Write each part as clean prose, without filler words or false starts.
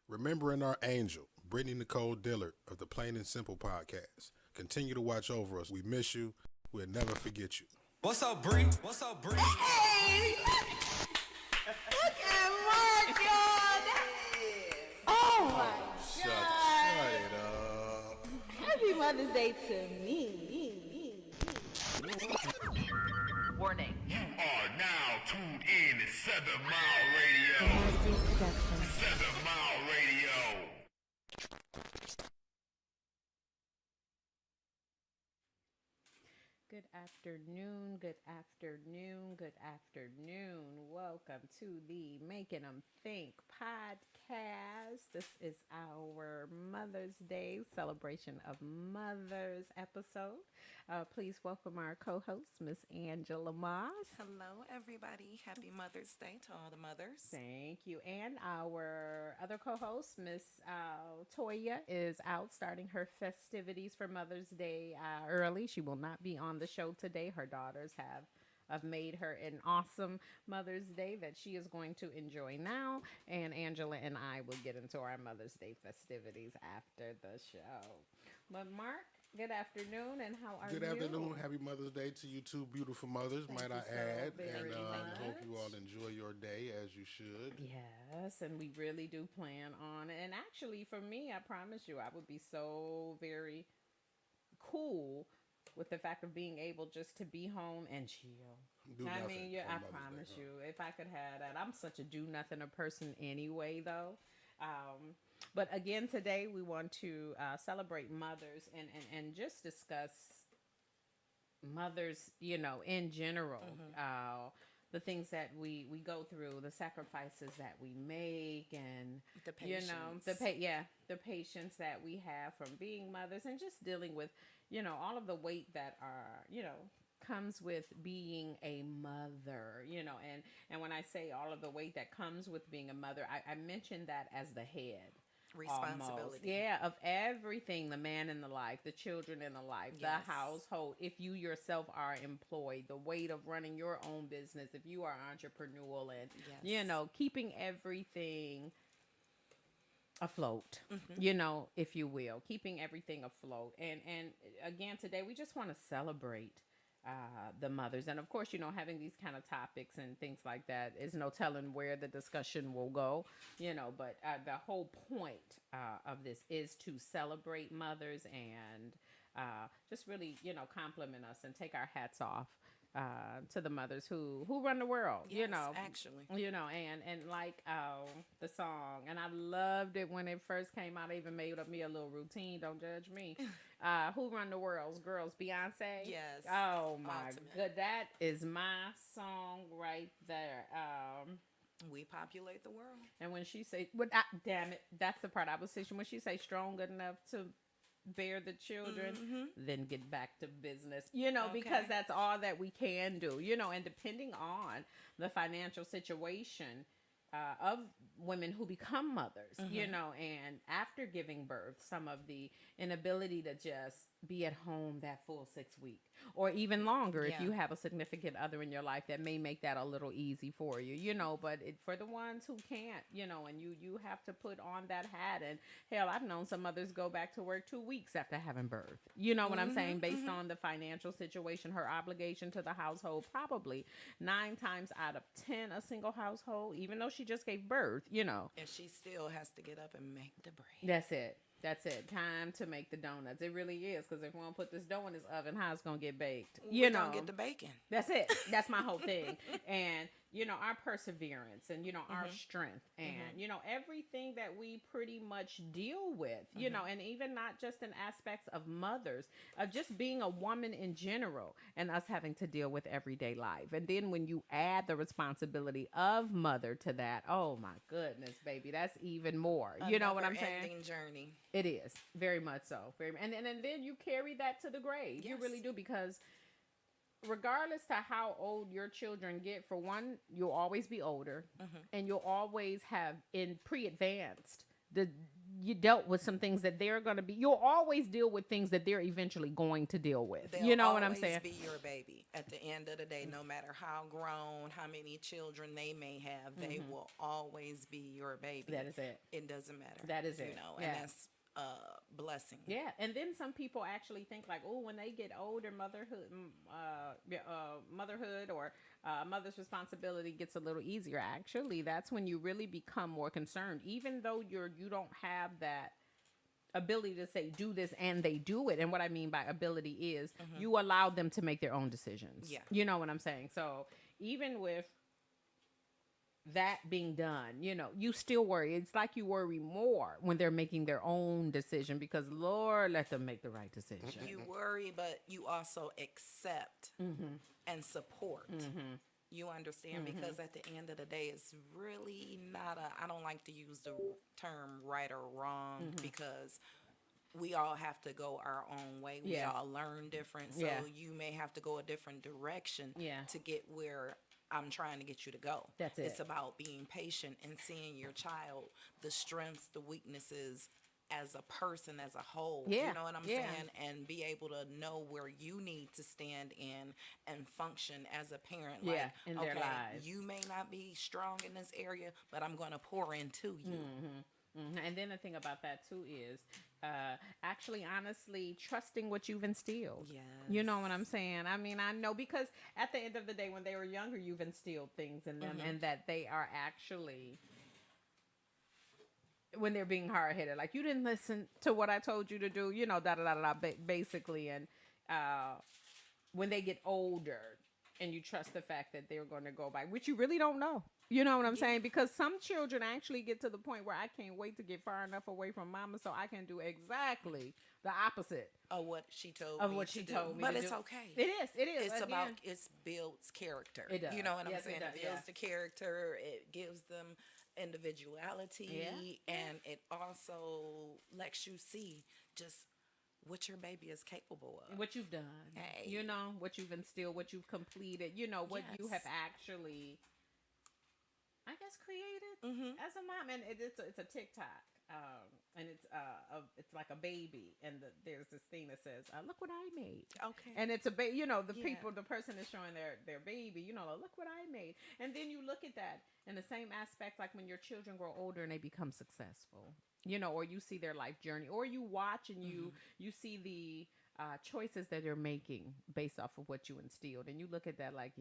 Remembering our angel, Brittany Nicole Dillard of the Plain and Simple podcast. Continue to watch over us. We miss you. We'll never forget you. What's up, Bree? What's up, Bree? Hey, look at Mark, y'all. Oh my Shut God. it up. Happy Mother's Day to me. Warning. You are now tuned in to 7 Mile Radio. 7 Mile Radio. Good afternoon, good afternoon, good afternoon. Welcome to the Making 'em Think podcast. This is our Mother's Day celebration of mothers episode. Please welcome our co-host, Miss Angela Moss. Hello, everybody. Happy Mother's Day to all the mothers. Thank you. And our other co-host, Miss Toya, is out starting her festivities for Mother's Day early. She will not be on the show today. Her daughters have made her an awesome Mother's Day that she is going to enjoy now. And Angela and I will get into our Mother's Day festivities after the show. But Mark, good afternoon, and how are you? Good afternoon. Happy Mother's Day to you two beautiful mothers, might I you so add. very And much. hope you all enjoy your day as you should. Yes, and we really do plan on it. And actually, for me, I promise you, I would be so very cool with the fact of being able just to be home and chill. Do I nothing mean, yeah, on I Mother's promise Day, huh? you, if I could have that. I'm such a do-nothing person anyway, though. But again, today we want to celebrate mothers and just discuss mothers, in general. The things that we go through, the sacrifices that we make, and The patience. the patience that we have from being mothers, and just dealing with, all of the weight that are, comes with being a mother, and when I say all of the weight that comes with being a mother, I mention that as the head. Responsibility. Almost. Yeah, of everything, the man in the life, the children in the life, Yes. the household. If you yourself are employed, the weight of running your own business, if you are entrepreneurial, and, Yes. keeping everything afloat, if you will, keeping everything afloat. And again, today we just want to celebrate the mothers. And of course, having these kind of topics and things like that is no telling where the discussion will go, but the whole point of this is to celebrate mothers and just really, compliment us and take our hats off to the mothers who run the world, Yes, actually. and like the song, and I loved it when it first came out. I even made up me a little routine. Don't judge me. Who run the world's girls? Beyonce. Yes. Oh my Ultimate. god, that is my song right there. We populate the world. And when she say, damn it, that's the part I was saying. When she say strong good enough to bear the children, then get back to business, because that's all that we can do, and depending on the financial situation of women who become mothers, and after giving birth, some of the inability to just be at home that full 6 week or even longer if Yeah. you have a significant other in your life, that may make that a little easy for you, but for the ones who can't, and you have to put on that hat. And hell, I've known some mothers go back to work 2 weeks after having birth, what I'm saying, based on the financial situation, her obligation to the household. Probably 9 times out of 10 a single household, even though she just gave birth, And she still has to get up and make the bread. that's it. That's it. Time to make the donuts. It really is. Because if we don't put this dough in this oven, how it's going to get baked? We don't get the bacon. That's it. That's my whole thing. And, our perseverance and, our strength and, everything that we pretty much deal with, and even not just in aspects of mothers, of just being a woman in general, and us having to deal with everyday life. And then when you add the responsibility of mother to that, oh my goodness, baby, that's even more. You know what I'm saying? Never-ending journey. It is very much so. And then you carry that to the grave. You Yes. really do, because regardless to how old your children get, for one, you'll always be older, and you'll always have in pre-advanced the you dealt with some things that they're going to be. You'll always deal with things that they're eventually going to deal with. They'll You know what I'm always saying? be your baby. At the end of the day, no matter how grown, how many children they may have, they will always be your baby. That is it. It doesn't matter. That is You it. know, Yeah. and that's a blessing. Yeah, and then some people actually think like, oh, when they get older, motherhood or mother's responsibility gets a little easier. Actually, that's when you really become more concerned, even though you don't have that ability to say do this and they do it. And what I mean by ability is you allow them to make their own decisions. Yeah. You know what I'm saying? So even with that being done, you still worry. It's like you worry more when they're making their own decision because Lord, let them make the right decision. You worry, but you also accept and support. You understand? Because at the end of the day, it's really not I don't like to use the term right or wrong because we all have to go our own way. We Yeah. all learn different. So Yeah. you may have to go a different direction Yeah. to get where I'm trying to get you to go. That's It's it. about being patient and seeing your child, the strengths, the weaknesses as a person, as a whole. Yeah, You know what I'm yeah. saying? And be able to know where you need to stand in and function as a parent. Yeah, Like, in their okay, lives. you may not be strong in this area, but I'm going to pour into you. And then the thing about that too is actually honestly trusting what you've instilled. You know what I'm saying? I mean, I know because at the end of the day when they were younger you've instilled things in them and that they are actually when they're being hard-headed like you didn't listen to what I told you to do, basically. And when they get older and you trust the fact that they're going to go by, which you really don't know. You know what I'm saying? Because some children actually get to the point where I can't wait to get far enough away from mama so I can do exactly the opposite Of what she told of me what to she do. told me But to it's do. okay. It is. It's At the about end. it builds character. It does. You know what I'm Yes, it saying? does, It yeah. builds the character. It gives them individuality, and it also lets you see just what your baby is capable of. What you've done, Hey. what you've instilled, what you've completed, what you Yes. have actually, I guess, created as a mom. And it's a TikTok, and it's like a baby, and there's this thing that says, "Look what I made." Okay. And it's a baby, Yeah. the person is showing their baby, look what I made. And then you look at that in the same aspect, like when your children grow older and they become successful, or you see their life journey, or you watch and you see the choices that they're making based off of what you instilled. And you look at that like,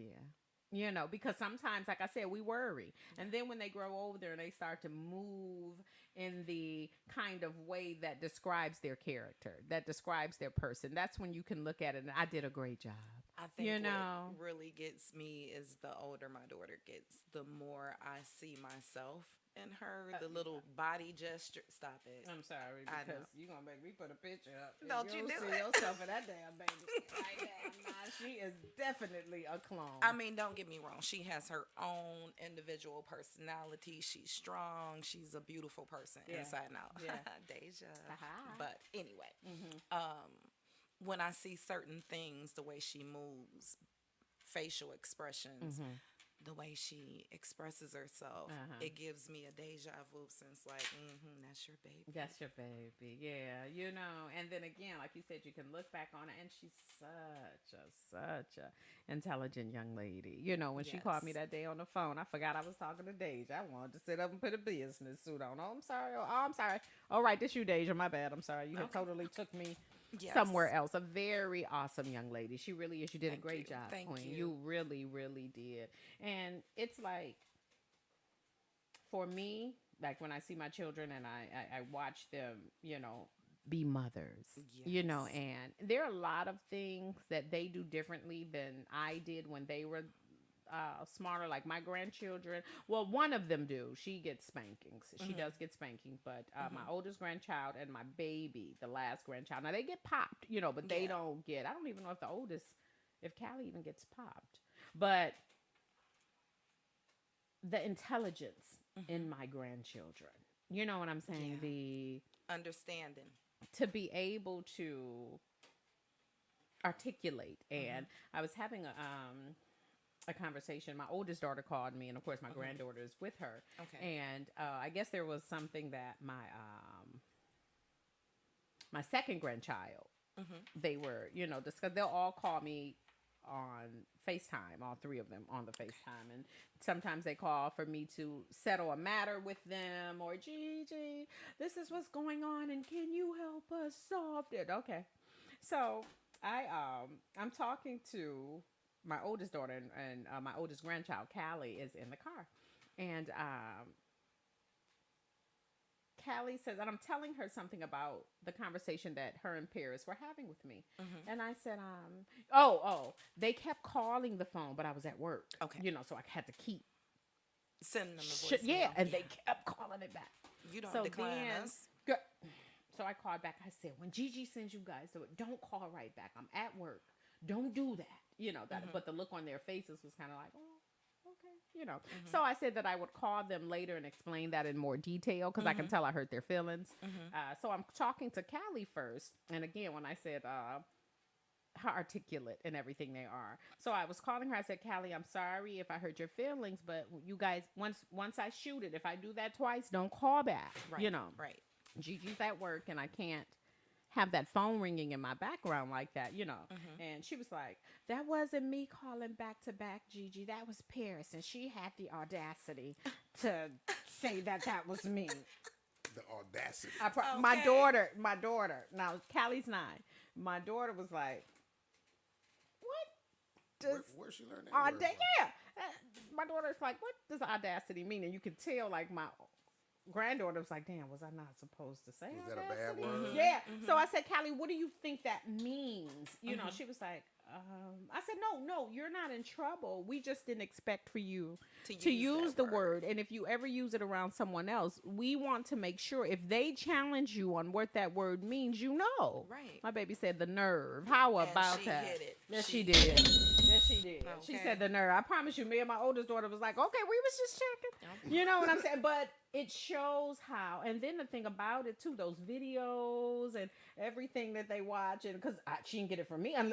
because sometimes, like I said, we worry. And then when they grow older and they start to move in the kind of way that describes their character, that describes their person, that's when you can look at it and I did a great job. I think what really gets me is the older my daughter gets, the more I see myself in her, the little body gesture. Stop it. I'm sorry, I know. because you're going to make me put a picture up. and Don't you you'll do see it. yourself in that damn baby. Right now. Nah, she is definitely a clone. I mean, don't get me wrong. She has her own individual personality. She's strong. She's a beautiful person inside and out. Yeah. Deja. Aha. But anyway, when I see certain things, the way she moves, facial expressions, the way she expresses herself, it gives me a deja vu sense like, that's your baby. That's your baby, yeah, and then again, like you said, you can look back on it, and she's such a intelligent young lady. When she called me Yes. that day on the phone, I forgot I was talking to Deja. I wanted to sit up and put a business suit on. Oh, I'm sorry. I'm sorry. All right, this you, Deja. My bad. I'm sorry. You had totally took me Yes. somewhere else. A very awesome young lady. She really is. You did Thank a great you. job, Thank Queen. you. You really, really did. And it's like, for me, like when I see my children and I watch them, be mothers, Yes. and there are a lot of things that they do differently than I did when they were smarter. Like my grandchildren, well, one of them do. She gets spankings. She does get spanking, but my oldest grandchild and my baby, the last grandchild, now they get popped, but they Yeah. don't get, I don't even know if Callie even gets popped, but the intelligence in my grandchildren, you know what I'm saying? Yeah. Understanding. To be able to articulate. And I was having a conversation. My oldest daughter called me, and of course my granddaughter is with her. Okay. And I guess there was something that my my second grandchild, they were, discuss. They'll all call me on FaceTime, all three of them on the FaceTime. And sometimes they call for me to settle a matter with them, or Gigi, this is what's going on and can you help us solve it? Okay. So I'm talking to my oldest daughter and my oldest grandchild, Callie, is in the car. And Callie says, and I'm telling her something about the conversation that her and Paris were having with me. And I said, they kept calling the phone, but I was at work. Okay. So I had to keep. Send them a voicemail. Yeah, and they kept calling it back. You don't decline us. So I called back. I said, when Gigi sends you guys to it, don't call right back. I'm at work. Don't do that. But the look on their faces was kind of like, oh, okay. So I said that I would call them later and explain that in more detail because I can tell I hurt their feelings. So I'm talking to Callie first. And again, when I said how articulate and everything they are. So I was calling her. I said, Callie, I'm sorry if I hurt your feelings, but you guys, once I shoot it, if I do that twice, don't call back. Right. Right. Gigi's at work and I can't have that phone ringing in my background like that, And she was like, that wasn't me calling back to back, Gigi. That was Paris. And she had the audacity to say that was me. The audacity. My daughter, now Callie's 9. My daughter was like, what does Where'd she learn that word from? Yeah. My daughter's like, what does audacity mean? And you could tell, like, my granddaughter was like, damn, was I not supposed to say Was that a audacity? bad word? Yeah. So I said, Callie, what do you think that means? She was like, I said, no, you're not in trouble. We just didn't expect for you to use the word. And if you ever use it around someone else, we want to make sure if they challenge you on what that word means, Right. My baby said the nerve. How about she that? hit it. Yes, she did. Yes, she did. She Okay. said the nerve. I promise you, me and my oldest daughter was like, okay, we was just checking. You know what I'm saying? But it shows how. And then the thing about it, too, those videos and everything that they watch, and because she didn't get it from me, as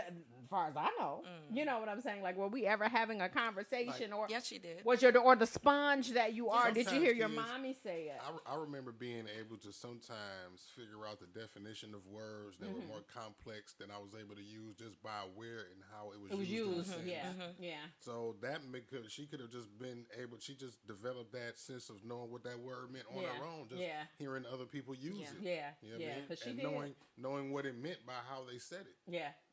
far as I know. You know what I'm saying? Like, were we ever having a conversation? Or Yes, she did. was or the sponge that you are? Did you hear your Sometimes mommy say it? I remember being able to sometimes figure out the definition of words that were more complex than I was able to use just by where and how it was used. In the sentence. Yeah. So she could have just been able. She just developed that sense of knowing what that word meant on her own. Just hearing other people use it. Yeah. You know what I mean? 'Cause she and did. knowing what it meant by how they said it.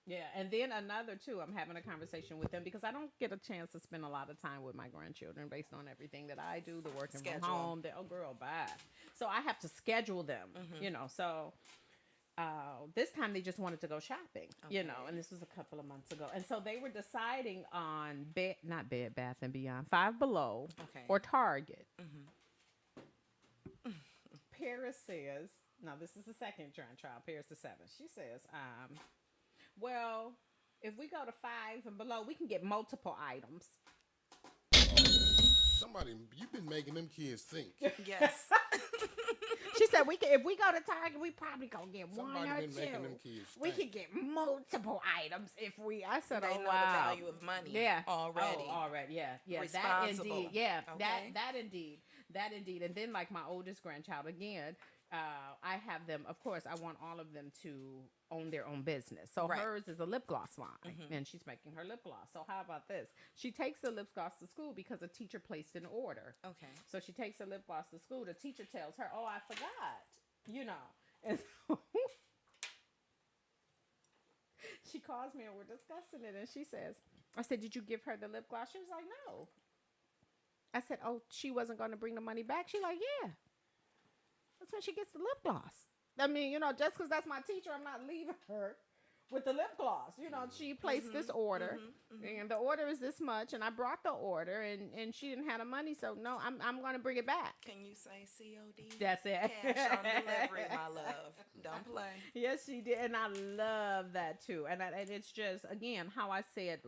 Yeah. And then another, too, I'm having a conversation with them because I don't get a chance to spend a lot of time with my grandchildren based on everything that I do, the working from home. Bye. So I have to schedule them, So this time they just wanted to go shopping, and this was a couple of months ago. And so they were deciding on not Bed Bath & Beyond, Five Below or Target. Paris says, now this is the second grandchild, Paris the 7th. She says, well, if we go to Five and Below, we can get multiple items. Somebody, you've been making them kids think. Yes. She said if we go to Target, we probably gonna get one or Somebody been making them two. kids We think. could get multiple items if we. I said, They oh know wow, the value of money. Yeah, already. Oh, already, yeah. That Responsible. indeed, yeah. Okay. That indeed. And then like my oldest grandchild again. I have them, of course, I want all of them to own their own business. So hers is a lip gloss line, and she's making her lip gloss. So how about this? She takes the lip gloss to school because a teacher placed an order. Okay. So she takes her lip gloss to school. The teacher tells her, oh, I forgot, And so she calls me and we're discussing it. And she says, I said, did you give her the lip gloss? She was like, no. I said, oh, she wasn't going to bring the money back? She's like, yeah. That's when she gets the lip gloss. I mean, just because that's my teacher, I'm not leaving her with the lip gloss. She placed this order, and the order is this much, and I brought the order, and she didn't have the money, so no, I'm going to bring it back. Can you say COD? That's it. Cash on delivery, my love. Don't play. Yes, she did, and I love that too. And it's just, again, how I said,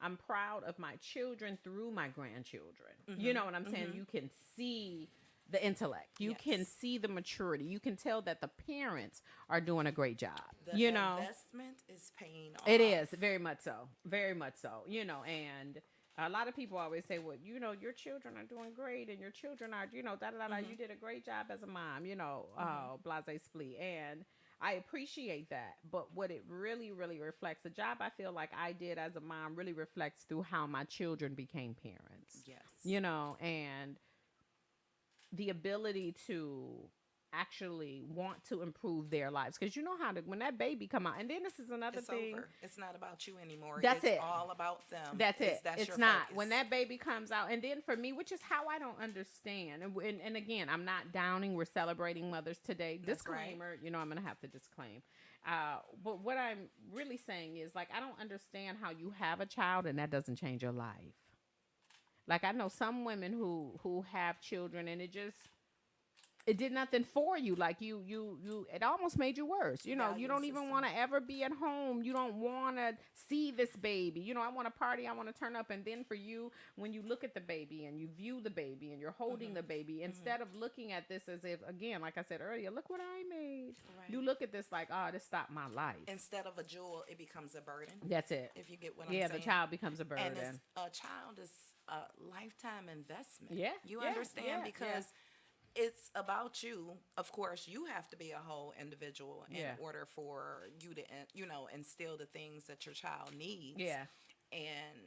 I'm proud of my children through my grandchildren. You know what I'm saying? You can see the intellect. You can see the maturity. You can tell that the parents are doing a great job. The investment is paying off. It is very much so. Very much so. And a lot of people always say, well, your children are doing great, and your children are, you did a great job as a mom, blase splee. And I appreciate that. But what it really, really reflects, the job I feel like I did as a mom really reflects through how my children became parents. Yes. You know, and the ability to actually want to improve their lives, because you know how to, when that baby come out, and then this is another It's thing. over. It's not about you anymore. That's it's it. all about them. That's it. That's It's your not focus. when that baby comes out, and then for me, which is how I don't understand. And again, I'm not downing. We're celebrating mothers today. That's Disclaimer. You know, I'm gonna have to disclaim. But what I'm really saying is, like, I don't understand how you have a child and that doesn't change your life. Like, I know some women who have children and it did nothing for you. Like you it almost made you worse. You know, Value you don't even system. want to ever be at home. You don't want to see this baby. You know, I want to party, I want to turn up. And then for you, when you look at the baby and you view the baby and you're holding the baby, instead of looking at this as if, again, like I said earlier, look what I made. Right. You look at this like, oh, this stopped my life. Instead of a jewel, it becomes a burden. That's it. If you get what I'm Yeah, saying. the child becomes a burden. And a child is a lifetime investment. Yeah, You yeah, understand? yeah, Because it's about you. Of course, you have to be a whole individual in Yeah. order for you to, instill the things that your child needs. Yeah. And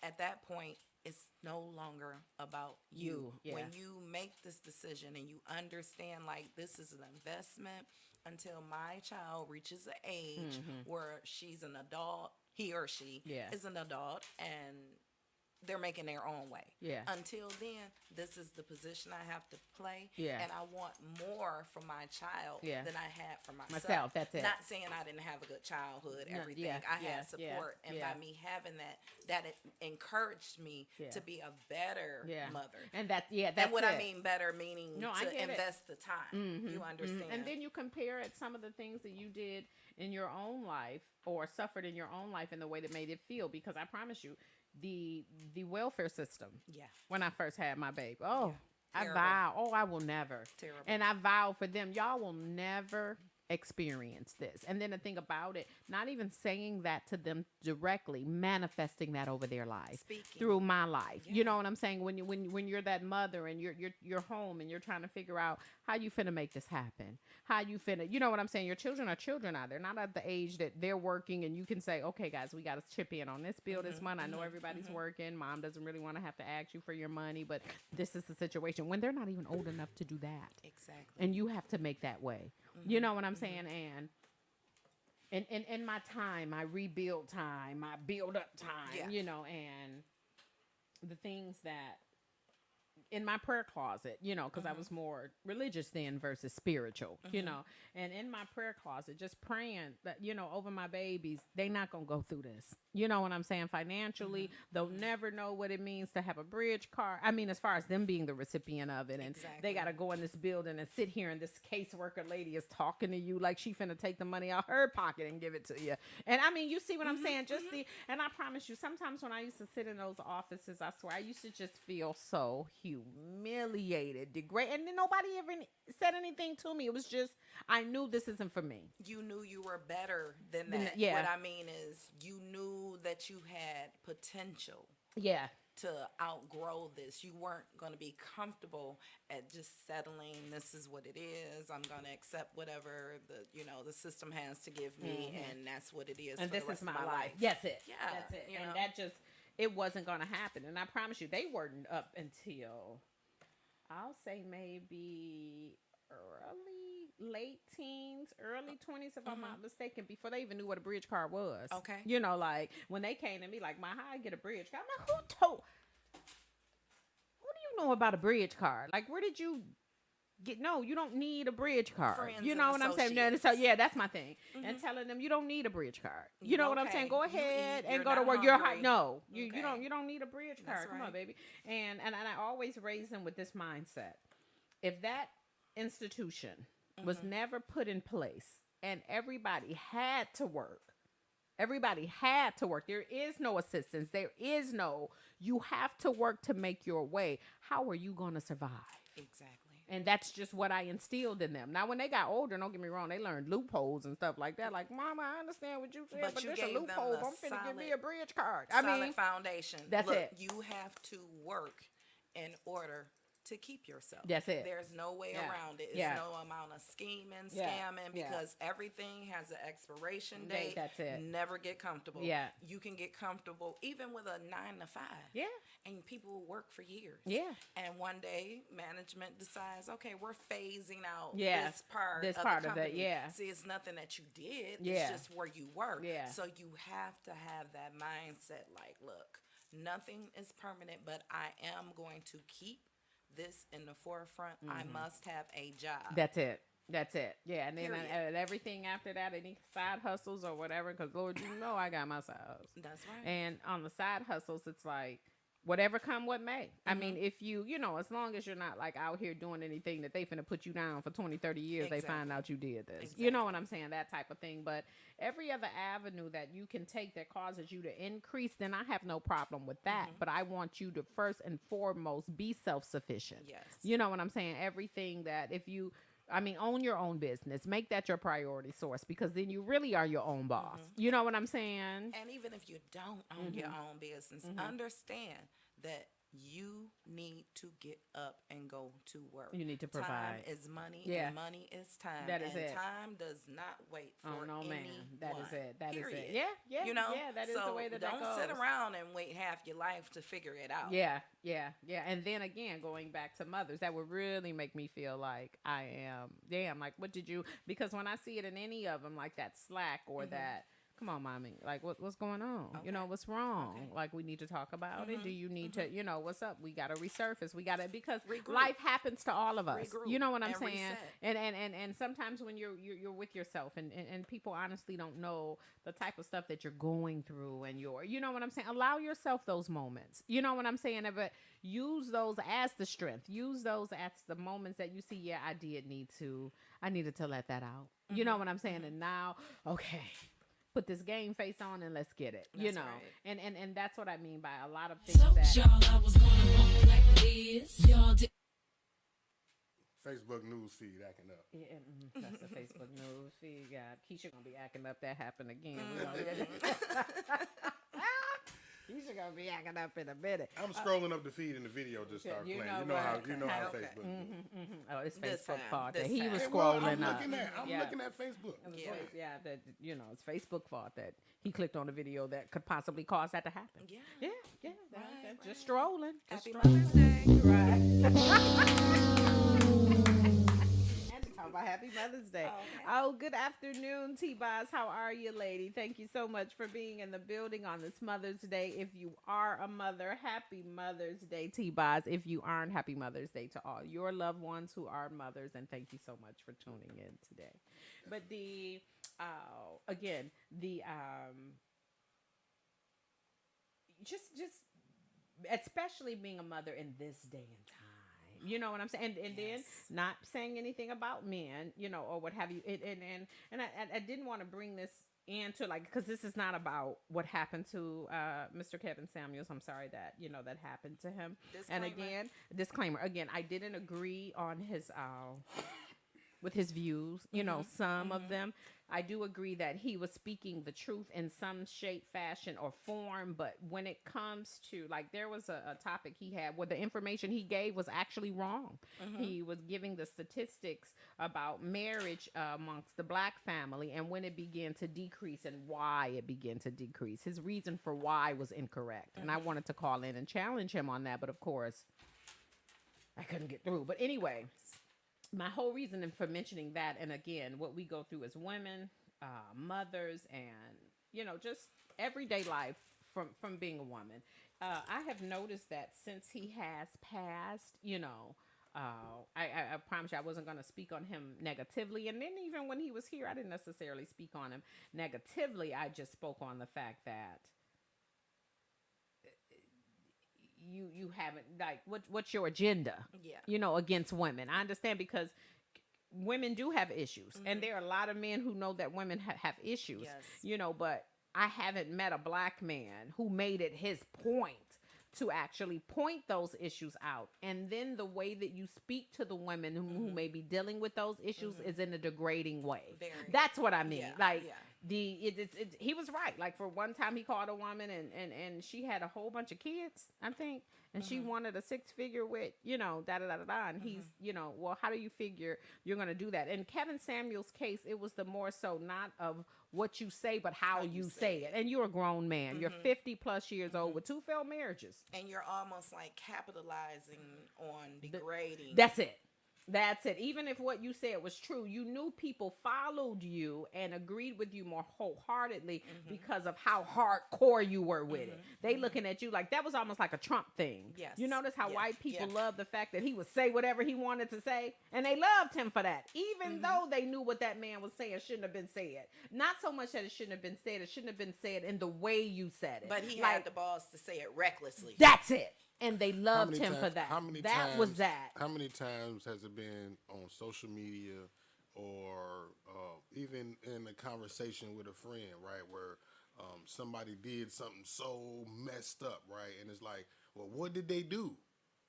at that point, it's no longer about you. Yeah. When you make this decision and you understand, like, this is an investment until my child reaches an age where she's an adult, he or she Yeah. is an adult, and they're making their own way. Yeah. Until then, this is the position I have to play. Yeah. And I want more for my child Yeah. than I had for myself. Myself, that's it. Not saying I didn't have a good childhood, No, everything. yeah, I yeah, had support. yeah, And yeah. by me having that it encouraged me Yeah. to be a better mother. And that's And what I it. mean better, meaning No, I to get it. invest the time. You understand? And then you compare it, some of the things that you did in your own life or suffered in your own life in the way that made it feel. Because I promise you, the welfare system. Yeah. When I first had my baby, I Terrible. vow. Oh, I will never. Terrible. And I vow for them, y'all will never experience this. And then the thing about it, not even saying that to them directly, manifesting that over their life. Speaking. Through my life. Yeah. You know what I'm saying? When you're that mother and you're home and you're trying to figure out how you finna make this happen. How you finna, you know what I'm saying? Your children are children out there, not at the age that they're working and you can say, okay guys, we got to chip in on this bill this month. I know everybody's working. Mom doesn't really want to have to ask you for your money, but this is the situation when they're not even old enough to do that. Exactly. And you have to make that way. You know what I'm saying? And in my time, my rebuild time, my build up time, Yeah. you know, and the things that in my prayer closet, you know, because I was more religious then versus spiritual, you know, and in my prayer closet, just praying that, you know, over my babies, they not going to go through this. You know what I'm saying? Financially, they'll never know what it means to have a bridge card. I mean, as far as them being the recipient of it, and Exactly. they got to go in this building and sit here and this caseworker lady is talking to you like she finna take the money out her pocket and give it to you. And I mean, you see what I'm saying? Just and I promise you, sometimes when I used to sit in those offices, I swear I used to just feel so humiliated, degraded, and then nobody ever said anything to me. It was just, I knew this isn't for me. You knew you were better than Than that. yeah. What I mean is, you knew that you had potential Yeah. to outgrow this. You weren't going to be comfortable at just settling. This is what it is. I'm going to accept whatever the system has to give me, and that's what it is. And for this the rest is of my my life. That's it. Yeah, That's it. you And know. that just, it wasn't going to happen. And I promise you, they weren't up until, I'll say maybe late teens, early 20s, if I'm not mistaken, before they even knew what a bridge card was. Okay. You know, like when they came to me, like, how I get a bridge card? I'm like, who do you know about a bridge card? Like, where did you get? No, you don't need a bridge card. Friends You and know what I'm saying? associates. So yeah, that's my thing. And telling them you don't need a bridge card. You know what I'm Okay. saying? Go You ahead eat, and you're go to not work. You're hot. hungry. No, Okay. you don't need a bridge card. That's Come on, right. baby. And I always raise them with this mindset. If that institution was never put in place and everybody had to work. Everybody had to work. There is no assistance. There is no, you have to work to make your way. How are you going to survive? Exactly. And that's just what I instilled in them. Now, when they got older, don't get me wrong, they learned loopholes and stuff like that. Like, Mama, I understand what you said, But but you there's a gave them loophole. the I'm finna give me solid- a bridge card. Solid foundation. that's Look, it. You have to work in order to keep yourself. That's it. There's no way around it. It's no amount of scheming, scamming, because everything has an expiration date. That's it. Never get comfortable. Yeah. You can get comfortable even with a 9 to 5. Yeah. And people will work for years. Yeah. And one day management decides, okay, we're phasing out Yeah. this part of it. Yeah. See, it's nothing that you did. Yeah. It's just where you work. Yeah. So you have to have that mindset like, look, nothing is permanent, but I am going to keep this in the forefront. I must have a job. That's it. That's it. Yeah. And then Period. everything after that, any side hustles or whatever, because Lord, you know I got my side hustles. That's right. And on the side hustles, it's like, whatever come what may. I mean, if you know, as long as you're not like out here doing anything that they finna put you down for 20, 30 years, they find out you did this. Exactly. You know what I'm saying? That type of thing. But every other avenue that you can take that causes you to increase, then I have no problem with that. But I want you to first and foremost be self-sufficient. Yes. You know what I'm saying? Everything that own your own business. Make that your priority source, because then you really are your own boss. You know what I'm saying? And even if you don't own your own business, understand that you need to get up and go to work. You need to provide. Time is money, and money is time. That is and it. Time does not wait for anyone. Man. That is it. That is Period. it. Yeah. You know? Yeah, that is so the way that don't goes. sit around and wait half your life to figure it out. Yeah. And then again, going back to mothers, that would really make me feel like I am, damn, like, what did you, because when I see it in any of them, like that slack or that, come on, mommy, like, what's going on? Okay. You know, what's wrong? Okay. Like, we need to talk about it. Do you need to, you know, what's up? We got to resurface. We got to, because Regroup. life happens to all of us. Regroup You know what I'm and saying? reset. And sometimes when you're with yourself and people honestly don't know the type of stuff that you're going through and you know what I'm saying? Allow yourself those moments. You know what I'm saying? But use those as the strength. Use those as the moments that you see, yeah, I needed to let that out. You know what I'm saying? And now, okay, put this game face on and let's get it. That's you know, right. and that's what I mean by a lot of things that. Y'all, I was gonna bump like this. Y'all did. Facebook news feed acting up. Yeah, that's the Facebook news feed. God, Keisha gonna be acting up. That happened again. Keisha gonna be acting up in a minute. I'm scrolling up the feed and the video just started playing. You know how Facebook. Oh, it's This Facebook time, fault this that he time. was Hey, well, scrolling I'm up. looking at Facebook. Yeah. That it's Facebook fault that he clicked on a video that could possibly cause that to happen. Yeah. That's just strolling. Happy Mother's Day. And to talk about Happy Mother's Day. Okay. Oh, good afternoon, T-Boz. How are you, lady? Thank you so much for being in the building on this Mother's Day. If you are a mother, Happy Mother's Day, T-Boz. If you aren't, Happy Mother's Day to all your loved ones who are mothers. And thank you so much for tuning in today. But just especially being a mother in this day and time, you know what I'm saying? And then not saying anything about men, you know, or what have you. And I didn't want to bring this into like, because this is not about what happened to Mr. Kevin Samuels. I'm sorry that, you know, that happened to him. Disclaimer. And again, disclaimer, again, I didn't agree on his with his views, you know, some of them. I do agree that he was speaking the truth in some shape, fashion, or form. But when it comes to, like, there was a topic he had where the information he gave was actually wrong. He was giving the statistics about marriage amongst the black family and when it began to decrease and why it began to decrease. His reason for why was incorrect. And I wanted to call in and challenge him on that. But, of course, I couldn't get through. But anyway, my whole reason for mentioning that, and again, what we go through as women, mothers, and, you know, just everyday life from being a woman. I have noticed that since he has passed, you know, I promise you I wasn't going to speak on him negatively. And then even when he was here, I didn't necessarily speak on him negatively. I just spoke on the fact that you haven't, like, what's your agenda, you know, against women. I understand, because women do have issues, and there are a lot of men who know that women have issues, you know, but I haven't met a black man who made it his point to actually point those issues out. And then the way that you speak to the women who may be dealing with those issues is in a degrading way. That's what I mean. he was right. Like for one time he called a woman and she had a whole bunch of kids, I think, and she wanted a 6-figure with, da da da da da. And he's, well, how do you figure you're gonna do that? In Kevin Samuel's case, it was the more so not of what you say, but how you say it. And you're a grown man. You're 50 plus years old with 2 failed marriages. And you're almost like capitalizing on degrading. That's it. That's it. Even if what you said was true, you knew people followed you and agreed with you more wholeheartedly because of how hardcore you were with it. They looking at you like that was almost like a Trump thing. Yes. You notice how white people love the fact that he would say whatever he wanted to say, and they loved him for that, even though they knew what that man was saying shouldn't have been said. Not so much that it shouldn't have been said; it shouldn't have been said in the way you said it. But he had the balls to say it recklessly. That's it. And they loved him for that. How many that times, was that. How many times has it been on social media or even in a conversation with a friend, right, where somebody did something so messed up, right, and it's like, well, what did they do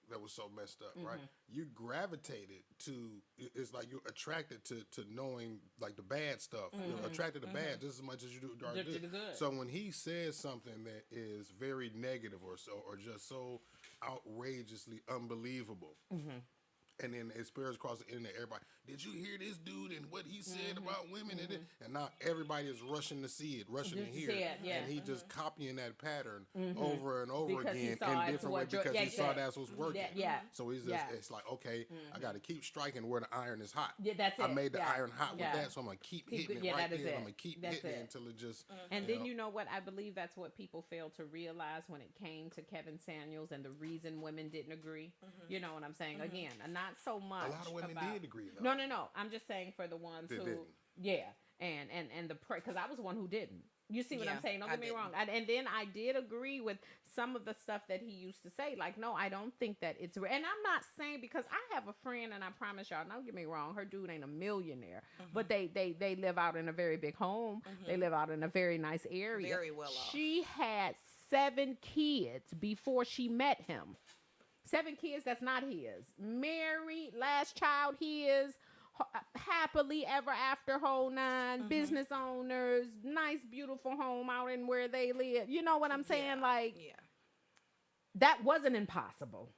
that was so messed up, right? You gravitated to, it's like you're attracted to knowing like the bad stuff. You're attracted to bad just as much as you do the good. So when he says something that is very negative or just so outrageously unbelievable, and then it spreads across the internet. Everybody, did you hear this dude and what he said about women? And now everybody is rushing to see it, rushing to hear it. And he just copying that pattern over and over again in different ways because he saw that's what's working. So he's just, it's like, okay, I got to keep striking where the iron is hot. That's it. I made the iron hot with that, so I'm going to keep hitting it right there. I'm going to keep hitting it until it just... And then you know what? I believe that's what people failed to realize when it came to Kevin Samuels and the reason women didn't agree. You know what I'm saying? Again, not so much. A lot of women did agree, though. No. I'm just saying for the ones who didn't. And the because I was one who didn't. You see what I'm saying? Don't get me didn't. wrong. And then I did agree with some of the stuff that he used to say. Like, no, I don't think that it's and I'm not saying because I have a friend and I promise y'all, don't get me wrong, her dude ain't a millionaire, but they live out in a very big home. They live out in a very nice area. Very well off. She had 7 kids before she met him. 7 kids that's not his. Married, last child his, happily ever after, whole 9, business owners, nice beautiful home out in where they live. You know what I'm saying? That wasn't impossible.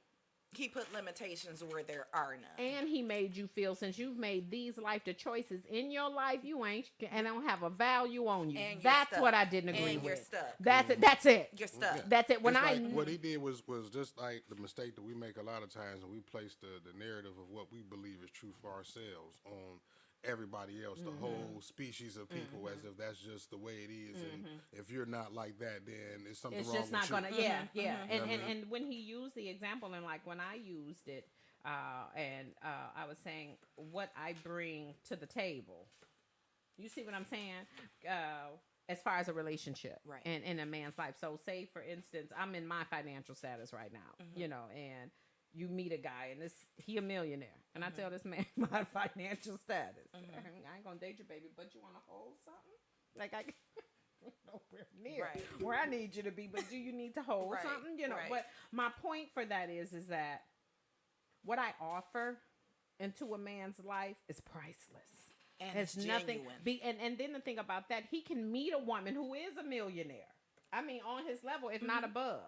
He put limitations where there are none. And he made you feel, since you've made these choices in your life, you ain't and don't have a value on you. And that's stuck. what I didn't agree and with. You're stuck. That's it. That's it. You're stuck. That's it. When It's what he did was just like the mistake that we make a lot of times, and we place the narrative of what we believe is true for ourselves on everybody else, the whole species of people, as if that's just the way it is. And if you're not like that, then it's something it's wrong just with not you. gonna and when he used the example, and like when I used it, I was saying what I bring to the table. You see what I'm saying? As far as a relationship, right, and in a man's life. So say for instance, I'm in my financial status right now, and you meet a guy and he a millionaire, and I tell this man my financial status. I ain't gonna date you, baby, but you want to hold something? Like I nowhere near where I need you to be, but do you need to hold something? But my point for that is that what I offer into a man's life is priceless. And it's nothing. And then the thing about that, he can meet a woman who is a millionaire. I mean, on his level, if not above,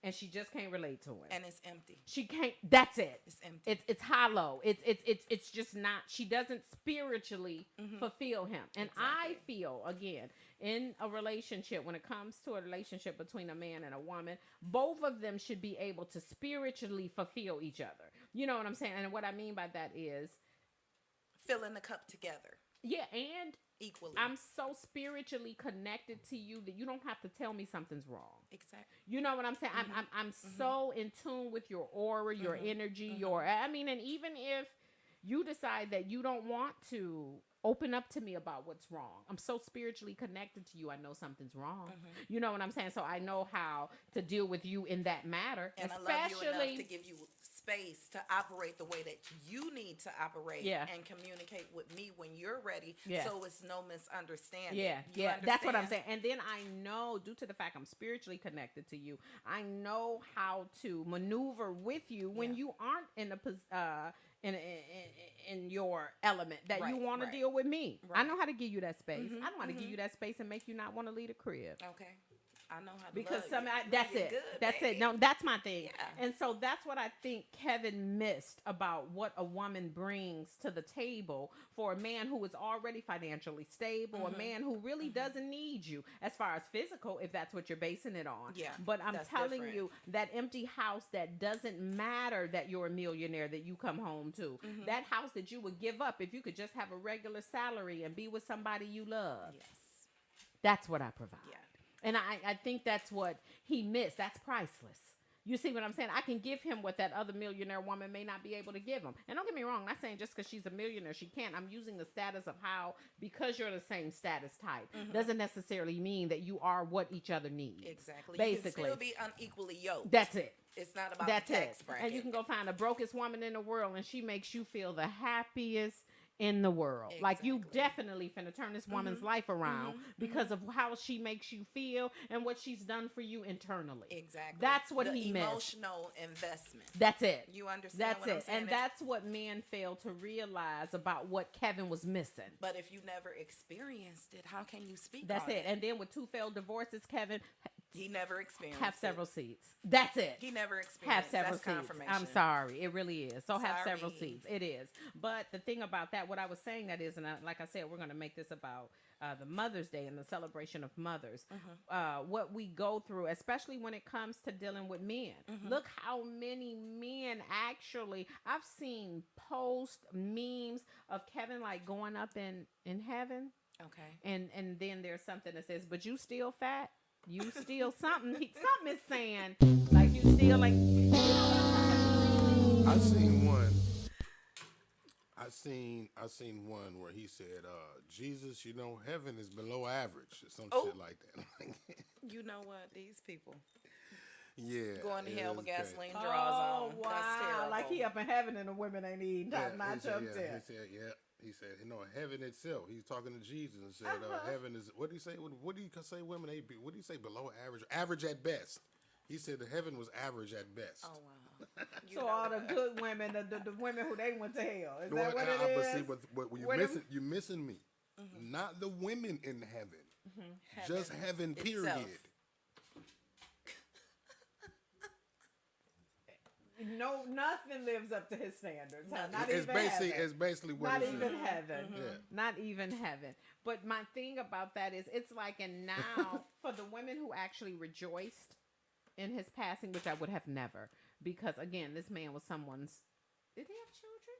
and she just can't relate to him, and it's empty. She can't. That's it. It's empty. It's hollow. It's just not. She doesn't spiritually fulfill him. And I feel again in a relationship, when it comes to a relationship between a man and a woman, both of them should be able to spiritually fulfill each other. You know what I'm saying? And what I mean by that is filling the cup together. Yeah, and equally. I'm so spiritually connected to you that you don't have to tell me something's wrong. Exactly. You know what I'm saying? I'm so in tune with your aura, your energy, and even if you decide that you don't want to open up to me about what's wrong, I'm so spiritually connected to you, I know something's wrong. You know what I'm saying? So I know how to deal with you in that matter. And especially, I love you enough to give you space to operate the way that you need to operate and communicate with me when you're ready, so it's no misunderstanding. That's what I'm saying. And then I know, due to the fact I'm spiritually connected to you, I know how to maneuver with you when you aren't in your element that you Right, want to right. deal with me. I Right. know how to give you that space. I know how to give you that space and make you not want to leave the crib. Okay. I know how to Because love you. that's Love you it. good, That's baby. it. No, that's my thing. Yeah. And so that's what I think Kevin missed about what a woman brings to the table for a man who is already financially stable, a man who really doesn't need you as far as physical, if that's what you're basing it on. Yeah, But I'm that's telling different. you, that empty house that doesn't matter that you're a millionaire that you come home to, that house that you would give up if you could just have a regular salary and be with somebody you love. Yes. That's what I provide. Yeah. And I think that's what he missed. That's priceless. You see what I'm saying? I can give him what that other millionaire woman may not be able to give him. And don't get me wrong, I'm not saying just because she's a millionaire, she can't. I'm using the status of how, because you're the same status type, doesn't necessarily mean that you are what each other needs. Exactly. Basically. You can still be unequally yoked. That's it. It's not about That's the tax it. bracket. And you can go find the brokest woman in the world and she makes you feel the happiest in the world. Like you Exactly. definitely finna turn this woman's life around because of how she makes you feel and what she's done for you internally. Exactly. That's what the he missed. emotional investment. That's it. You understand That's what I'm it. saying? And that's what men fail to realize about what Kevin was missing. But if you never experienced it, how can you speak That's on it. And then with two failed divorces, Kevin, he never experienced have it. several seats. That's it. He never Have experienced. several That's seats. confirmation. I'm sorry. It really is. So have several Sorry. seats. It is. But the thing about that, what I was saying that is, and like I said, we're going to make this about the Mother's Day and the celebration of mothers. What we go through, especially when it comes to dealing with men. Look how many men actually, I've seen post memes of Kevin like going up in heaven. Okay. And then there's something that says, but you still fat? You still something? Something is saying, like you still like, you know what I'm talking I seen one. I seen one where he said, Jesus, you know, heaven is below average or some shit like that. You know what? These people Yeah. going to it hell was with crazy. gasoline about? draws Oh, on. wow. That's terrible. Like he up in heaven and the women ain't eating top Yeah, he notch said, up yeah, there. he said, yeah. He said, you know, heaven itself. He's talking to Jesus and said, heaven is. What did he say? What do you say? Women ain't. What do you say? Below average. Average at best. He said the heaven was average at best. Oh wow. You So know all the what? good women, the women who they went to hell. Is No, that what it but is? see, but you're Where them- missing me. Not the women in heaven. Just heaven. Period. itself. No, nothing lives up to his standards. Huh? Not It's even basically heaven. it's basically what Not it even is. heaven. Yeah. Not even heaven. But my thing about that is, it's like, and now for the women who actually rejoiced in his passing, which I would have never, because again, this man was someone's. Did he have children?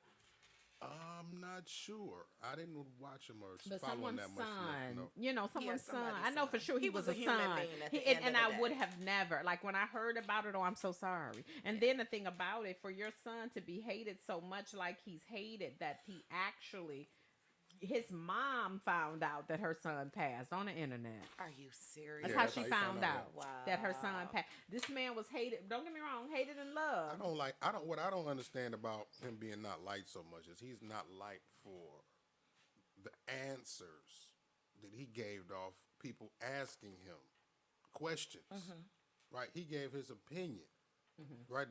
I'm not sure. I didn't watch him or But follow him someone's that much. son, No. you know, someone's son. somebody's I know for son. sure he, He was was a a human son. being at the And, end and of I the would day. have never, like when I heard about it, oh, I'm so sorry. And then the thing about it, for your son to be hated so much like he's hated, that he actually, his mom found out that her son passed on the internet. Are you serious? That's Yeah, how that's she how he found found out out. that her son passed. This man was hated. Don't get me wrong, hated and loved. What I don't understand about him being not liked so much is he's not liked for the answers that he gave off people asking him questions. Right? He gave his opinion. Right?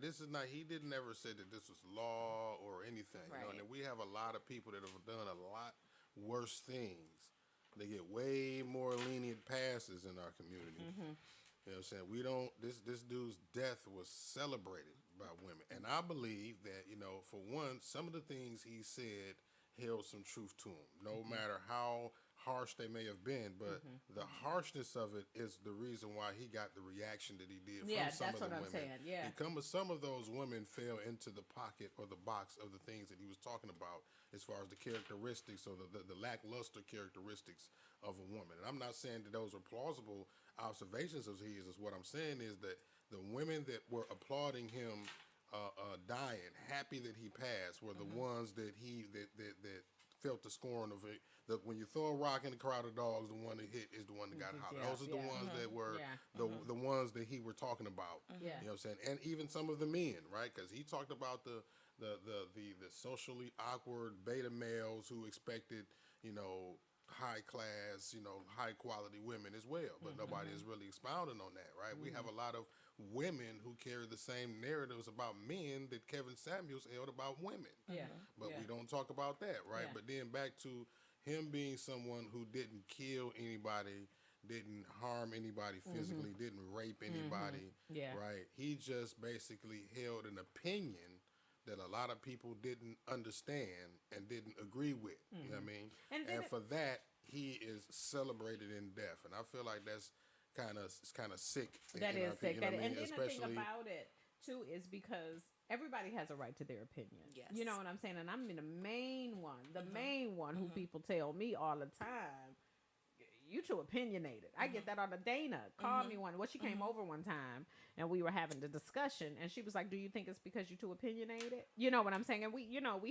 He didn't ever say that this was law or anything. You know, Right. and we have a lot of people that have done a lot worse things. They get way more lenient passes in our community. You know what I'm saying? We don't, this dude's death was celebrated by women. And I believe that, you know, for one, some of the things he said held some truth to him, no matter how harsh they may have been. But the harshness of it is the reason why he got the reaction that he did Yeah, from some that's of the what I'm women. saying, yeah. Because some of those women fell into the pocket or the box of the things that he was talking about as far as the characteristics or the lackluster characteristics of a woman. And I'm not saying that those are plausible observations of his. Is what I'm saying is that the women that were applauding him dying, happy that he passed, were the ones that that felt the scorn of it. That when you throw a rock in a crowd of dogs, the one that hit is the one that got hot. Yeah, Those are the yeah. ones that were Yeah. the ones that he were talking about. Yeah. You know what I'm saying? And even some of the men, right? Because he talked about the socially awkward beta males who expected, you know, high class, high quality women as well, but nobody is really expounding on that, right? We have a lot of women who carry the same narratives about men that Kevin Samuels held about women. Yeah. But we don't talk about that, right? Yeah. But then back to him being someone who didn't kill anybody, didn't harm anybody physically, didn't rape anybody, Yeah. right? He just basically held an opinion that a lot of people didn't understand and didn't agree with. You know what I mean? And then For that, he is celebrated in death, and I feel like that's kind of sick. That in is our sick. opinion. And then the thing about it too is because everybody has a right to their opinion. Yes. You know what I'm saying? And I'm the main one who people tell me all the time, you too opinionated. I get that on the Dana. Called me one. Well, she came over one time and we were having the discussion and she was like, do you think it's because you're too opinionated? You know what I'm saying? And we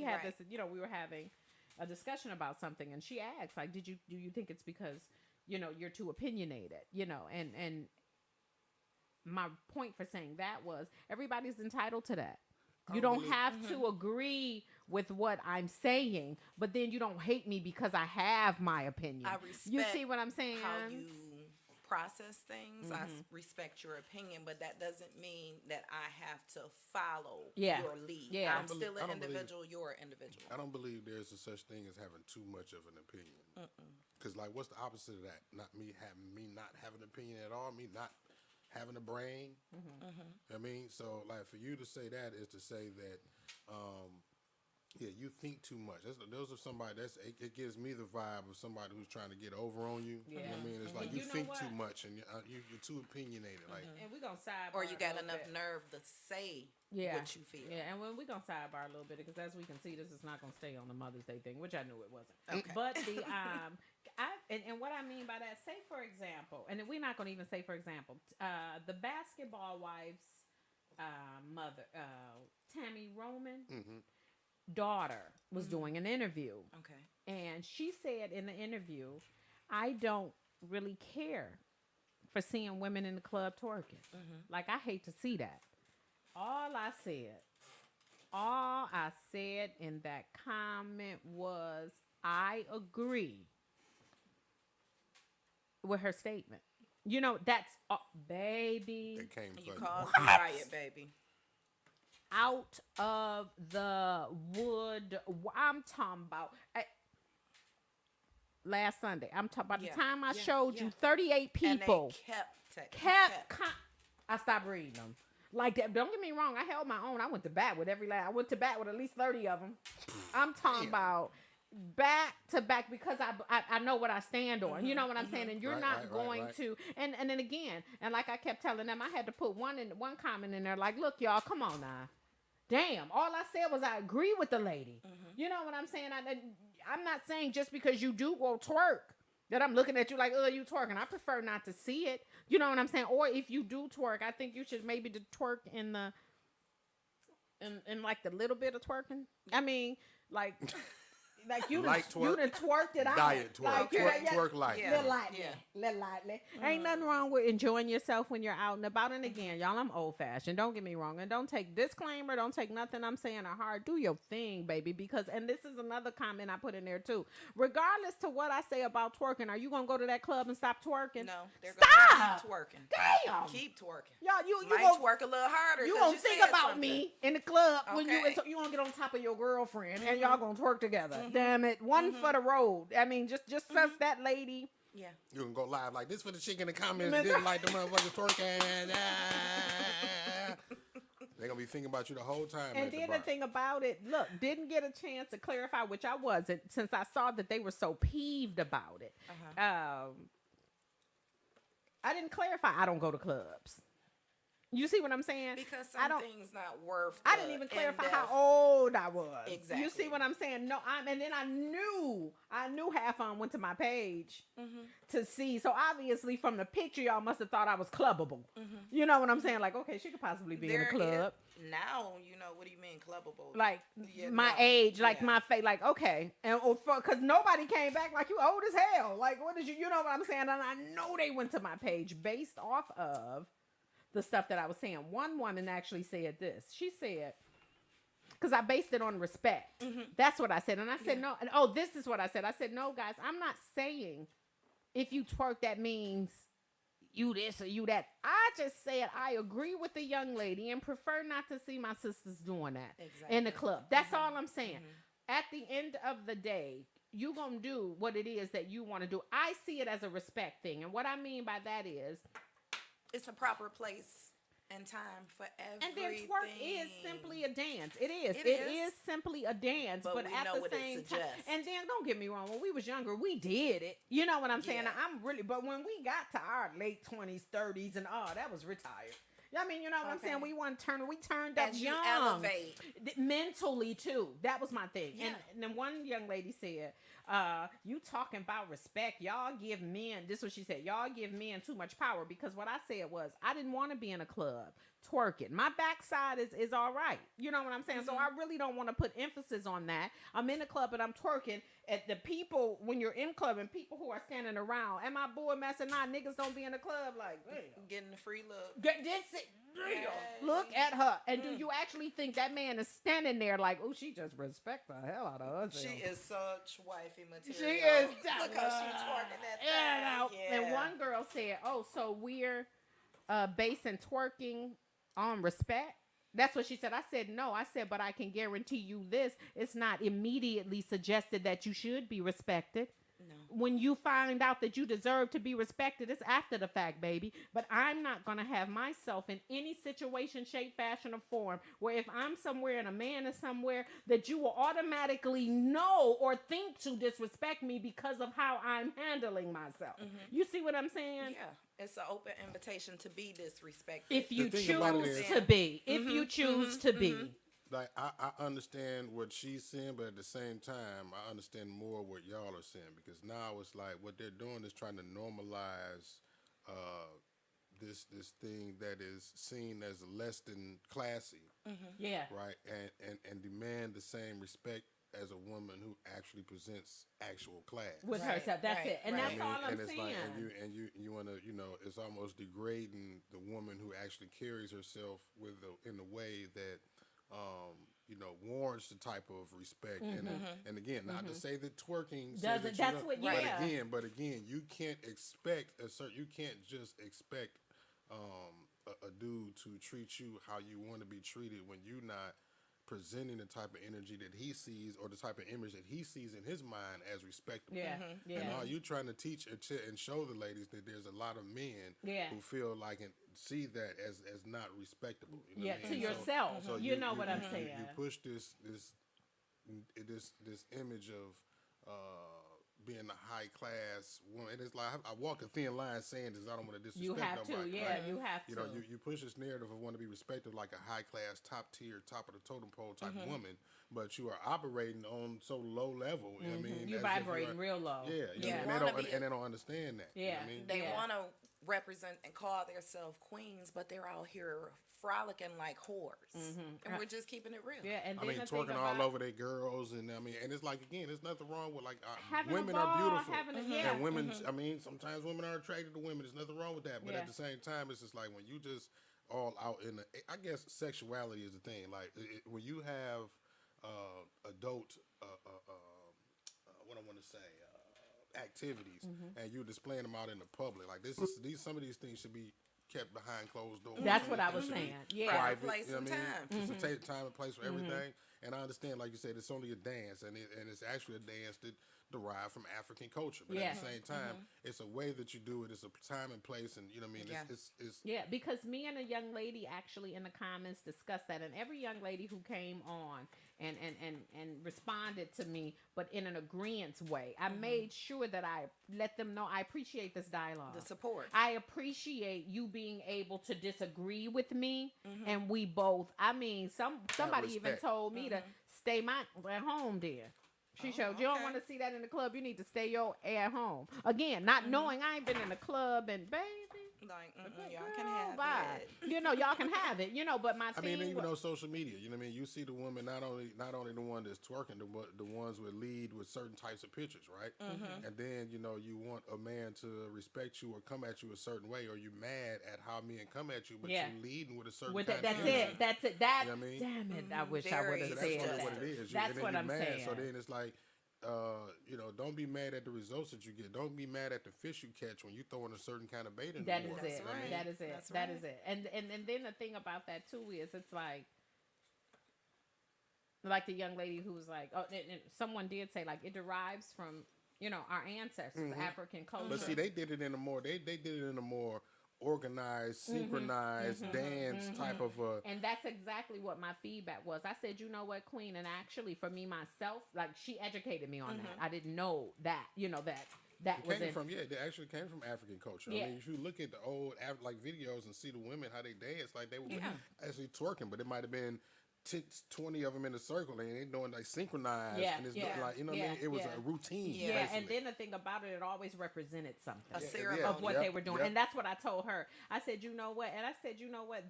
had Right. this, we were having a discussion about something and she asked, like, do you think it's because, you're too opinionated? And my point for saying that was everybody's entitled to that. You don't have to agree with what I'm saying, but then you don't hate me because I have my opinion. I respect You see what I'm saying? how you process things. I respect your opinion, but that doesn't mean that I have to follow Yeah. your lead. Yeah. I'm still I an don't believe- individual. You're an individual. I don't believe there's a such thing as having too much of an opinion. Because, like, what's the opposite of that? Not me not having an opinion at all, me not having a brain. I mean, so, like, for you to say that is to say that, you think too much. Those are somebody it gives me the vibe of somebody who's trying to get over on you. You know what I mean? It's like And you you know think what? too much and you're too opinionated. Like, And we're going to sidebar. Or you a got little enough bit. nerve to say what you feel. Yeah, and when we're going to sidebar a little bit because as we can see, this is not going to stay on the Mother's Day thing, which I knew it wasn't. Okay. But the, and what I mean by that, say for example, and we're not going to even say for example, the basketball wife's mother, Tammy Roman, daughter was doing an interview. Okay. And she said in the interview, I don't really care for seeing women in the club twerking. Like, I hate to see that. All I said in that comment was, I agree with her statement. That's, baby, it came You from caused a riot, baby. out of the wood. I'm talking about last Sunday. I'm talking about Yeah, the time I yeah, showed yeah. you 38 people And they kept I stopped reading them. Like that. Don't get me wrong. I held my own. I went to bat with every last. I went to bat with at least 30 of them. I'm talking about back to back because I know what I stand on. You know what I'm saying? And you're not going to. And then again, and like I kept telling them, I had to put one comment in there. Like, look, y'all, come on now. Damn. All I said was I agree with the lady. You know what I'm saying? I'm not saying just because you do go twerk that I'm looking at you like, oh, you twerking. I prefer not to see it. You know what I'm saying? Or if you do twerk, I think you should maybe twerk in the in like the little bit of twerking. I mean, like you Light twerk, you done twerked it out. diet twerk, Like, twerk light. Yeah. Little lightly. Ain't nothing wrong with enjoying yourself when you're out and about. And again, y'all, I'm old fashioned. Don't get me wrong. And don't take disclaimer. Don't take nothing I'm saying to heart. Do your thing, baby. Because, and this is another comment I put in there too. Regardless to what I say about twerking, are you going to go to that club and stop twerking? No, they're Stop! going to keep twerking. Damn! Keep twerking. Y'all, you Might gonna, twerk a little harder. you 'cause gonna you think said about something. me in the club when Okay. you gonna get on top of your girlfriend and y'all gonna twerk together. Damn it. One for the road. I mean, just since that lady. Yeah. You can go live like this for the chick in the comments that didn't like the motherfuckers twerking. They're going to be thinking about you the whole time. And at then the the bar. thing about it, look, didn't get a chance to clarify, which I wasn't, since I saw that they were so peeved about it. I didn't clarify I don't go to clubs. You see what I'm saying? Because I don't. something's not worth. I didn't even clarify how in-depth- old I was. Exactly. You see what I'm saying? No, and then I knew half on went to my page to see. So obviously from the picture, y'all must have thought I was clubbable. You know what I'm saying? Like, okay, she could possibly be in a There club. is- now, what do you mean clubbable? Like Yeah, my no. age, like Yeah. my face, like okay, and because nobody came back, like you old as hell. Like what did you know what I'm saying? And I know they went to my page based off of the stuff that I was saying. One woman actually said this. She said, because I based it on respect. That's what I said. And I said, no. And, this is what I said. I said, no, guys, I'm not saying if you twerk, that means you this or you that. I just said I agree with the young lady and prefer not to see my sisters doing that in the club. That's all I'm saying. At the end of the day, you gonna do what it is that you want to do. I see it as a respect thing. And what I mean by that is, it's a proper place and time for everything. and then twerk is simply a dance. It is. It It is. is simply a dance. But But we at know the what it same time, suggests. and then don't get me wrong, when we was younger, we did it. You know what I'm saying? Yeah. I'm really, but when we got to our late 20s, 30s, and that was retired. I mean, you know what I'm saying? We turned up And you young. elevate. Mentally too. That was my thing. Yeah. And then one young lady said, you talking about respect. Y'all give men, this is what she said, y'all give men too much power. Because what I said was, I didn't want to be in a club twerking. My backside is all right. You know what I'm saying? So I really don't want to put emphasis on that. I'm in a club and I'm twerking at the people, when you're in club and people who are standing around. Am I boy messing? Nah, niggas don't be in the club like, damn. Getting the free look. Look at her. And do you actually think that man is standing there like, oh, she just respect the hell out of us? She is such wifey material. She is. Look how she's twerking that thing. And one girl said, oh, so we're basing twerking on respect? That's what she said. I said, no. I said, but I can guarantee you this. It's not immediately suggested that you should be respected. No. When you find out that you deserve to be respected, it's after the fact, baby. But I'm not going to have myself in any situation, shape, fashion, or form where if I'm somewhere and a man is somewhere, that you will automatically know or think to disrespect me because of how I'm handling myself. You see what I'm saying? Yeah. It's an open invitation to be disrespected. If you The thing about it choose is- to be. If you choose to be. Like I understand what she's saying, but at the same time, I understand more what y'all are saying, because now it's like what they're doing is trying to normalize this thing that is seen as less than classy, Yeah. right? And demand the same respect as a woman who actually presents actual class. With Right, herself. That's right, it. And right. that's all I'm and it's saying. like, you want to, it's almost degrading the woman who actually carries herself in a way that, warrants the type of respect. And again, not to say that twerking says Doesn't- that that's you what- don't- yeah. But again, you can't expect you can't just expect a dude to treat you how you want to be treated when you're not presenting the type of energy that he sees, or the type of image that he sees in his mind as respectable. Yeah. Yeah. And all you trying to teach and show the ladies that there's a lot of men Yeah. who feel like and see that as not respectable. You know Yeah, what I to mean? yourself. You know what I'm you saying. push this image of being a high class woman. And it's like I walk a thin line saying this. I don't want to disrespect You have to. nobody. Yeah, right? you have to. You push this narrative of want to be respected like a high class, top tier, top of the totem pole type woman, but you are operating on so low level. You know what I mean? You're As if vibrating real low. Yeah, Yeah. and they don't understand that. You know Yeah. what I mean? They Yeah. want to represent and call themselves queens, but they're out here frolicking like whores. And we're just keeping it real. Yeah, and I then mean, the thing twerking about all over their girls, and and it's like, again, there's nothing wrong with like having women a ball, are beautiful, having a, yeah. and women. I mean, sometimes women are attracted to women. There's nothing wrong with that, but Yeah. at the same time, it's just like when you just all out in I guess sexuality is the thing. Like when you have adult, what I want to say. Activities, and you're displaying them out in the public. Like some of these things should be kept behind closed doors. That's what I It was should be saying. Yeah. private, Place you know and what I mean? time. It's a time and place for everything. And I understand, like you said, it's only a dance, and it's actually a dance that derived from African culture. But at the same time, it's a way that you do it. It's a time and place, and you know what I mean. Yeah. It's Yeah, because me and a young lady actually in the comments discussed that, and every young lady who came on and responded to me, but in an agreement way, I made sure that I let them know I appreciate this dialogue. The support. I appreciate you being able to disagree with me, and we both. I mean, somebody even respect. told me to stay at home, dear. She showed you don't want to see that in the club. You need to stay your at home. Again, not knowing I ain't been in the club and baby. Like, But y'all girl, can have bye. it. You know, y'all can have it. You know, but my I thing. mean, even on social media, you know what I mean. You see the woman not only the one that's twerking, the ones with lead with certain types of pictures, right? And then you want a man to respect you or come at you a certain way, or you mad at how men come at you, but Yeah. you leading with a certain with kind that, of that's energy. it. That's it. That. You know what I mean? Damn it! I wish I Very would have So said that's that. what it is. That's and then what you I'm mad. saying. So then it's like, don't be mad at the results that you get. Don't be mad at the fish you catch when you throwing a certain kind of bait in That the is water. it. You know what I mean? That is it. That's That right. is it. And then the thing about that too is it's like the young lady who was like, oh, and someone did say like it derives from our ancestors, African culture. But see, they did it in a more organized, synchronized dance type of And that's exactly what my feedback was. I said, you know what, Queen, and actually for me myself, like she educated me on that. I didn't know that, that was in. they actually came from African culture. Yeah. I mean, if you look at the old like videos and see the women how they dance, like they were actually twerking, but it might have been 20 of them in a circle and they doing like synchronized, and it's like what I mean. It was a routine. Yeah, basically. and then the thing about it, it always represented something A ceremony. of what Yep, they were doing, yep. and that's what I told her. I said, you know what,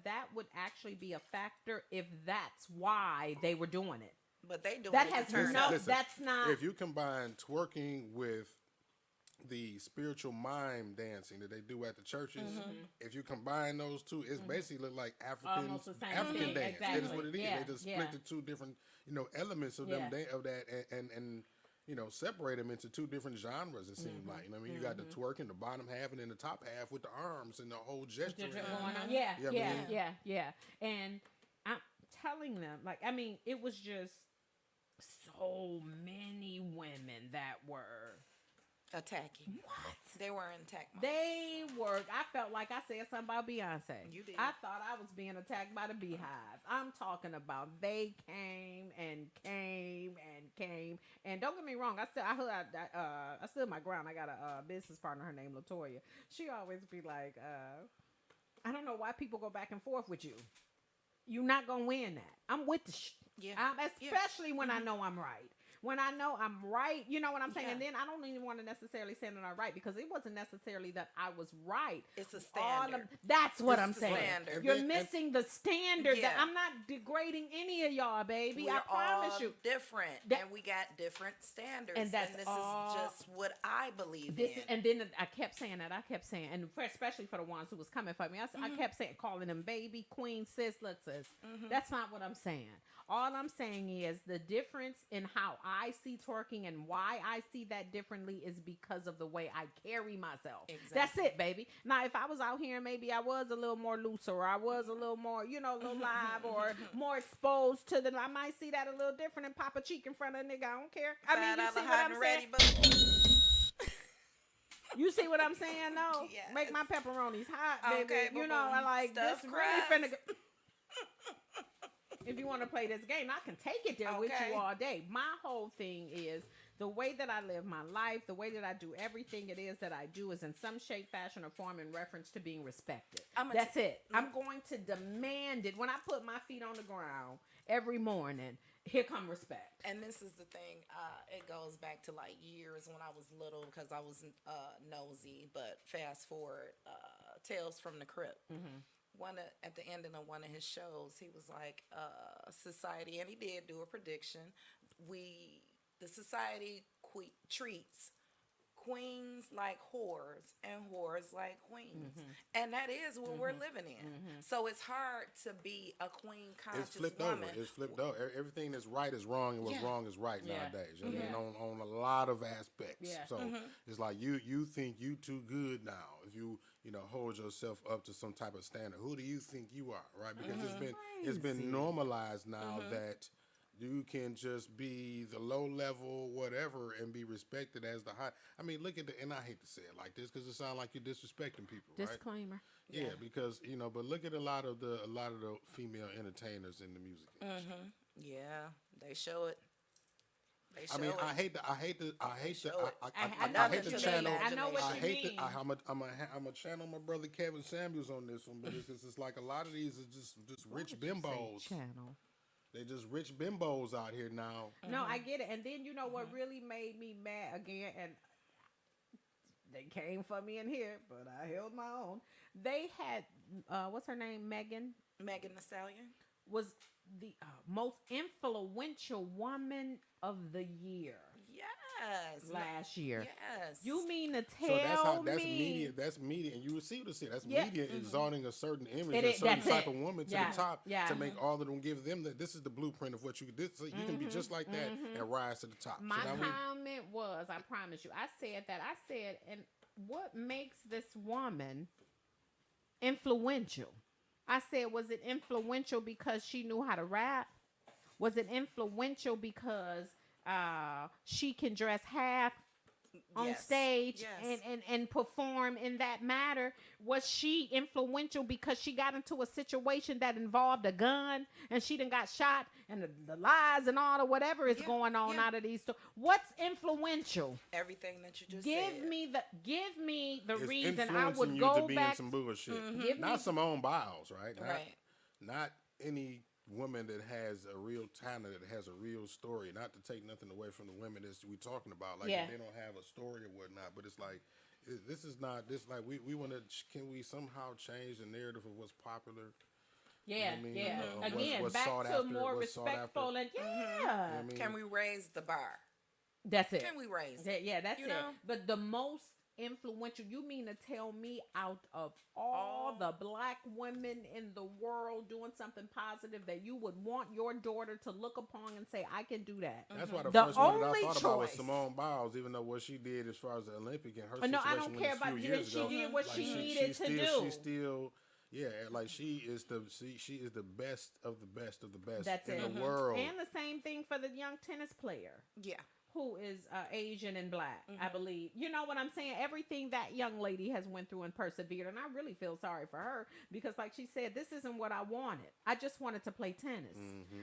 that would actually be a factor if that's why they were doing it. But they doing That it has to turn no- up. that's not- If you combine twerking with the spiritual mime dancing that they do at the churches, if you combine those two, it's basically look like Almost the same African thing, dance. That is what it is. exactly. They just Yeah, split yeah. the two different elements of Yeah. of that and separate them into two different genres. It seemed like I mean, you got the twerking, the bottom half, and then the top half with the arms and the whole gesture. Going on. Yeah, Yeah, yeah, man. yeah. And I'm telling them, like, I mean, it was just so many women that were. Attacking. What? They were in attack mode. They were. I felt like I said something about Beyonce. You did. I thought I was being attacked by the beehive. I'm talking about they came and came and came. And don't get me wrong, I stood my ground. I got a business partner. Her name Latoya. She always be like, I don't know why people go back and forth with you. You're not gonna win that. I'm with the Yeah. especially when I know I'm right. When I know I'm right, you know what I'm saying? Yeah. And then I don't even want to necessarily say that I'm right because it wasn't necessarily that I was right. It's a All standard. that's what It's I'm the saying. standard. You're And- missing the standard. That Yeah. I'm not degrading any of y'all, baby. We're I promise all you. different, That- and we got different standards. And that's this all- is just what I believe This in. and then I kept saying that. And especially for the ones who was coming for me, I kept saying, calling them baby, queen, sis, look, sis. That's not what I'm saying. All I'm saying is the difference in how I see twerking and why I see that differently is because of the way I carry myself. Exactly. That's it, baby. Now, if I was out here and maybe I was a little more loose or I was a little more, a little live or more exposed to them, I might see that a little different and pop a cheek in front of a nigga. I don't care. I mean, you $5 see what hot I'm and saying? ready, but You see what I'm saying? No, Yes. make my pepperonis hot, baby. Okay, You know, I boo-boo. like this. Stuffed Really crust. finna. If you want to play this game, I can take it there with Okay. you all day. My whole thing is the way that I live my life, the way that I do everything it is that I do is in some shape, fashion, or form in reference to being respected. That's it. I'm going to demand it. When I put my feet on the ground every morning, here come respect. And this is the thing. It goes back to like years when I was little because I was nosy. But fast forward, Tales from the Crypt. At the end of one of his shows, he was like, "Society," and he did do a prediction. The society treats queens like whores and whores like queens, and that is what we're living in. So it's hard to be a queen conscious It's flipped woman. over. It's flipped over. Everything that's right is wrong, and what's Yeah. wrong is right Yeah. nowadays. You know what I Yeah. mean, on a lot of aspects. Yeah. So it's like you think you too good now if you hold yourself up to some type of standard. Who do you think you are, right? Because it's been Crazy. normalized now that you can just be the low level whatever and be respected as the high. I mean, look at and I hate to say it like this because it sounds like you're disrespecting people, right? Disclaimer. Yeah, because but look at a lot of the female entertainers in the music industry. Yeah, they show it. They show I mean, it. I hate to I hate know to what you channel. mean. I know what I you hate mean. to. I'm a channel my brother Kevin Samuels on this one, but it's like a lot of these are just rich bimbos. Channel. They just rich bimbos out here now. No, I get it. And then you know what really made me mad again, and they came for me in here, but I held my own. They had what's her name? Megan The Stallion. was the most influential woman of the year Yes. last year. Yes. You mean to tell So that's me? media. That's media, and you will see what it. That's Yeah. media exalting a certain image, It a is- certain that's type it. of woman to Yeah. the top Yeah. to make all of them give them that. This is the blueprint of what you. This so you can be just like that and rise to the top. My so now comment was, I promise you, I said that. I said, and what makes this woman influential? I said, was it influential because she knew how to rap? Was it influential because she can dress half on Yes. stage Yes. and perform in that matter? Was she influential because she got into a situation that involved a gun and she done got shot and the lies and all the whatever is Yeah, going on yeah. out of these what's influential? Everything that you just Give said. me the it's reason. I influencing would you go to be in back. some bullshit. Give me- Not Simone Biles, right? Right. Not any woman that has a real talent, that has a real story. Not to take nothing away from the women that we talking about, like Yeah. if they don't have a story or whatnot. But it's like this is not this. Like we want to. Can we somehow change the narrative of what's popular? Yeah, I mean, yeah. what's- Again, what's back sought to after, more what's sought respectful after. and yeah. You know what I mean? Can we raise the bar? That's it. Can we raise Yeah, it? yeah, that's You it. know? But the most influential, you mean to tell me out of all the black women in the world doing something positive that you would want your daughter to look upon and say, I can do that? That's why the The first one that I only thought about was choice. Simone Biles, even though what she did as far as the Olympic and her No, situation I don't care a about few you. years She ago, did what like she needed to do. She still, yeah, like she is the best of the best of the best That's in it. the world. And the same thing for the young tennis player Yeah. who is Asian and black, I believe. You know what I'm saying? Everything that young lady has went through and persevered, and I really feel sorry for her because, like she said, this isn't what I wanted. I just wanted to play tennis.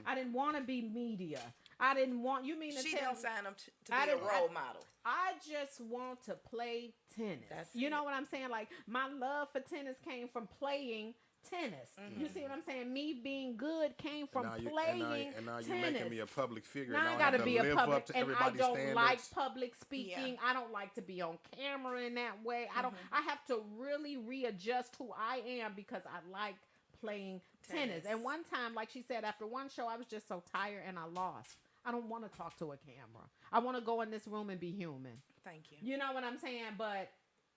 I didn't want to be media. I didn't want. You mean to She tell? didn't sign him to I be a didn't- role model. I just want to play tennis. That's you know it. what I'm saying? Like my love for tennis came from playing tennis. You see what I'm saying? Me being good came from playing and now tennis. you're making me a public figure. Now I have gotta to be a live public, up to and I everybody's don't standards. like public speaking. Yeah. I don't like to be on camera in that way. I don't. I have to really readjust who I am because I like playing tennis. And one time, like she said, after one show, I was just so tired and I lost. I don't want to talk to a camera. I want to go in this room and be human. Thank you. You know what I'm saying? But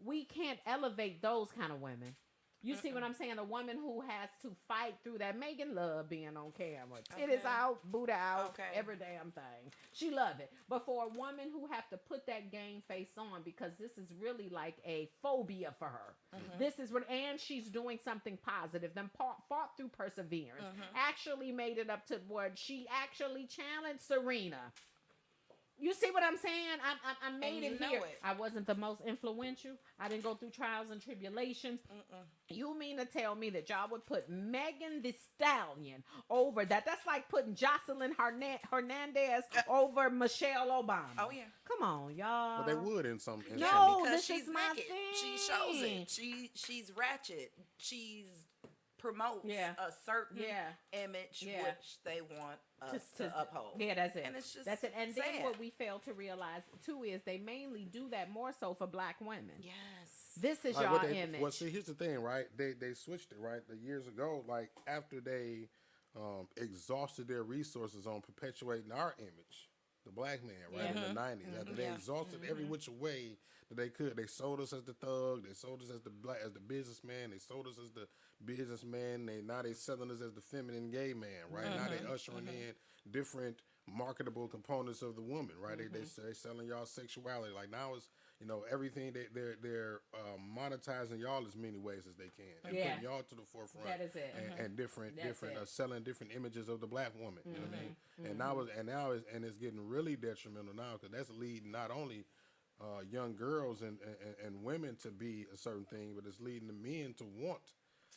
we can't elevate those kind of women. You see what I'm saying? A woman who has to fight through that. Megan love being on camera. Titties Okay. out, booty out, Okay. every damn thing. She love it. But for a woman who have to put that game face on because this is really like a phobia for her. This is what, and she's doing something positive. Then fought through perseverance. Actually made it up to where she actually challenged Serena. You see what I'm saying? I made you it know here. it. I wasn't the most influential. I didn't go through trials and tribulations. You mean to tell me that y'all would put Megan the Stallion over that? That's like putting Jocelyn Hernandez over Michelle Obama. Oh, yeah. Come on, y'all. But they would in some. In No, some Because this she's is my naked. She shows thing. it. She's ratchet. She's promotes Yeah. a certain Yeah. image Yeah. which they want us to uphold. Yeah, that's it. And it's just that's it. And then sad. what we fail to realize too is they mainly do that more so for black women. Yes. This is Like, y'all what they- image. Well, see, here's the thing, right? They switched it, right? The years ago, like after they exhausted their resources on perpetuating our image, the black man, right, in the '90s. After they exhausted every which way that they could, they sold us as the thug, they sold us as the businessman, they sold us as the businessman. Now they selling us as the feminine gay man, right? Now they ushering in different marketable components of the woman, right? They selling y'all sexuality. Like now it's everything they're monetizing y'all as many ways as they can and Yeah. putting y'all to the forefront. That is it. And different That's it. selling different images of the black woman. You know what I mean? And it's getting really detrimental now because that's leading not only young girls and women to be a certain thing, but it's leading the men to want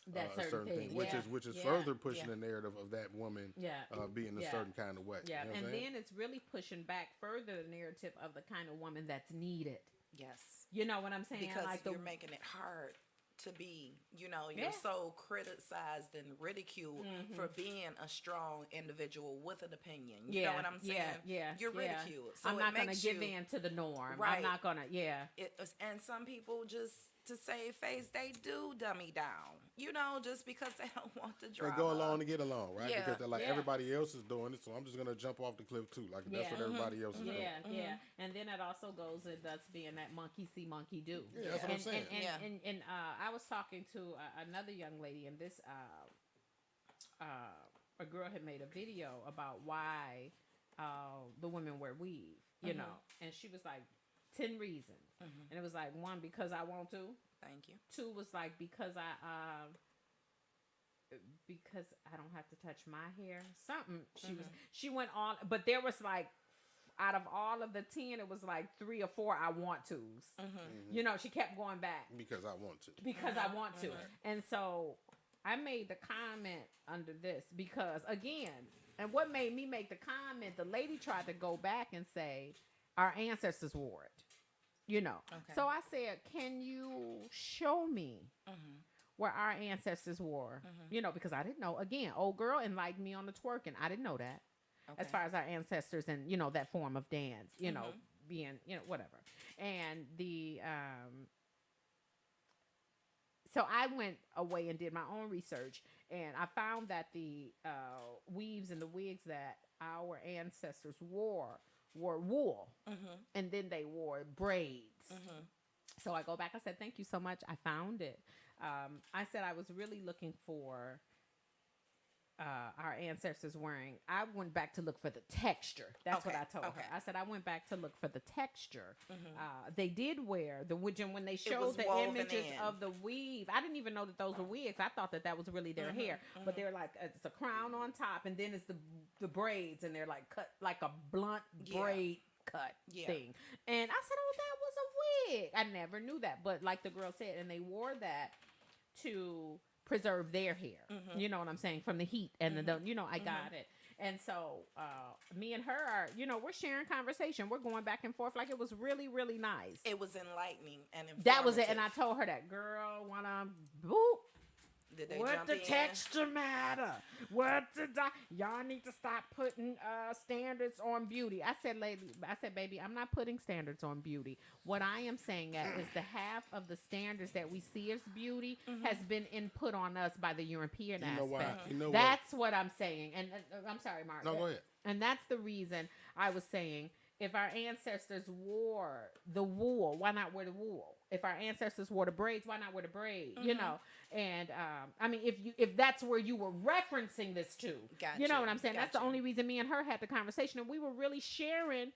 That a certain thing, yeah. which is Yeah. further pushing Yeah. the narrative of that woman Yeah. being a Yeah. certain kind of way. Yeah, You know what and I'm saying? then it's really pushing back further the narrative of the kind of woman that's needed. Yes. You know what I'm saying? Because like you're making it hard to be, you know, Yeah. you're so criticized and ridiculed for being a strong individual with an opinion. You know what I'm saying? You're ridiculed. So I'm not going gonna give in to the norm. Right. I'm not gonna. Yeah. And some people just to save face, they do dummy down. You know, just because they don't want the They drama. go along to get along, right? Yeah. Because they're like, Yeah. everybody else is doing it, so I'm just gonna jump off the cliff too. Like that's what everybody else is doing. Yeah. And then it also goes in that's being that monkey see, monkey do. Yeah, that's what I'm saying. And I was talking to another young lady, and this a girl had made a video about why the women wear weave, you know, and she was like 10 reasons, and it was like 1 because I want to. Thank you. 2 was like because I don't have to touch my hair. Something she went on, but there was like out of all of the 10, it was like 3 or 4 I want tos. You know, she kept going back Because I want to. because I want to, and so I made the comment under this because again, and what made me make the comment, the lady tried to go back and say our ancestors wore it. You know, so I said, can you show me where our ancestors wore? You know, because I didn't know. Again, old girl enlightened me on the twerking. I didn't know that. As far as our ancestors and, you know, that form of dance, you know, being, you know, whatever. And so I went away and did my own research, and I found that the weaves and the wigs that our ancestors wore wool, and then they wore braids. So I go back, I said, thank you so much. I found it. I said I was really looking for our ancestors wearing. I went back to look for the texture. That's what I told her. I said I went back to look for the texture. They did wear the when they showed the images of the weave. I didn't even know that those were wigs. I thought that was really their hair, but they're like it's a crown on top, and then it's the braids, and they're like cut like a blunt braid cut thing. And I said, oh, that was a wig. I never knew that, but like the girl said, and they wore that to preserve their hair. You know what I'm saying? From the heat and the you know, I got it. And so me and her are, you know, we're sharing conversation. We're going back and forth like it was really, really nice. It was enlightening and informative. That was it. And I told her that, girl, wanna boop. Did they What jump the in? texture matter? What the y'all need to stop putting standards on beauty. I said, baby, I'm not putting standards on beauty. What I am saying is the half of the standards that we see as beauty has been input on us by the European You know aspect. why? You know That's what I'm saying. And I'm sorry, Mark. No, go ahead. And that's the reason I was saying, if our ancestors wore the wool, why not wear the wool? If our ancestors wore the braids, why not wear the braid? You know, and I mean, if that's where you were referencing this to, you know what I'm saying? That's the only reason me and her had the conversation, and we were really sharing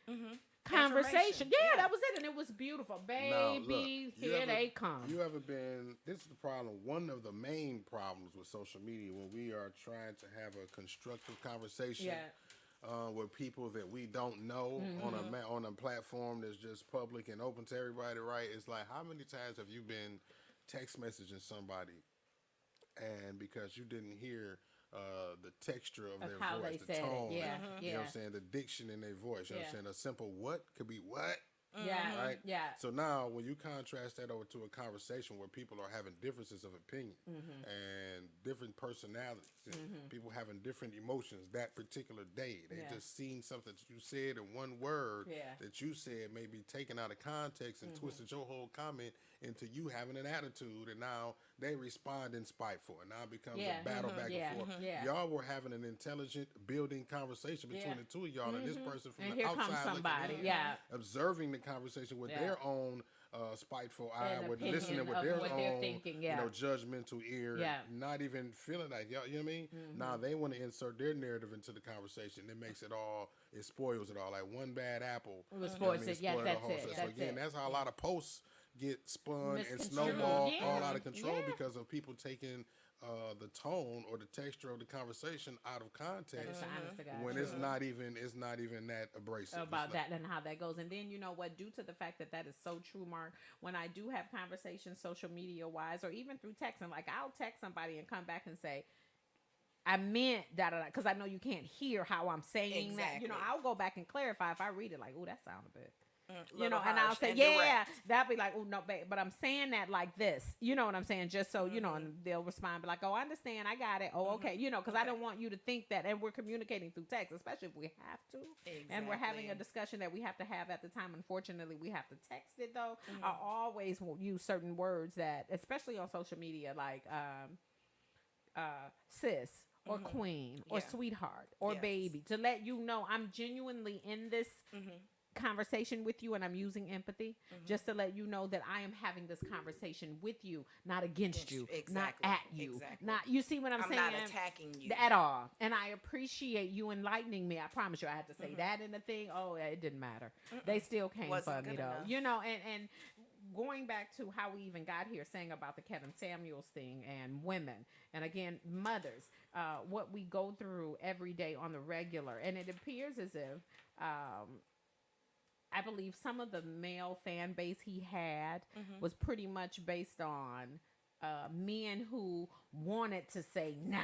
conversation. Yeah, that was it, and it was beautiful, baby. Now, look, Here they come. You ever been? This is the problem. One of the main problems with social media when we are trying to have a constructive conversation. With people that we don't know on a platform that's just public and open to everybody, right? It's like, how many times have you been text messaging somebody, and because you didn't hear the texture of their how voice, they the said it, tone, yeah, you know what I'm saying, the diction in their voice, you know what I'm saying, a simple what could be what. Right? So now when you contrast that over to a conversation where people are having differences of opinion and different personalities and people having different emotions that particular day, they just seen something that you said in one word that you said may be taken out of context and twisted your whole comment into you having an attitude, and now they respond in spiteful, and now it becomes a battle back and forth. Y'all were having an intelligent building conversation between the two of y'all, and this person from and the here outside comes somebody, looking in, observing the conversation with their own spiteful eye, An with opinion listening with of their what own, they're thinking, you know, judgmental ear, not even feeling like, y'all, you know what I mean? Now they want to insert their narrative into the conversation. It makes it all, it spoils it all. Like one bad apple, It was you know what I mean? spoils it. Yeah, Spoil the that's whole it. set. That's So again, it. that's how a lot of posts get spun and Misconstrued. snowball Yeah. all out of control Yeah. because of people taking the tone or the texture of the conversation out of context honest to God when truth. it's not even that abrasive. About It's not- that and how that goes. And then, you know what, due to the fact that is so true, Mark, when I do have conversations social media wise or even through texting, like I'll text somebody and come back and say, I meant da-da-da, because I know you can't hear how I'm saying that. You know, Exactly. I'll go back and clarify if I read it like, oh, that sounded bad. you little know, and I'll harsh say, and yeah, direct. that'll be like, oh no, babe, but I'm saying that like this, you know what I'm saying? Just so, you know, Mm-hmm. and they'll respond, be like, oh, I understand, I got it. Oh, okay, you know, because I Okay. don't want you to think that, and we're communicating through text, especially if we have to, and we're having a Exactly. discussion that we have to have at the time. Unfortunately, we have to text it though. Mm-hmm. I always will use certain words that, especially on social media, like sis or queen or Mm-hmm. Yeah. sweetheart or Yes. baby, to let you know I'm genuinely in this Mm-hmm. conversation with you, and I'm using empathy just to let you know that I am having this conversation with you, not against you, not Exactly. at you, Exactly. not, you see what I'm I'm saying? not attacking you. At all. And I appreciate you enlightening me. I promise you, I had to say that in the thing. Oh, it didn't matter. They still came Wasn't for me good though. enough. You know, and going back to how we even got here, saying about the Kevin Samuels thing and women, and again, mothers, what we go through every day on the regular, and it appears as if I believe some of the male fan base he had was pretty much based on men who wanted to say nah.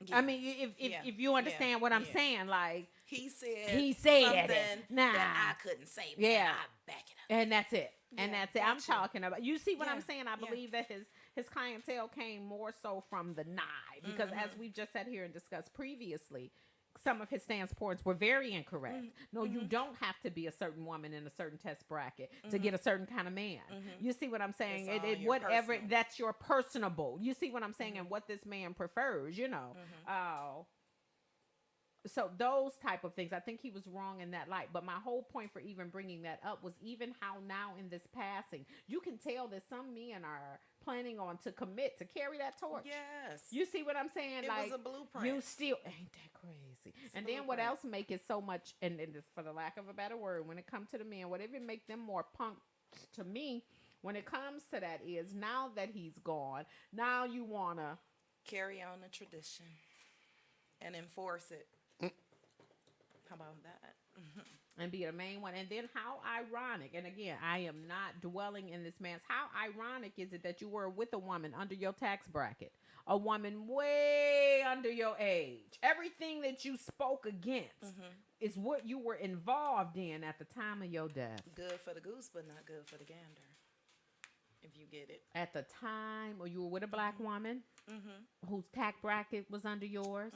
Yeah. I mean, Yeah. if you understand Yeah. what I'm Yeah. saying, like, He said He said something it. Nah. that I couldn't say. Yeah. Yeah, I back it up. and that's it. And Yeah, that's it. I'm gotcha. talking about. You see what I'm Yeah, saying? I yeah. believe that his clientele came more so from the nah, because as we've just sat here and discussed previously, some of his stance points were very incorrect. No, you don't have to be a certain woman in a certain test bracket to get a certain kind of man. You see what I'm saying? It's all your Whatever, personal. that's your personable. You see what I'm saying? And what this man prefers, you know. So those type of things, I think he was wrong in that light. But my whole point for even bringing that up was even how now in this passing, you can tell that some men are planning on to commit to carry that torch. Yes. You see what I'm saying? It like was a blueprint. You still ain't that crazy. a And then what blueprint. else make it so much? And for the lack of a better word, when it comes to the men, whatever make them more punk to me, when it comes to that, is now that he's gone, now you wanna Carry on the tradition and enforce it. How about that? and be the main one. And then how ironic, and again, I am not dwelling in this man's, how ironic is it that you were with a woman under your tax bracket, a woman way under your age? Everything that you spoke against is what you were involved in at the time of your death. Good for the goose, but not good for the gander. If you get it. At the time, or you were with a black woman whose tax bracket was under yours.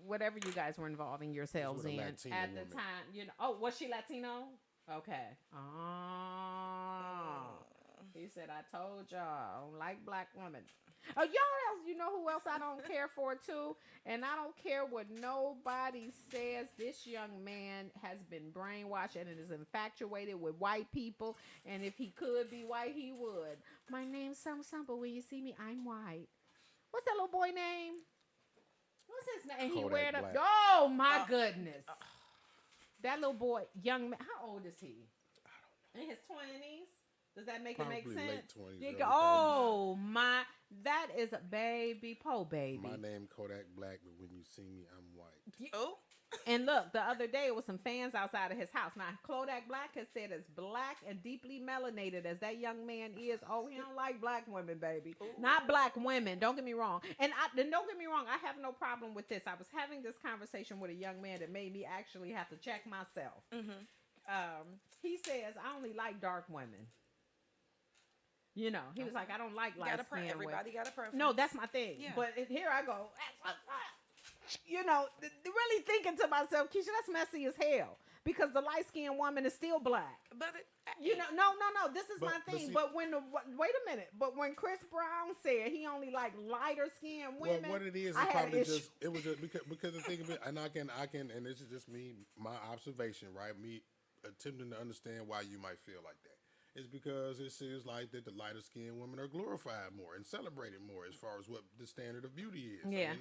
Whatever you guys were involving yourselves with a in Latina at the woman. time, you know. Oh, was she Latino? Okay. Oh, he said, "I told y'all, I don't like black women." Oh, y'all else, you know who else I don't care for too, and I don't care what nobody says. This young man has been brainwashed and is infatuated with white people. And if he could be white, he would. My name's some, but when you see me, I'm white. What's that little boy name? What's his name? And he Kodak wear it up. Black. Oh my goodness! That little boy, young man. How old is he? In his 20s. Does that make Probably it make late sense? 20s, You early go, 30s. oh my! That is a baby, po baby. My name Kodak Black, but when you see me, I'm white. Oh. And look, the other day it was some fans outside of his house. Now, Kodak Black has said as black and deeply melanated as that young man is, oh, he don't like black women, baby. Not black women. Don't get me wrong. And don't get me wrong, I have no problem with this. I was having this conversation with a young man that made me actually have to check myself. He says, I only like dark women. You know, he was like, I don't like light skin women. Everybody got a preference. No, that's my thing. Yeah. But here I go. You know, really thinking to myself, Keisha, that's messy as hell. Because the light-skinned woman is still black. But You know, no. This is But- my but thing. see- But when wait a minute. But when Chris Brown said he only like lighter-skinned women, Well, what it is I had an probably issue. just it was just because the thing of it, and I can, and this is just me, my observation, right? Me attempting to understand why you might feel like that. It's because it seems like that the lighter skinned women are glorified more and celebrated more as far as what the standard of beauty is. Yeah.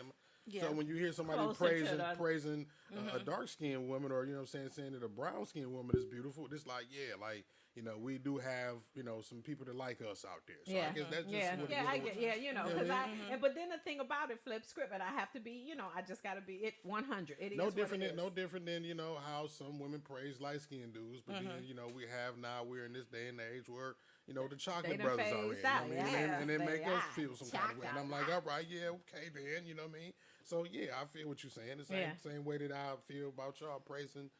So when you hear somebody Closer to praising a dark skinned woman, or saying that a brown skinned woman is beautiful, it's like, yeah, like, we do have, some people that like us out there. So I guess that's just what I get, you know, Yeah, because man. but then the thing about it, flip script, and I have to be, I just got to be it 100. It is No what different it than is. how some women praise light skinned dudes, but then we have now, we're in this day and age where the chocolate They done brothers are in, phased out, you know what I mean? yeah. And it They make us are. feel some kind of way. And I'm like, all right, yeah, okay then, you know what I mean? So yeah, I feel what you're saying. The same way that I feel about y'all praising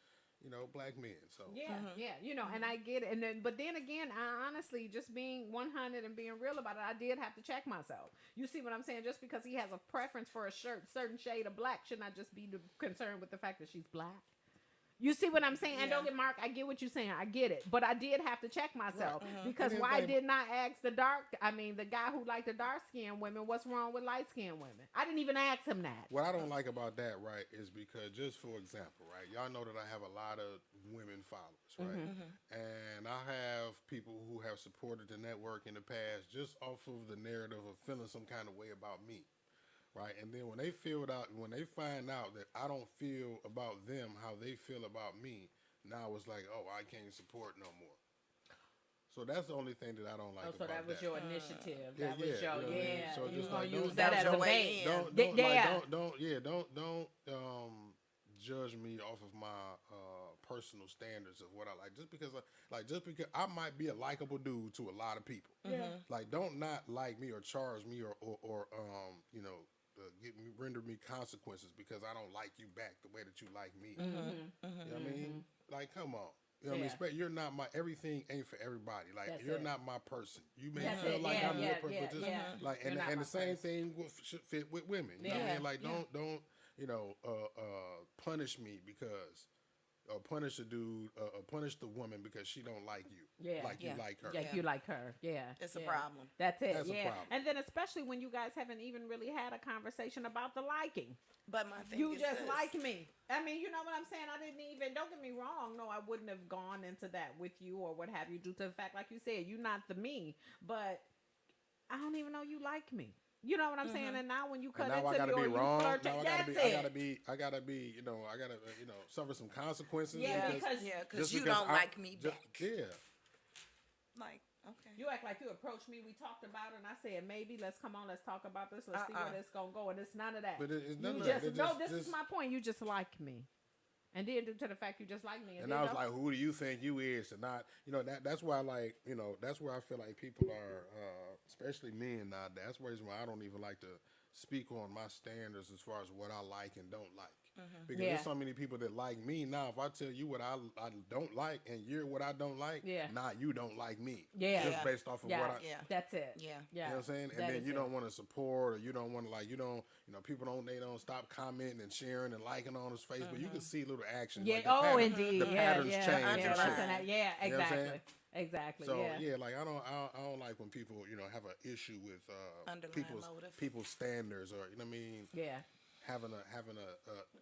black men. So Yeah, yeah, and I get it. And then, but then again, I honestly, just being 100 and being real about it, I did have to check myself. You see what I'm saying? Just because he has a preference for a certain shade of black, shouldn't I just be concerned with the fact that she's black? You see what I'm saying? And don't get Mark, I get what you're saying. I get it. But I did have to check myself because why didn't I ask the guy who liked the dark-skinned women, what's wrong with light-skinned women? I didn't even ask him that. what I don't like about that, right, is because just for example, right, y'all know that I have a lot of women followers, right? And I have people who have supported the network in the past just off of the narrative of feeling some kind of way about me. Right, and then when they find out that I don't feel about them how they feel about me, now it's like, oh, I can't support no more. So that's the only thing that I don't like. So about that was your initiative. That was you know what I mean? So you just gonna like, use don't- that as a your way bait. Don't judge me off of my personal standards of what I like. Just because I might be a likable dude to a lot of people. Like, don't not like me or charge me or render me consequences because I don't like you back the way that you like me. You know what I mean? Like, come on. You know what I mean? You're not everything ain't for everybody. Like, you're not my person. You may feel like I'm your person, but just like, and the same thing should fit with women. You know what I mean? Like, don't punish me because, or punish a dude, or punish the woman because she don't like you. You like her. Like you like her. Yeah. It's a problem. That's it. That's a problem. And then especially when you guys haven't even really had a conversation about the liking. But my thing You is just this. like me. I mean, you know what I'm saying? I didn't even, don't get me wrong. No, I wouldn't have gone into that with you or what have you due to the fact, like you said, you're not the me. But I don't even know you like me. You know what I'm saying? And now when you cut And now into I gotta me or be you wrong. flirt, Now I that's gotta it. be, I gotta suffer some consequences. Yeah, because because just you because don't like me just- back. Yeah. Like, okay. You act like you approached me. We talked about it, and I said, maybe let's come on, let's talk about this. Let's see where this gonna go. And it's none of that. But it's none You of just that. It no. just- This is just- my point. You just like me, and then due to the fact you just like me, And then I was don't- like, who do you think you is to not, that's why that's where I feel like people are, especially men now. That's the reason why I don't even like to speak on my standards as far as what I like and don't like. Because Yeah. there's so many people that like me. Now, if I tell you what I don't like and you're what I don't like, now you don't like me. Yeah. Just based off of yeah, what I, that's it. Yeah. yeah. you know what I'm saying? That And then is you it. don't want to support, or you don't want to people they don't stop commenting and sharing and liking on his face, but you can see little actions. Yeah. Like the Oh, pattern, indeed. The patterns yeah. change Yeah. and That's shit. an- yeah. You know what I'm Exactly. saying? Exactly. So yeah. like I don't like when people have an issue with Underlying motive. people's standards, or you know what I mean, Yeah. having a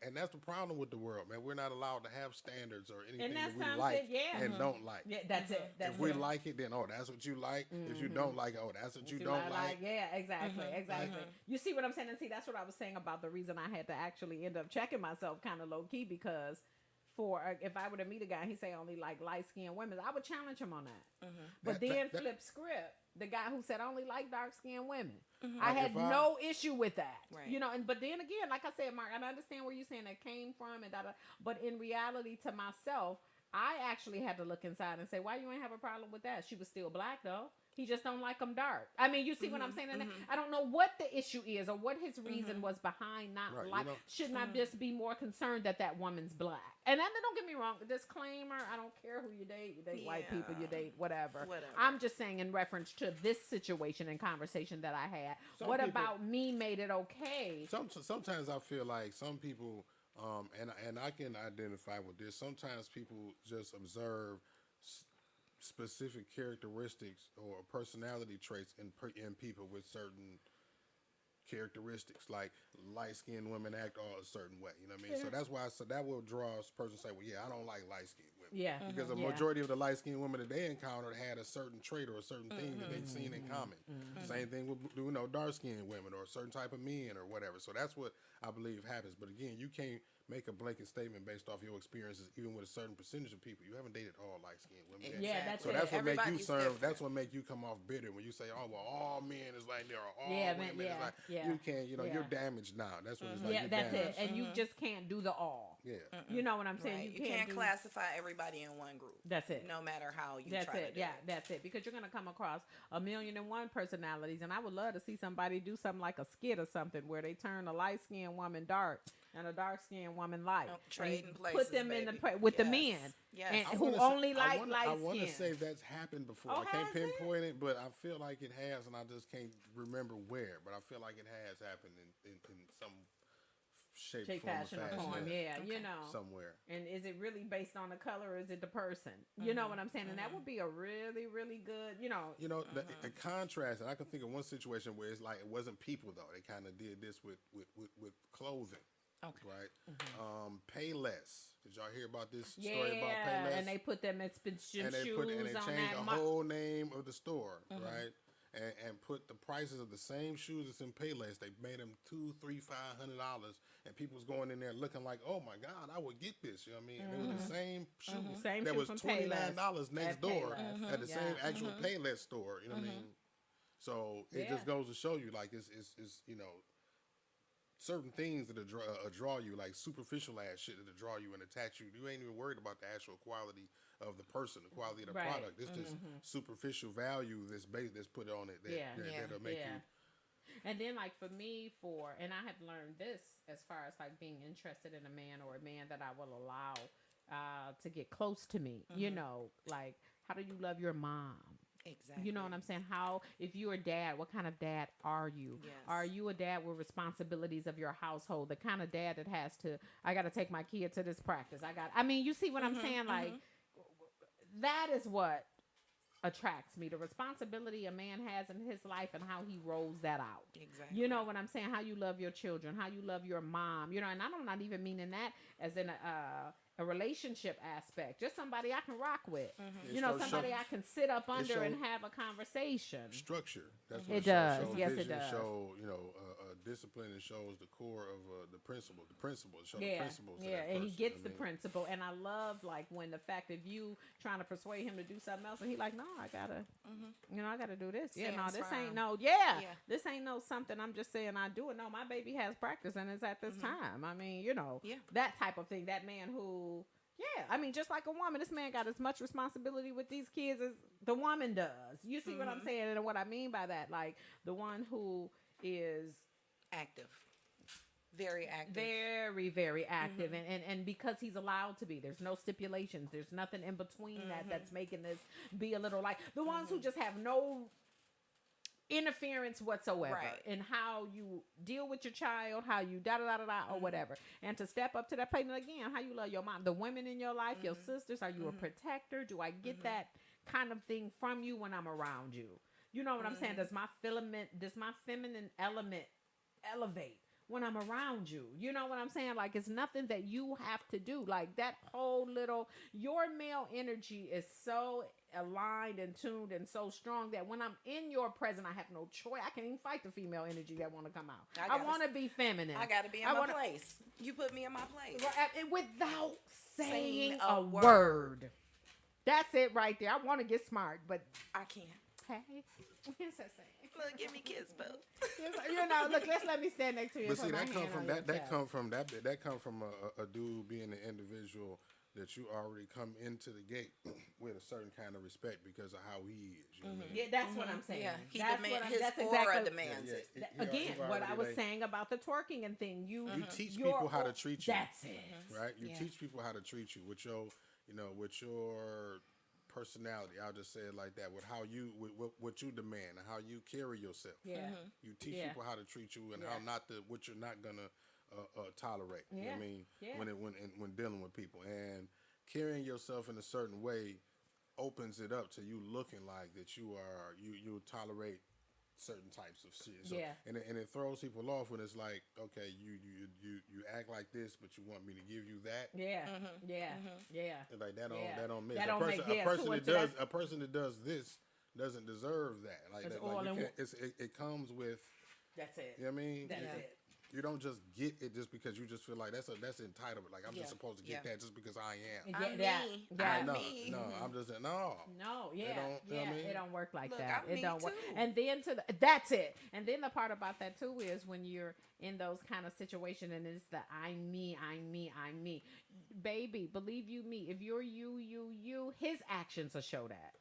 and that's the problem with the world, man. We're not allowed to have standards or anything that's that we something, like yeah. and don't like. Yeah. That's it. That's If we it. like it, then that's what you like. If you don't like it, that's what you don't like. Yeah, exactly, exactly. You see what I'm saying? And see, that's what I was saying about the reason I had to actually end up checking myself kind of low key, because if I were to meet a guy and he say I only like light skinned women, I would challenge him on that. But then flip script, the guy who said I only like dark skinned women, I Like, had if I- no issue with that. Right. But then again, like I said, Mark, I understand where you're saying that came from and but in reality, to myself, I actually had to look inside and say, why you ain't have a problem with that? She was still black though. He just don't like them dark. I mean, you see what I'm saying? And I don't know what the issue is or what his reason was behind not Right, like. Shouldn't I just be more concerned that woman's black? And then don't get me wrong. Disclaimer: I don't care who you date. You date white people. You date whatever. I'm just saying in reference to this situation and conversation that I had. What people- about me made it okay? Sometimes I feel like some people, and I can identify with this. Sometimes people just observe specific characteristics or personality traits in people with certain characteristics, like light-skinned women act all a certain way. You know what I mean? So that's why that will draw a person to say, well, yeah, I don't like light-skinned women. Yeah, Because the majority of the light-skinned women that they encountered had a certain trait or a certain thing that they'd seen in common. Same thing with dark-skinned women or a certain type of men or whatever. So that's what I believe happens. But again, you can't make a blanket statement based off your experiences, even with a certain percentage of people. You haven't dated all light-skinned women. Exactly. Yeah, that's So it. that's what make you Everybody's serve. different. That's what make you come off bitter when you say, "Oh well, all men is like there, or all Yeah, man, women is yeah, like." yeah, You can't. yeah. You're damaged now. That's what it's like. Yeah, You're that's damaged. it. And you just can't do the all. Yeah. You know what I'm saying? Right. You can't do- classify everybody in one group. That's it. No matter how you That's try it. to do Yeah, it. that's it. Because you're gonna come across 1,000,001 personalities, and I would love to see somebody do something like a skit or something where they turn a light skinned woman dark, and a dark skinned woman like. Trading And places, put them in baby. with the Yes. men. Yes. And I who wanna only say, I like light want to skin. say that's happened before. Oh, I can't has it? pinpoint it, but I feel like it has, and I just can't remember where. But I feel like it has happened in some shape, Shape, form, fashion, or or fashion. form. Yeah, you know. Somewhere. And is it really based on the color or is it the person? You know what I'm saying? And that would be a really, really good, You know, the contrast, and I can think of one situation where it's like it wasn't people though. They kind of did this with clothing. Okay. Right. Pay less. Did y'all hear about this yeah, story about pay less? and they put them expensive and they shoes put and they on changed that. the whole name of the store, right? And put the prices of the same shoes that's in Payless. They made them $200, $300, $500, and people was going in there looking like, "Oh my God, I would get this." You know what I mean? And it was the same shoe Same that shoe was from $29 next at door Payless. at the same actual Payless store. You know what I mean? So it just goes to show you, like it's certain things that draw you, like superficial ass shit that draw you and attach you. You ain't even worried about the actual quality of the person, the quality of the Right. product. It's just superficial value that's put on it that'll make you. And then, like, for me, and I have learned this as far as, like, being interested in a man or a man that I will allow to get close to me. You know, like, how do you love your mom? Exactly. You know what I'm saying? How, if you're a dad, what kind of dad are you? Yes. Are you a dad with responsibilities of your household? The kind of dad that has to, I got to take my kid to this practice. I mean, you see what I'm saying? Like, that is what attracts me. The responsibility a man has in his life and how he rolls that out. Exactly. You know what I'm saying? How you love your children, how you love your mom. You know, and I'm not even meaning that as in a relationship aspect. Just somebody I can rock with. You know, somebody I can sit up under and have a conversation. Structure. That's what It does. Shows Yes, it vision, does. Show discipline, and shows the core of the principle. The principles. Show the principles. Yeah, of that and he person, gets you know the what I mean? principle. And I love, like, when the fact of you trying to persuade him to do something else, and he like, no, I gotta, I gotta do this. Yeah, no, Stands this ain't firm. no, Yeah. this ain't no something I'm just saying I do it. No, my baby has practice, and it's at this time. I mean, Yeah. that type of thing. That man who, I mean, just like a woman, this man got as much responsibility with these kids as the woman does. You see what I'm saying? And what I mean by that, like, the one who is Active. Very active. very, very active, and because he's allowed to be, there's no stipulations, there's nothing in between that's making this be a little like the ones who just have no interference whatsoever Right. in how you deal with your child, how you or whatever, and to step up to that plate. And again, how you love your mom, the women in your life, your sisters. Are you a protector? Do I get that kind of thing from you when I'm around you? You know what I'm saying? Does my feminine element elevate when I'm around you? You know what I'm saying? Like, it's nothing that you have to do. Like, that whole little, your male energy is so aligned and tuned and so strong that when I'm in your presence, I have no choice. I can't even fight the female energy that want to come out. I want to be feminine. I got to be in my place. You put me in my place. Without saying Saying a a word. That's it right there. I want to get smart, but I can't. hey, what's that saying? Look, give me kiss, boo. You know, look, let me stand next to you. But and see, put my that come hand from on that. your That chest. come from a dude being an individual that you already come into the gate with a certain kind of respect because of how he is. You know what I mean? Yeah, that's what I'm saying. Yeah, he That's demand what I'm- his that's aura exactly- demands it. Again, you what I already, was like, saying about the twerking and thing, you teach your- people how to treat you. That's it. Right? You Yeah. teach people how to treat you with your, with your personality. I'll just say it like that. With how you, with what you demand and how you carry yourself. Yeah. You teach Yeah. people how to treat you and Yeah. how not to, what you're not gonna tolerate. You know what I Yeah. mean? Yeah. When dealing with people, and carrying yourself in a certain way opens it up to you looking like that you tolerate certain types of shit. So, Yeah. and it throws people off when it's like, okay, you act like this, but you want me to give you that. Yeah. Yeah. Yeah. Like that don't Yeah. that don't miss. That a don't person, make- yeah, a person so that so does that's- a person that does this doesn't deserve that. Like, It's that, all like you in can't, it comes with. That's it. You know what I mean? That's You- it. You don't just get it just because you just feel like that's entitlement. Like, I'm Yeah. just supposed to get Yeah. that just because I am. Yeah, I'm that- me. yeah. I'm No, me. no, I'm just no. No, yeah, don't- you know what I yeah, mean? it don't work like Look, that. I'm It me don't work. too. And then that's it. And then the part about that too is when you're in those kind of situations and it's the I'm me. Baby, believe you me, if you're you, his actions will show that.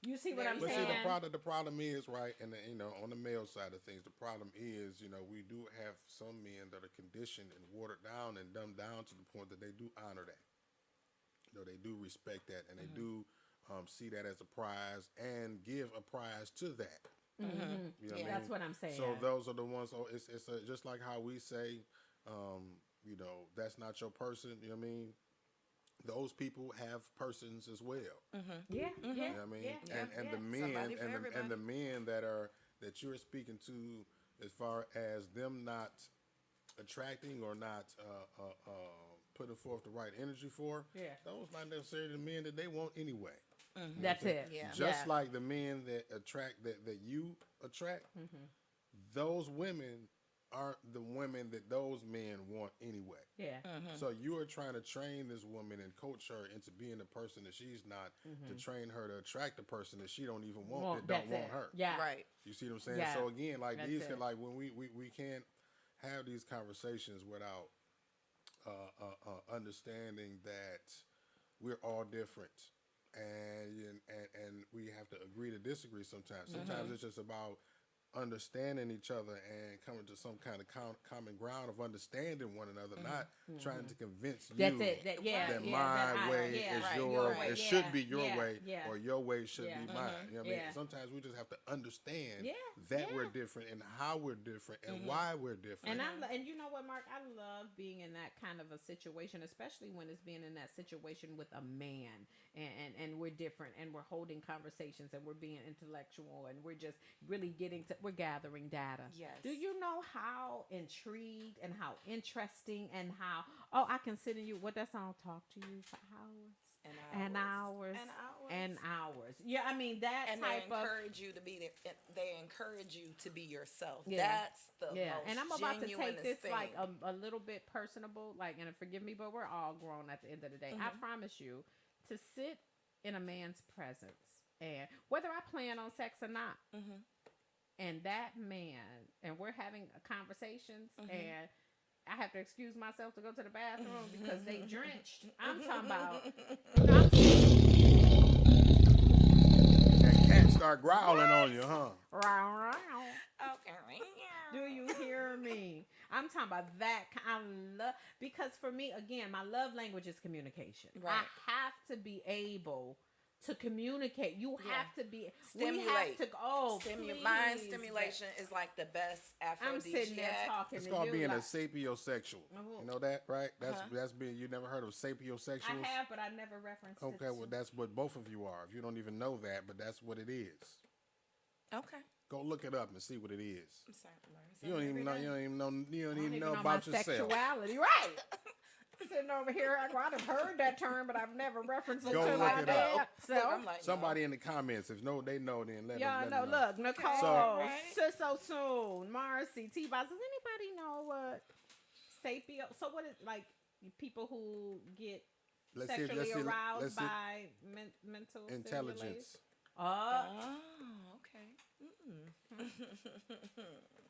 You see what There I'm you But saying? see, the problem is, right, and on the male side of things, the problem is, we do have some some men that are conditioned and watered down and dumbed down to the point that they do honor that. They do respect that, and they do see that as a prize and give a prize to that. You know what I mean? That's what I'm saying. So those are the ones. Oh, it's just like how we say, that's not your person. You know what I mean? Those people have persons as well. Yeah, You know what I mean? And the men Somebody for and the men that you're speaking to, as far as them not attracting or not putting forth the right energy for, those not necessarily the men that they want anyway. That's it. Yeah. Just like the men that attract that you attract, those women aren't the women that those men want anyway. Yeah. So you are trying to train this woman and coach her into being the person that she's not, to train her to attract the person that she don't even want, that don't want her. Yeah. Right. You see what I'm saying? Yeah. So again, like That's these it. like when we can't have these conversations without understanding that we're all different, and we have to agree to disagree sometimes. Sometimes it's just about understanding each other and coming to some kind of common ground of understanding one another, not trying to convince you That's it. That my way is your way. it should be your Yeah. way, Yeah. or your way should Yeah. be mine. You know what I mean? Yeah. Sometimes we just have to understand Yeah. that Yeah. we're different and how we're different and why we're different. And you know what, Mark? I love being in that kind of a situation, especially when it's being in that situation with a man, and we're different, and we're holding conversations, and we're being intellectual, and we're just really we're gathering data. Yes. Do you know how intrigued and how interesting and how I consider you? What that song? Talk to you for hours. And hours. Yeah, I mean that And type they of. encourage you to be. They encourage you to be yourself. Yeah. That's the most And I'm about to take this thing. like a little bit personable, like, and forgive me, but we're all grown at the end of the day. I promise you, to sit in a man's presence, and whether I plan on sex or not, and that man, and we're having conversations, and I have to excuse myself to go to the bathroom because they drenched. I'm talking about, That cat start growling on you, huh? Okay. Do you hear me? I'm talking about that. I love, because for me, again, my love language is communication. Right. I have to be able to communicate. You have to be. Stimulate. We have to. Please. Mind stimulation is like the best I'm aphrodisiac. sitting there talking It's to called you being a like, sapiosexual. You know that, right? That's being. You never heard of sapiosexuals? I have, but I never referenced it. Okay, well that's what both of you are. If you don't even know that, but that's what it is. Okay. Go look it up and see what it is. I'm sorry. You don't even know. You don't even know. You don't even know my about yourself. sexuality, right? Sitting over here, I've heard that term, but I've never referenced it Go to look my it up. damn self. I'm like, Somebody in the comments, if they know, then let Y'all them know, know. look, Nicole, So- so soon. Marcy, T-Boss, does anybody know what sapio? So what is, like, people who get Let's see. sexually Let's see. aroused Let's see. by mental Intelligence. stimulation? Oh, okay.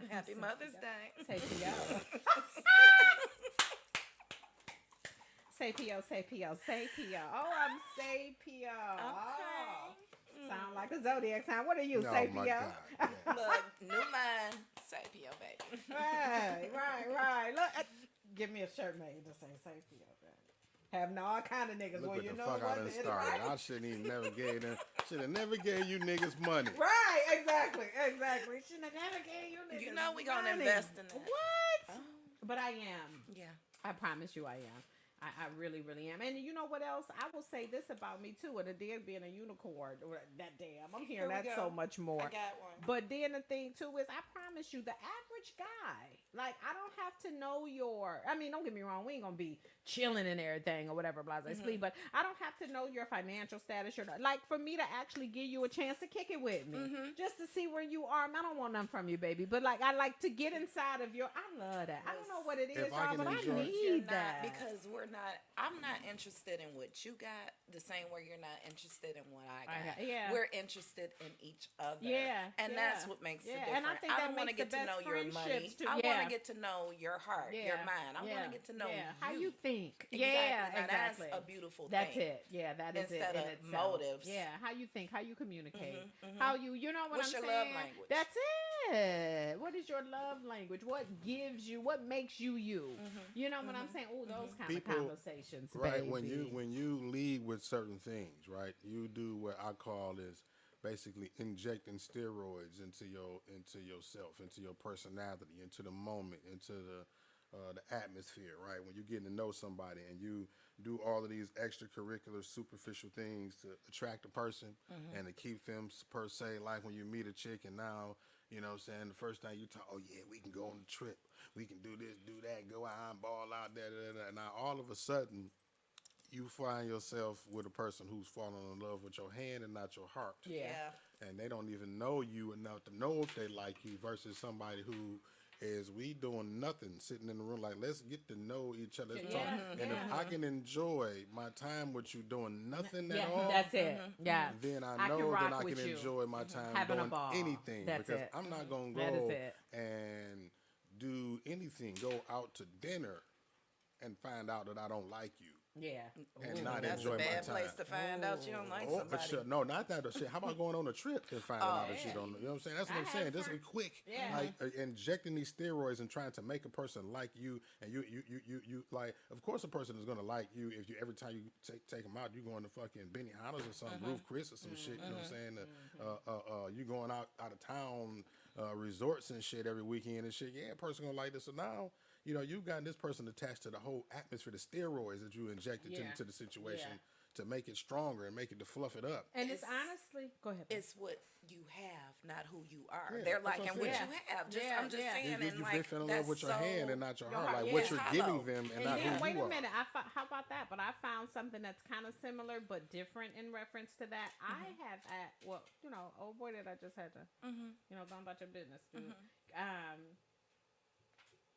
Happy Mother's Day. Sapio. Sapio. Oh, I'm sapio. Oh. Sound like a zodiac sign. What are you, Oh sapio? my God. Yeah. Look, new line, Sapio, baby. Right. Look, give me a shirt made to say sapio. Having all kind of niggas. Look Well, what you the know fuck I what? done started. I shouldn't even never gave them. Should have never gave you niggas money. Right, exactly. Should have never gave you niggas You know we gonna money. invest in that. What? Oh. But I am. Yeah. I promise you I am. I really, really am. And you know what else? I will say this about me too. And the damn being a unicorn. That damn. I'm hearing Here we that go. so much more. I got one. But then the thing too is, I promise you, the average guy, like, I don't have to know don't get me wrong, we ain't gonna be chilling and everything or whatever, blah, blah, blah, but I don't have to know your financial status. Like, for me to actually give you a chance to kick it with me, just to see where you are. I don't want nothing from you, baby, but like, I like to get inside of I love that. I don't know what it is, If I y'all, can but I enjoy- need that. Because I'm not interested in what you got. the same way you're not interested in what I I got. got- yeah. We're interested in each other. Yeah, And yeah, that's what makes yeah. the difference. And I think I that don't want to makes the get to know best your money. friendships, too. I want Yeah. to get to know your heart, your mind. I want to get to know you. how you think. Exactly. Yeah, Now, exactly. that's a beautiful That's thing. it. Yeah, that is Instead it in of itself. motives. Yeah, how you think, how you communicate, how you know what What's I'm your saying? love language? That's it. What is your love language? What gives you? What makes you you? You know what I'm saying? Oh, those kind People- of conversations, Right, baby. when you lead with certain things, right? You do what I call is basically injecting steroids into yourself, into your personality, into the moment, into the atmosphere, right? When you're getting to know somebody and you do all of these extracurricular, superficial things to attract a person and to keep them per se, like when you meet a chick and now, you know what I'm saying, the first time you talk, oh yeah, we can go on a trip, we can do this, do that, go out and ball out there, now all of a sudden, you find yourself with a person who's falling in love with your hand and not your heart. Yeah. And they don't even know you enough to know if they like you versus somebody who is we doing nothing, sitting in the room like, let's get to know each other. Let's talk. And if I can enjoy my time with you doing nothing Yeah, at all, that's it. Yeah. then I I can know rock that I with can you. enjoy my time Having a doing ball. anything That's because it. I'm not going to That is go it. and do anything, go out to dinner and find out that I don't like you. Yeah. And not That's enjoy a bad my time. place to find out you don't like Oh, somebody. sure. No, not that shit. How about going on a trip and finding out that you don't know? You know what I'm saying? That's what I I'm have saying. Just be friends- quick. Yeah. Like injecting these steroids and trying to make a person like you. And you like, of course, a person is going to like you if you every time you take them out, you going to fucking Benny Hanna's or something, Roof Chris or some shit. You know what I'm saying? You going out of town resorts and shit every weekend and shit. Yeah, a person going to like this. So now, you know, you've gotten this person attached to the whole atmosphere, the steroids that you injected Yeah. into the situation Yeah. to make it stronger and make it to fluff it up. And it's honestly, go ahead. It's what you have, not who you are. Yeah, They're that's what liking I'm what saying. you have. Just, Yeah, I'm just yeah. saying, You and like fell in that's love with your so, hand and not your heart. heart, Like yeah. what you're Hollow. giving them and not then, who wait you a are. minute. How about that? But I found something that's kind of similar but different in reference to that. I have well, you know, oh boy, did I just had to, you know, go about your business, dude.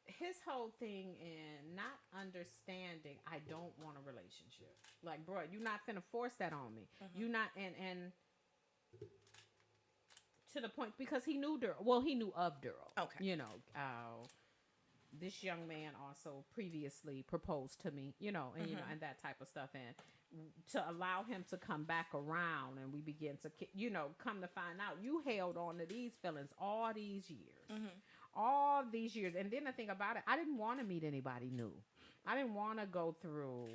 His whole thing in not understanding, I don't want a relationship. Like, bro, you're not finna force that on me. You not and to the point because he knew Daryl. Well, he knew of Daryl. Okay. You know, this young man also previously proposed to me, you know, and you know, and that type of stuff, and to allow him to come back around, and we begin to, you know, come to find out you held on to these feelings all these years, all these years, and then the thing about it, I didn't want to meet anybody new. I didn't want to go through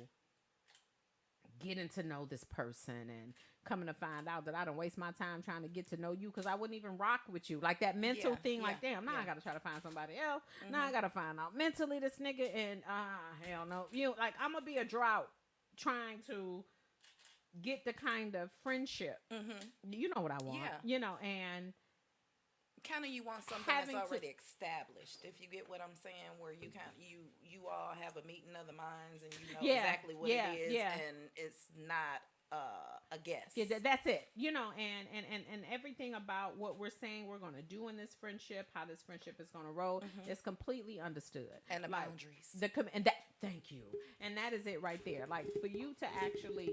getting to know this person and coming to find out that I don't waste my time trying to get to know you because I wouldn't even rock with you. Like that mental Yeah, thing, like, yeah, damn, now yeah. I got to try to find somebody else. Now I got to find out mentally this nigga and, hell no. You know, like, I'm going to be a drought trying to get the kind of friendship. You know what I want. Yeah. You know, and kind of you want something Having that's to- already established. If you get what I'm saying, where you kind you all have a meeting of the minds and you know Yeah, exactly what yeah, it is, yeah. and it's not a guess. yeah, that's it. You know, and everything about what we're saying we're going to do in this friendship, how this friendship is going to roll, is completely understood. And the Like, boundaries. And that, thank you. And that is it right there. Like, for you to actually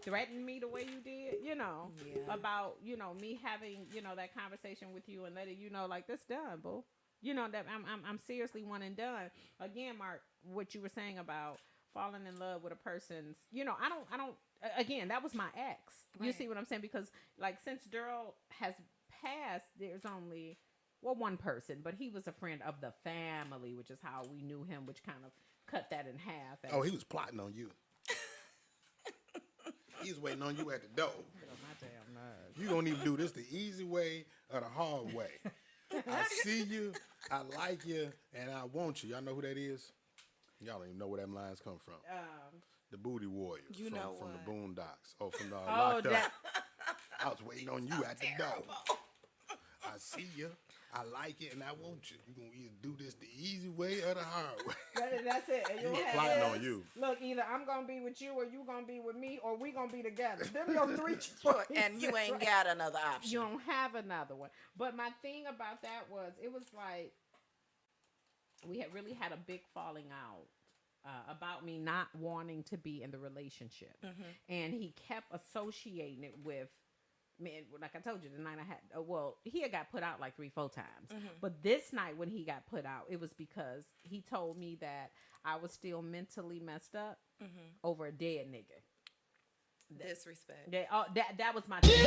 threaten me the way you did, you know, Yeah. about, you know, me having, you know, that conversation with you and letting you know, like, this done, boo. You know, that I'm seriously one and done. Again, Mark, what you were saying about falling in love with a person's, you know, I don't, again, that was my ex. You Right. see what I'm saying? Because, like, since Daryl has passed, there's only, well, one person, but he was a friend of the family, which is how we knew him, which kind of cut that in half. Oh, he was plotting on you. He was waiting on you at the door. My damn nerves. You gonna even do this the easy way or the hard way. I see you, I like you, and I want you. Y'all know who that is? Y'all don't even know where them lines come from. The Booty Warriors. You from, know from the what? Boondocks. Oh, from the Oh, Locked that. Up. I was waiting on you at the door. I see you, I like it, and I want you. You gonna either do this the easy way or the hard way. That's it. And He you was have plotting this. on you. Look, either I'm gonna be with you, or you gonna be with me, or we gonna be together. Them your three But- choices. and you ain't right? got another option. You don't have another one. But my thing about that was, it was like we had really had a big falling out about me not wanting to be in the relationship, and he kept associating it with. Man, like I told you, the night I had, he had got put out like 3-4 times. But this night when he got put out, it was because he told me that I was still mentally messed up over a dead nigga. Disrespect. That was my thing. He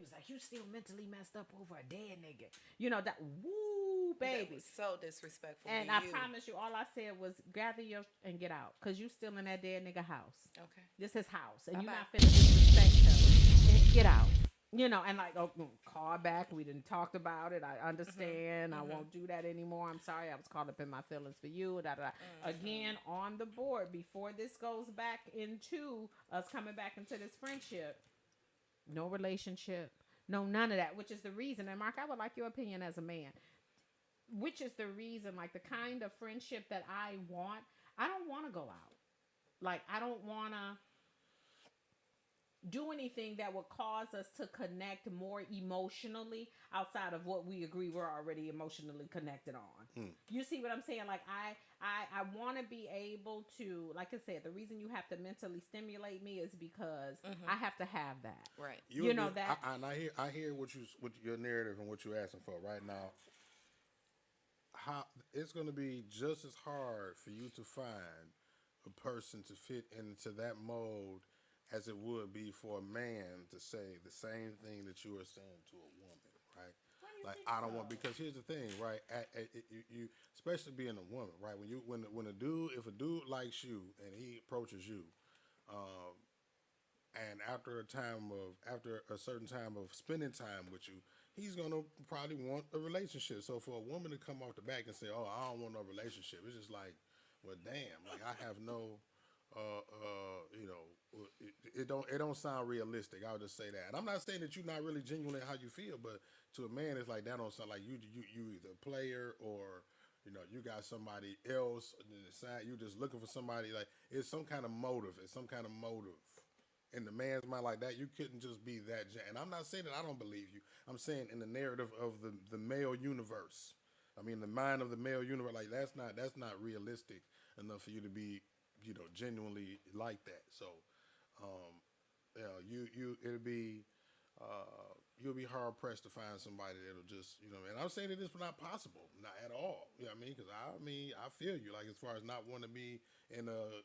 was like, you still mentally messed up over a dead nigga. You know, that, woo, baby. That was so disrespectful. And to I you. promise you, all I said was gather your and get out. Because you still in that dead nigga house. Okay. This is house. And Bye-bye. you're not finna disrespect him. And get out. You know, and like, call back. We didn't talk about it. I understand. I won't do that anymore. I'm sorry. I was caught up in my feelings for you. Da, da, da. Again, on the board, before this goes back into us coming back into this friendship, no relationship, no none of that, which is the reason. And Mark, I would like your opinion as a man. Which is the reason, like the kind of friendship that I want, I don't want to go out. Like, I don't want to do anything that would cause us to connect more emotionally outside of what we agree we're already emotionally connected on. You see what I'm saying? Like I want to be able to, like I said, the reason you have to mentally stimulate me is because I have to have that. Right. You know that. I hear what your narrative and what you're asking for right now. How it's going to be just as hard for you to find a person to fit into that mode as it would be for a man to say the same thing that you are saying to a woman, right? Like I don't want, because here's the thing, right? You especially being a woman, right? When a dude, if a dude likes you and he approaches you, and after a certain time of spending time with you, he's gonna probably want a relationship. So for a woman to come off the back and say, "Oh, I don't want no relationship," it's just like, well, damn, like I have no. It don't sound realistic. I'll just say that. And I'm not saying that you're not really genuine in how you feel, but to a man, it's like that don't sound like you either a player or you got somebody else on the side. You just looking for somebody, like it's some kind of motive. It's some kind of motive in the man's mind like that. You couldn't just be that. And I'm not saying that I don't believe you. I'm saying in the narrative of the male universe. I mean, the mind of the male universe, like that's not realistic enough for you to be genuinely like that. So, it'll be, you'll be hard pressed to find somebody that'll just, and I'm saying that it's not possible, not at all. You know what I mean? Because I feel you, like as far as not wanting to be in a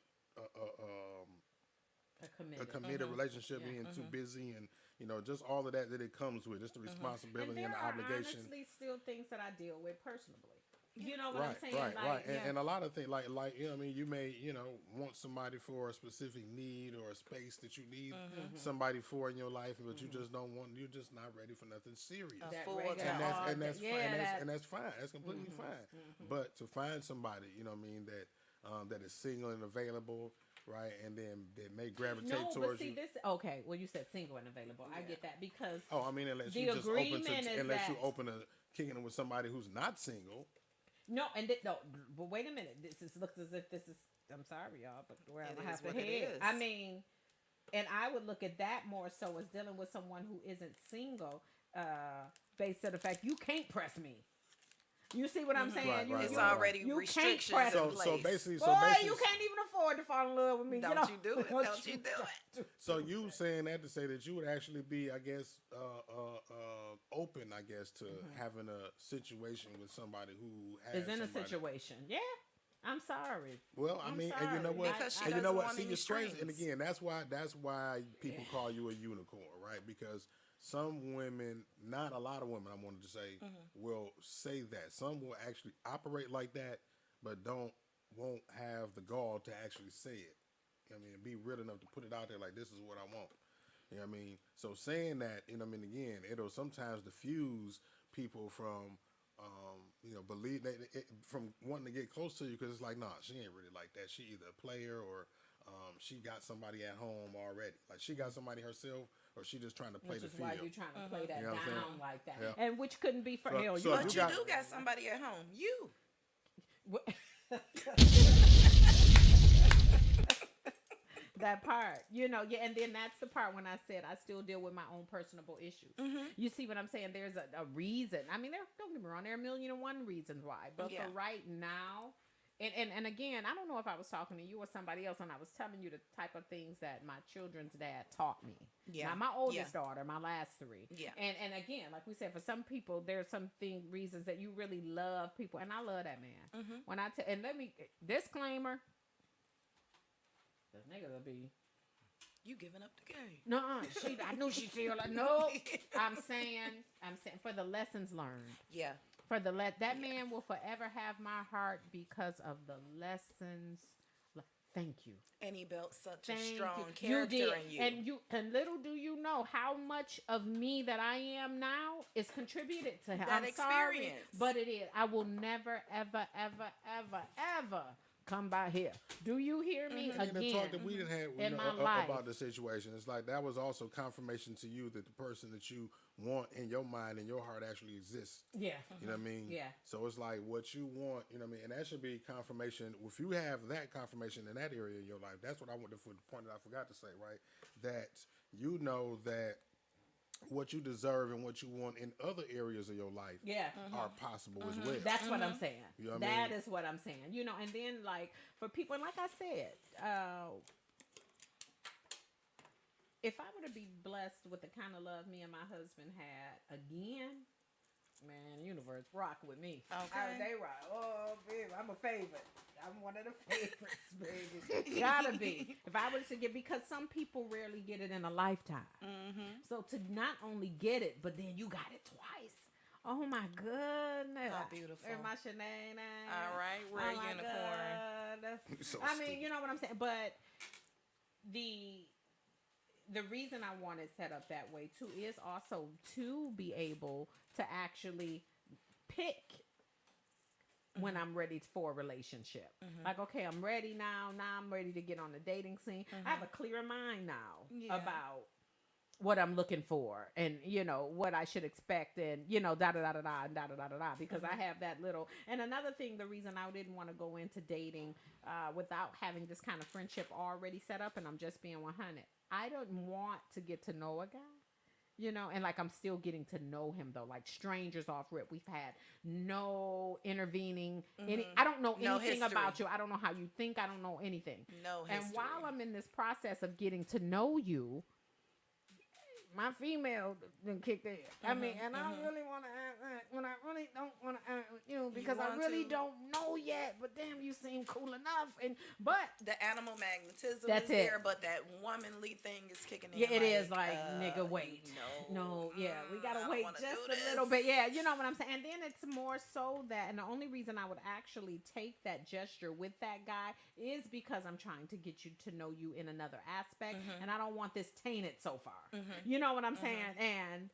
committed relationship, being too busy, and just all of that it comes with, just the responsibility and the obligation. Honestly, still things that I deal with personally. You know what I'm saying? Right. And a lot of things, like you may want somebody for a specific need or a space that you need somebody for in your life, but you just don't want. You're just not ready for nothing serious. And that's fine. And that's fine. That's completely fine. But to find somebody, that is single and available, right, and then that may gravitate towards you. Okay. Well, you said single and available. I get that because. Oh, I mean, unless you just open to kicking it with somebody who's not single. No, but wait a minute. This looks as if this is. I'm sorry, y'all, but where I'm gonna have to head. I mean, and I would look at that more so as dealing with someone who isn't single, based on the fact you can't press me. You see what I'm saying? Right, it's already restrictions in place. So basically, you can't even afford to fall in love with me. Don't you do it? Don't you do it? So you saying that to say that you would actually be, I guess, open, I guess, to having a situation with somebody who has in a situation. Yeah. I'm sorry. Well, I mean, and you know what? Because and you know what? See, any it's crazy. And strings. again, that's why people call you a unicorn, right? Because some women, not a lot of women, I wanted to say, will say that. Some will actually operate like that, but won't have the gall to actually say it. I mean, be real enough to put it out there like, this is what I want. You know what I mean? So saying that, again, it'll sometimes diffuse people from, believe that from wanting to get close to you, because it's like, nah, she ain't really like that. She either a player or she got somebody at home already. Like she got somebody herself, or she just trying to play the field. Which is why you trying to play that down like that, Yeah. and which couldn't be for hell. So But you do got somebody at home. You. That part, and then that's the part when I said I still deal with my own personable issues. You see what I'm saying? There's a reason. I mean, don't get me wrong, there are 1,000,001 reasons why, but for right now, And again, I don't know if I was talking to you or somebody else, and I was telling you the type of things that my children's dad taught me. Yeah. Not my oldest daughter, my last three. Yeah. And again, like we said, for some people, there's reasons that you really love people, and I love that man. When I and let me disclaimer, the nigga will be. You giving up the game? No, I knew she feel like no. I'm saying for the lessons learned. Yeah. That man will forever have my heart because of the lessons. Thank you. And he built such Thank a strong you. character You did. in you. And little do you know how much of me that I am now is contributed to him. That I'm sorry, experience. but it is. I will never, ever, ever, ever, ever come by here. Do you hear me And the again? talk that we didn't have in my life. about the situation, it's like that was also confirmation to you that the person that you want in your mind and your heart actually exists. Yeah. You know what I mean? Yeah. So it's like what you want, you know what I mean? And that should be confirmation. If you have that confirmation in that area of your life, that's what I want to, for the point that I forgot to say, right? That you know that what you deserve and what you want in other areas of your life Yeah. are possible as well. That's what I'm saying. You know what I That mean? is what I'm saying. You know, and then like for people, and like I said, if I were to be blessed with the kind of love me and my husband had again, man, universe rock with me. Okay. They rock. Oh, baby, I'm a favorite. I'm one of the favorites, baby. Gotta be. If I was to get, because some people rarely get it in a lifetime. So to not only get it, but then you got it twice. Oh my goodness. How beautiful. And my Shanae. All right, we're a unicorn. God. So I mean, stupid. you know what I'm saying? But the reason I want it set up that way too is also to be able to actually pick when I'm ready for a relationship. Like, okay, I'm ready now. Now I'm ready to get on the dating scene. I have a clear mind now about what I'm looking for and, you know, what I should expect and, you know, da-da-da-da-da and da-da-da-da-da because I have that little. And another thing, the reason I didn't want to go into dating without having this kind of friendship already set up, and I'm just being 100, I don't want to get to know a guy. You know, and like I'm still getting to know him though, like strangers off rip. We've had no intervening. I don't know No anything history. about you. I don't know how you think. I don't know anything. No And history. while I'm in this process of getting to know you, my female done kicked in. I mean, and I don't really want to act when I really don't want to act with you because I want really to. don't know yet. But damn, you seem cool enough. But The animal magnetism That's is it. there, but that womanly thing is kicking in. yeah, it is like nigga, wait. No, Yeah, we I gotta don't wait wanna just do a little this. bit. Yeah, you know what I'm saying? And then it's more so that, and the only reason I would actually take that gesture with that guy is because I'm trying to get you to know you in another aspect, and I don't want this tainted so far. You know what I'm saying? And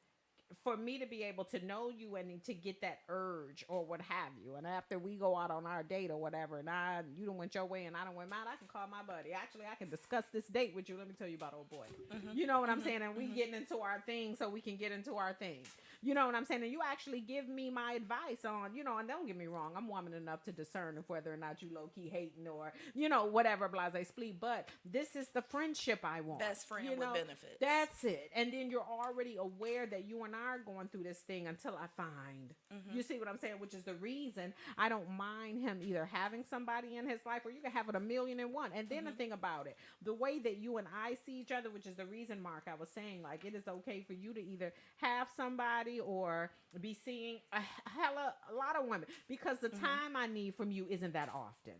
for me to be able to know you and to get that urge or what have you, and after we go out on our date or whatever, and you don't went your way and I don't went mine, I can call my buddy. Actually, I can discuss this date with you. Let me tell you about old boy. You know what I'm saying? And we getting into our thing so we can get into our thing. You know what I'm saying? And you actually give me my advice on, you know, and don't get me wrong, I'm woman enough to discern if whether or not you low-key hating or, you know, whatever, blase splee. But this is the friendship I want. Best friend you with know? benefits. That's it. And then you're already aware that you and I are going through this thing until I find. You see what I'm saying? Which is the reason I don't mind him either having somebody in his life or you can have it 1,000,001. And then the thing about it, the way that you and I see each other, which is the reason, Mark, I was saying, like, it is okay for you to either have somebody or be seeing a lot of women because the time I need from you isn't that often.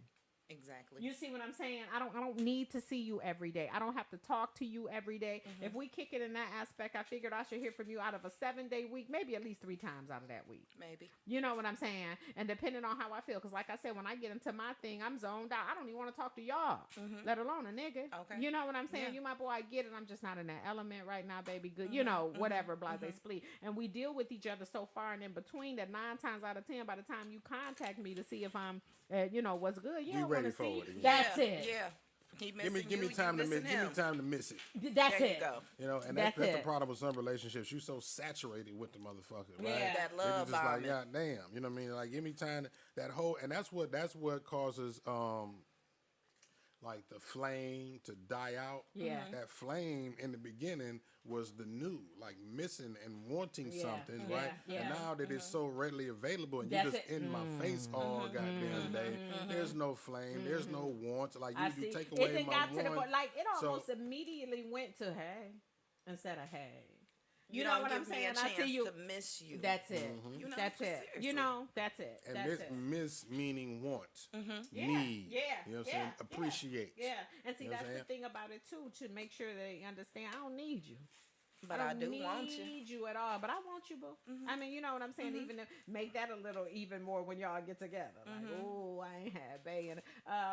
Exactly. You see what I'm saying? I don't need to see you every day. I don't have to talk to you every day. If we kick it in that aspect, I figured I should hear from you out of a 7-day week, maybe at least 3 times out of that week. Maybe. You know what I'm saying? And depending on how I feel, because like I said, when I get into my thing, I'm zoned out. I don't even want to talk to y'all, let alone a nigga. Okay. You know what I'm saying? Yeah. You my boy, I get it. I'm just not in that element right now, baby. Good. You know, whatever, blase split. And we deal with each other so far and in between that 9 times out of 10, by the time you contact me to see if I'm, you know, what's good, you We don't ready want to for see. it again. That's Yeah, it. Yeah. He missing Give me you, time you to miss. missing Give me him. time to miss it. That's There it. you go. You know, and That's that's the it. problem with some relationships. You so saturated with the motherfucker, right? Yeah. That It's love just like, bombing. God damn, you know what I mean? Like, give me time. That whole, and that's what causes like the flame to die out. Yeah. That flame in the beginning was the new, like missing and wanting Yeah. something, Yeah. right? Yeah. And now that it's so readily available and That's you just it. in my face all goddamn day, there's no flame, there's no want. Like I you see. take It away then my got to the want. point, like it So- almost immediately went to hey instead of hey. You know don't what I'm give me saying? a I chance see you. to miss you. That's it. You know, That's it. seriously. You know, that's it. And That's it. miss meaning want, Yeah, need. yeah, You know what I'm yeah, saying? yeah, Appreciate. Yeah, and see, You know what that's I'm the thing about it too, to make sure they understand. I don't need you, But I do want you. Need you at all, but I want you, boo. I mean, you know what I'm saying. Even if, make that a little even more when y'all get together. Like, oh, I ain't had Bay and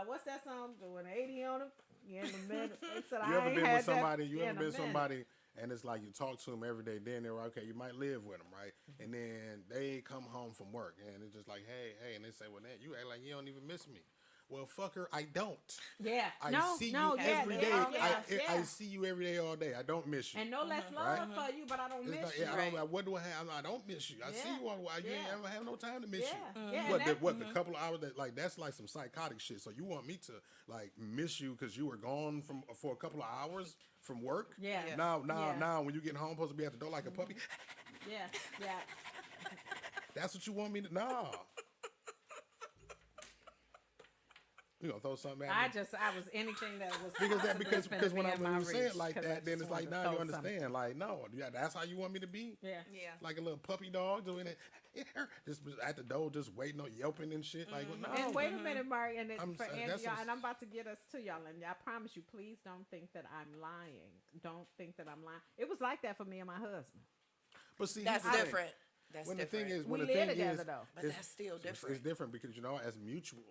what's that song doing? 80 on him. Yeah, in a minute. Said, You I ever ain't been had with somebody? that You in ever a been with minute. somebody, and it's like you talk to them every day. Then they're okay. You might live with them, right? And then they come home from work, and it's just like, hey, and they say, well, man, you act like you don't even miss me. Well, fucker, I don't. Yeah, I no, see no, you yeah, every yeah, day. yeah, I yeah. see you every day, all day. I don't miss you. And no less love Right? for you, but I don't It's miss not- you. yeah, I don't, what do I have? I don't miss you. I see Yeah. you all the while. You ain't Yeah. ever have no time to miss Yeah. you. Yeah, What, and that- the couple of hours that, like, that's like some psychotic shit. So you want me to, like, miss you because you were gone for a couple of hours from work? Yeah. Yeah. Now, Yeah. when you get home, supposed to be at the door like a puppy? Yeah, yeah. That's what you want me to? No. You gonna throw something at me? I was anything that was because when I'm you say it like that, then it's like now you understand. Like, no, yeah, that's how you want me to be. Yeah. Yeah. Like a little puppy dog doing it, just at the door, just waiting on yelping and shit. Like, no. And wait a minute, Mark, and I'm for sorry, Angie, that's y'all, what's- and I'm about to get us to y'all, and I promise you, please don't think that I'm lying. Don't think that I'm lying. It was like that for me and my husband. But see, That's here's the thing. different. That's When the different. thing is, We when the live thing together, is, though. But it's- that's still it's different. different because as mutual.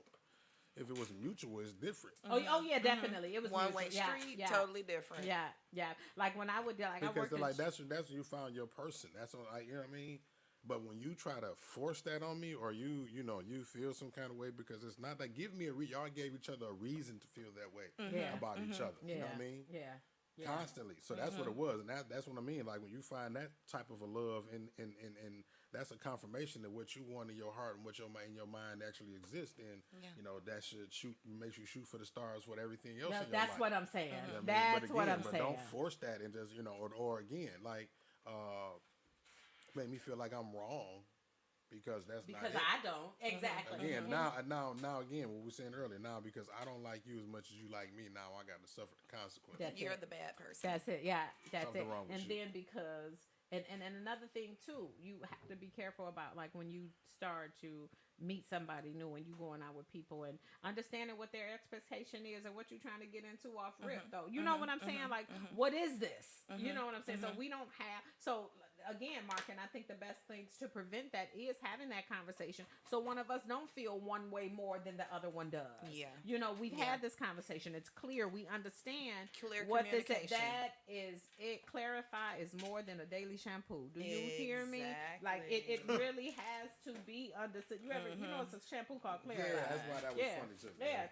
If it was mutual, it's different. Oh yeah, definitely. It was One-way mutual. Yeah, street, yeah. totally different. Yeah, yeah. Like when I would, like I Because worked they're in like that's when you found your person. That's what you know what I mean. But when you try to force that on me, or you feel some kind of way because it's not that. Give me y'all gave each other a reason to feel that way Yeah. about each other. Yeah. You know what I mean? Yeah. Yeah. Constantly. So that's what it was, and that's what I mean. Like when you find that type of a love, and that's a confirmation that what you want in your heart and what in your mind actually exists. Then that should makes you shoot for the stars with everything else. No, in your that's life. what I'm saying. You know what I mean? That's But what again, I'm but saying. don't force that and just or again like make me feel like I'm wrong because that's Because not it. I don't exactly. Again, now again, what we were saying earlier. Now because I don't like you as much as you like me, now I got to suffer the consequences. That's You're it. the bad person. That's it. Yeah, that's Something it. wrong with And you. then because and another thing too, you have to be careful about like when you start to meet somebody new and you going out with people and understanding what their expectation is and what you're trying to get into off rip though. You know what I'm saying? Like, what is this? You know what I'm saying? So we don't have again, Mark, and I think the best things to prevent that is having that conversation so one of us don't feel one way more than the other one does. Yeah. You know, we've Yeah. had this conversation. It's clear. We understand Clear what this communication. that is. It clarify is more than a daily shampoo. Do you hear me? Like it really has to be understood. You ever you know it's a shampoo called Clarify. Yeah, that's why that was funny to me. Yeah,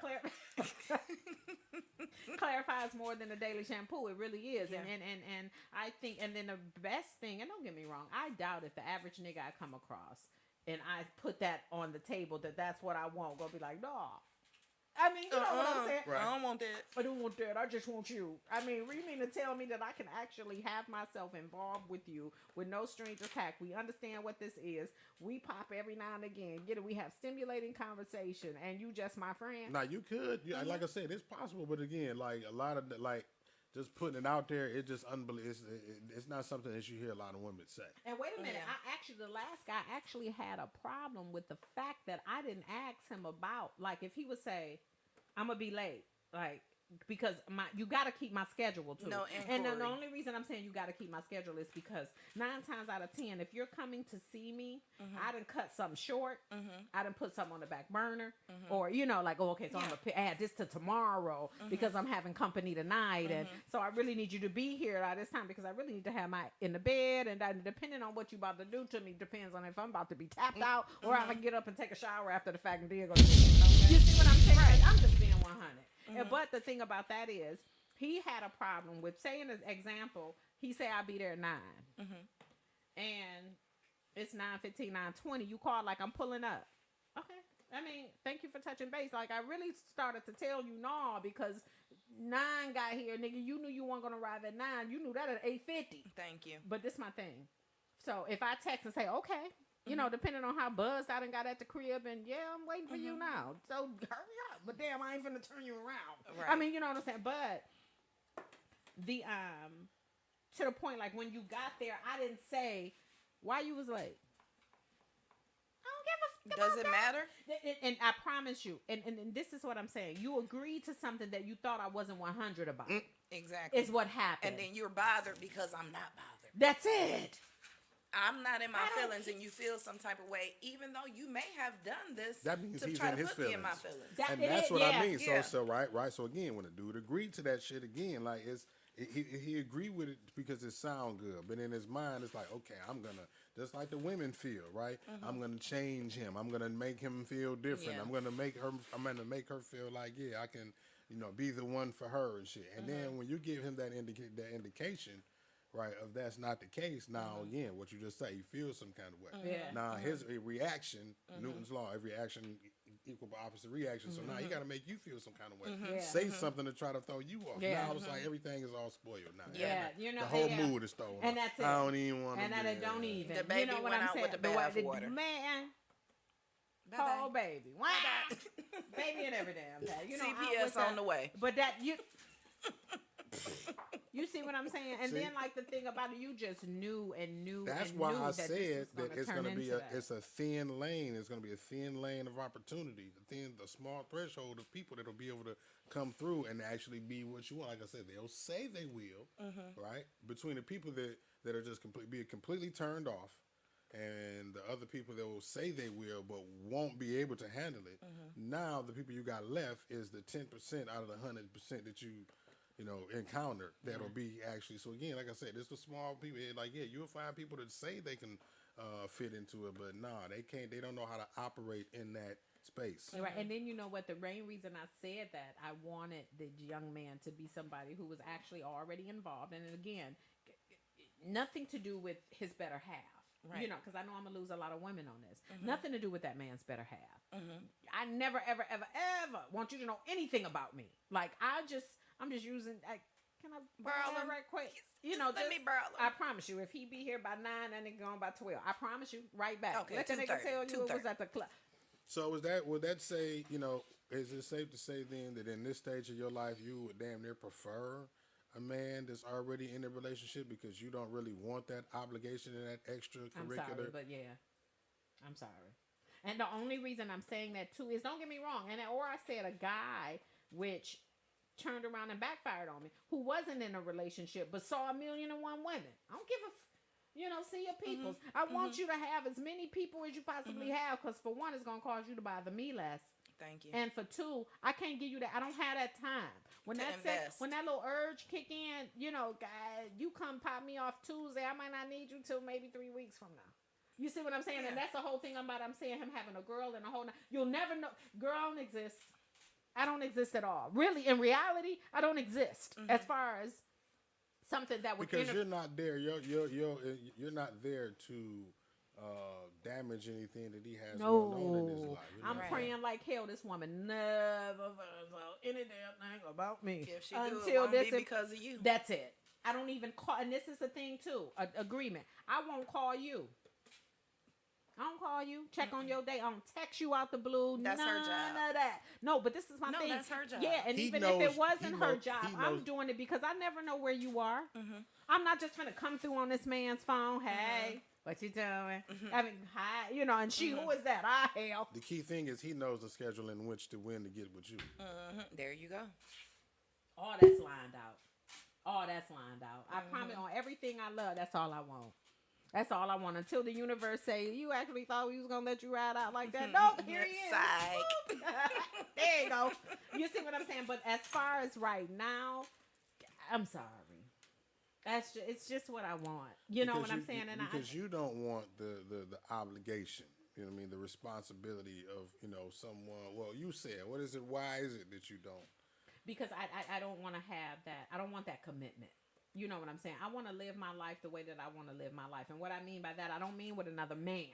clarifies more than a daily shampoo. It really is. Yeah. And I think and then the best thing, and don't get me wrong, I doubt if the average nigga I come across and I put that on the table that's what I want, gonna be like, nah. I mean, you know what I'm saying? Right. I don't want that. I don't want that. I just want you. I mean, you mean to tell me that I can actually have myself involved with you with no strings attached? We understand what this is. We pop every now and again. Get it? We have stimulating conversation, and you just my friend. Now you could, like I said, it's possible, but again, like a lot of just putting it out there, it's just unbelievable. It's not something that you hear a lot of women say. And wait a minute, Yeah. the last guy actually had a problem with the fact that I didn't ask him about, like, if he would say, I'm gonna be late, like, because you got to keep my schedule too. No and the inquiry. only reason I'm saying you got to keep my schedule is because 9 times out of 10, if you're coming to see me, I done cut something short. I done put something on the back burner, or like, oh, okay, so I'm gonna add this to tomorrow because I'm having company tonight, and so I really need you to be here at this time because I really need to have my in the bed, and depending on what you about to do to me depends on if I'm about to be tapped out or I can get up and take a shower after the fact and then go to sleep. You see what I'm saying? Like, I'm just being 100. But the thing about that is, he had a problem with, say, an example, he said, I'll be there at 9. And it's 9:15, 9:20. You call like I'm pulling up. Okay. I mean, thank you for touching base. Like, I really started to tell you no because 9 got here, nigga. You knew you weren't gonna arrive at 9. You knew that at 8:50. Thank you. But this my thing. So if I text and say, okay, you know, depending on how buzzed I done got at the crib, and yeah, I'm waiting for you now. So hurry up. But damn, I ain't finna turn you around. Right. I mean, you know what I'm saying? But the to the point, like when you got there, I didn't say why you was late. I don't give a Does it matter? And I promise you, and this is what I'm saying. You agreed to something that you thought I wasn't 100 about. Exactly. Is what happened. And then you're bothered because I'm not bothered. That's it. I'm not in my I don't feelings, and you feel some type of way, even though you may have done this That means to he's try in to his put me in my feelings. feelings. And that's what I mean. Yeah. So right. So again, when a dude agreed to that shit again, like he agreed with it because it sound good, but in his mind it's like, okay, I'm gonna, just like the women feel, right? I'm gonna change him. I'm gonna make him feel different. Yeah. I'm gonna make her feel like, yeah, I can, be the one for her and shit. And then when you give him that indication, right, if that's not the case, now again, what you just say, he feels some kind of way. Yeah. Now his reaction, Newton's law, every action equal opposite reaction. So now he got to make you feel some kind of way. Yeah. Say something to try to throw you off. Yeah. Now it's like everything is all spoiled now. Yeah, you know, the whole yeah. mood is stolen. And that's it. I don't even want to. And that it don't even. The baby you know what went I'm out saying? with the bathwater. Man. Bye-bye. Oh, baby. Wow. Baby and every damn day. You know, CPS with on the way. But you see what I'm saying? And then, like, the thing about it, you just knew and knew. That's and why knew I that said that it's going to be it's a thin lane. It's going to be a thin lane of opportunity. The small threshold of people that'll be able to come through and actually be what you want. Like I said, they'll say they will, right? Between the people that are just completely turned off, and the other people that will say they will but won't be able to handle it. Now the people you got left is the 10% out of the 100% that you encounter that'll be actually. So again, like I said, it's the small people. Like, yeah, you'll find people that say they can fit into it, but nah, they can't. They don't know how to operate in that space. Right, and then you know what? The main reason I said that, I wanted the young man to be somebody who was actually already involved, and again, nothing to do with his better half. Right. You know, because I know I'm gonna lose a lot of women on this. Nothing to do with that man's better half. I never, ever, ever, ever want you to know anything about me. Like, I'm just using. Can I borrow that right quick? Let me borrow I promise you, if he be here by 9, and it gone by 12, I promise you, right back. Okay, Let the nigga tell you it was at the club. So would that say, is it safe to say then that in this stage of your life you would damn near prefer a man that's already in a relationship because you don't really want that obligation and that extracurricular? I'm sorry, but yeah, I'm sorry. And the only reason I'm saying that too is, don't get me wrong, or I said a guy which turned around and backfired on me, who wasn't in a relationship but saw 1,000,001 women. I don't give a see your peoples. I want you to have as many people as you possibly have, because for one, it's going to cause you to bother me less. Thank you. And for two, I can't give you that. I don't have that time. When when that little urge kick in, guy, you come pop me off Tuesday, I might not need you till maybe 3 weeks from now. You see what I'm saying? Yeah. And that's the whole thing about, I'm saying him having a girl and a whole, you'll never know. Girl, I don't exist. I don't exist at all. Really, in reality, I don't exist as far as something that would, because you're not there. You're not there to damage anything that he has going on in his life. I'm praying like hell this woman never finds out any damn thing about me. If she do, it won't be because of you. That's it. I don't even call, and this is the thing too, agreement. I won't call you. I don't call you, check on your day. I don't text you out the blue. That's her job. None of that. No, but this is my thing. No, that's her job. Yeah, and even if it wasn't her job, I'm doing it because I never know where you are. I'm not just gonna come through on this man's phone. Hey, what you doing? I mean, hi, and she, who is that? Hell. The key thing is he knows the schedule in which to when to get with you. There you go. All that's lined out. I promise on everything I love, that's all I want. That's all I want, until the universe say, you actually thought we was going to let you ride out like that? Nope, here he is. Psych. There you go. You see what I'm saying? But as far as right now, I'm sorry. It's just what I want. You know what I'm saying? And because you don't want the obligation, the responsibility of, someone. Well, you said, what is it? Why is it that you don't? Because I don't want to have that. I don't want that commitment. You know what I'm saying? I want to live my life the way that I want to live my life. And what I mean by that, I don't mean with another man.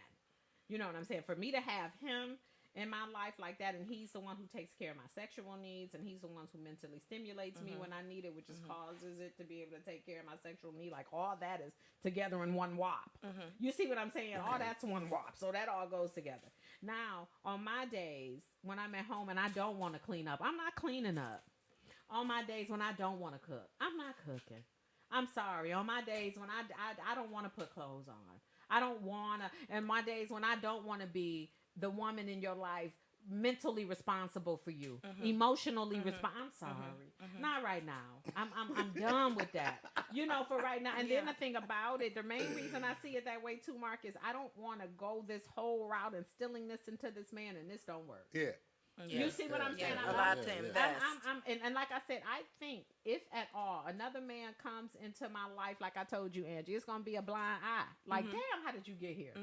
You know what I'm saying? For me to have him in my life like that, and he's the one who takes care of my sexual needs, and he's the one who mentally stimulates me when I need it, which just causes it to be able to take care of my sexual need. Like all that is together in one wop. You see what I'm saying? All that's one wop. So that all goes together. Now, on my days when I'm at home and I don't want to clean up, I'm not cleaning up. On my days when I don't want to cook, I'm not cooking. I'm sorry. On my days when I don't want to put clothes on, I don't want to. And my days when I don't want to be the woman in your life mentally responsible for you, emotionally I'm sorry. Not right now. I'm done with that. You know, for right now. And then the thing about it, the main reason I see it that way too, Mark, is I don't want to go this whole route instilling this into this man, and this don't work. Yeah. You see what I'm saying? A lot to invest. And like I said, I think if at all another man comes into my life, like I told you, Angie, it's gonna be a blind eye. Like, damn, how did you get here?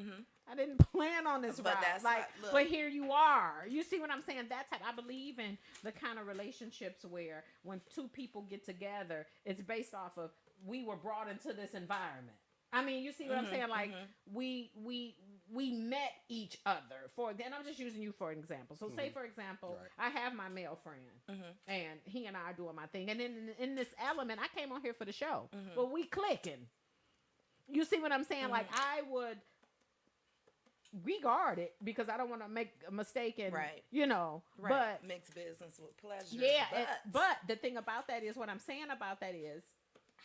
I didn't plan on this route. That's like, what- look. but here you are. You see what I'm saying? That type. I believe in the kind of relationships where when two people get together, it's based off of we were brought into this environment. I mean, you see what I'm saying? Like we met each other for. Then I'm just using you for an example. So say for example, I have my male friend, and he and I are doing my thing, and then in this element, I came on here for the show, but we clicking. You see what I'm saying? Like I would regard it because I don't want to make a mistake, and you know, but mixed business with pleasure. yeah, but the thing about that is, what I'm saying about that is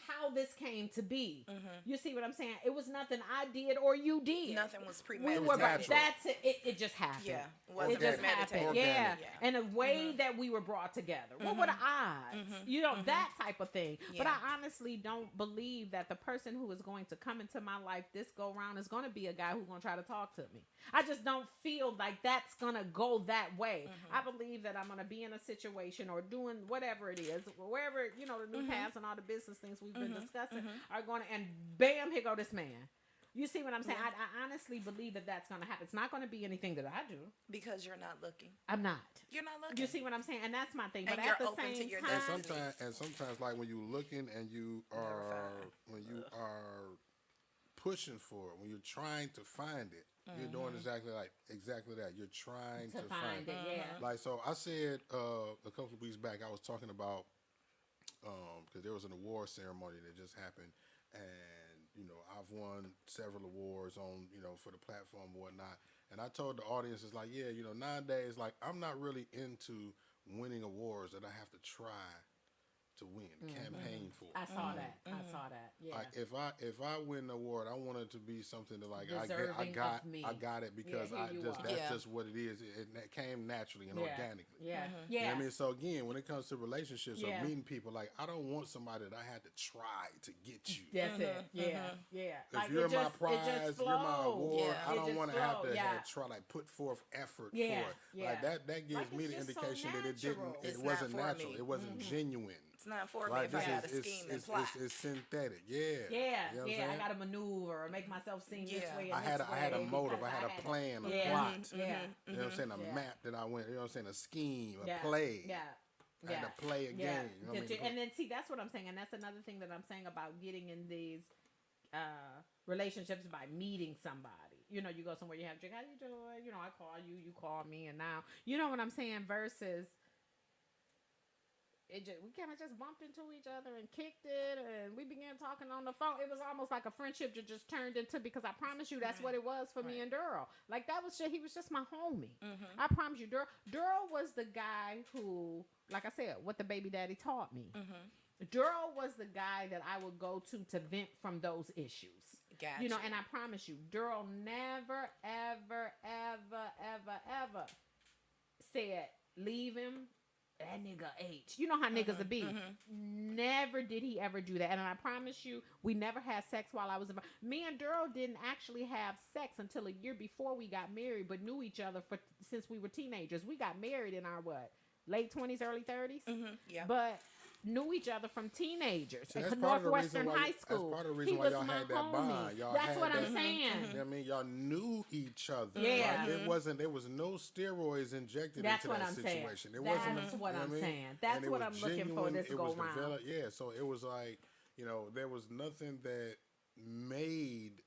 how this came to be. You see what I'm saying? It was nothing I did or you did. Nothing was We premeditated. were, natural. that's it. It just happened. Yeah, It wasn't just premeditated. happened. Yeah, Organic. in a way that we were brought together. What were the odds? You know, that type of thing. But Yeah. I honestly don't believe that the person who is going to come into my life this go round is going to be a guy who's going to try to talk to me. I just don't feel like that's going to go that way. I believe that I'm going to be in a situation or doing whatever it is, wherever, you know, the new paths and all the business things we've been discussing are going to, and bam, here go this man. You see what I'm saying? I honestly believe that that's going to happen. It's not going to be anything that I do. Because you're not looking. I'm not. You're not looking. You see what I'm saying? And that's my thing. And But you're at the open to same your time, destiny. And sometimes, like when you're looking and you are pushing for it, when you're trying to find it, you're doing exactly that. You're trying to to find it, yeah. Like, so I said a couple of weeks back, I was talking about because there was an award ceremony that just happened, and you know I've won several awards on, you know, for the platform and whatnot. And I told the audience, it's like, yeah, you know, nowadays, like, I'm not really into winning awards that I have to try to win, campaign for. I saw that. I saw that. Yeah. Like if I win an award, I want it to be something that, like, I Deserving got of me. I got it because Yeah, here you are. that's Yeah. just what it is. It came naturally and organically. Yeah. You know Yeah. what I mean? So again, when it comes to relationships Yeah. or meeting people, like, I don't want somebody that I had to try to get you. That's it. Yeah. Yeah. If you're my prize, you're my award. Yeah. I It don't just want to have flow, to yeah. have try like put forth effort Yeah, for it. yeah. Like that gives Like, me it's the just so indication that it didn't. natural. It It's wasn't not for natural. me. It wasn't genuine. It's not for me Like, if I this had a is scheme and plot. it's synthetic. Yeah. Yeah. You know what I'm Yeah. I saying? got to maneuver or make myself seem this Yeah. way. I And had this I had a way motive. because I had a plan, a Yeah. plot. Yeah. You know what I'm saying? A Yeah. map that I went. You know what I'm saying? A scheme, a Yeah. play. Yeah. I had to play a game. You know what I mean? And then see, that's what I'm saying, and that's another thing that I'm saying about getting in these relationships by meeting somebody. You know, you go somewhere, you have a drink, how you doing? You know, I call you, you call me, and now you know what I'm saying. Versus, we kind of just bumped into each other and kicked it, and we began talking on the phone. It was almost like a friendship that just turned into, because I promise you, that's what it was for me and Durrell. Like, that was he was just my homie. I promise you, Durrell was the guy who, like I said, what the baby daddy taught me. Durrell was the guy that I would go to vent from those issues. Gotcha. You know, and I promise you, Durrell never, ever, ever, ever, ever said, leave him. That nigga H. You know how niggas would be. Never did he ever do that. And I promise you, we never had sex while I was in. Me and Durrell didn't actually have sex until a year before we got married, but knew each other since we were teenagers. We got married in our late 20s, early 30s? Yeah. But knew each other from teenagers So at that's part of the Northwestern reason why High School. That's part of the reason He why was y'all my had that homie. bond. Y'all That's had what I'm that- saying. You know what I mean? Y'all knew each other. Yeah. Like, there was no steroids injected That's into what that I'm saying. situation. It That's wasn't. what you know I'm I mean? saying. That's And it what was I'm looking for genuine, this it was go round. developed- Yeah, so it was like, you know, there was nothing that made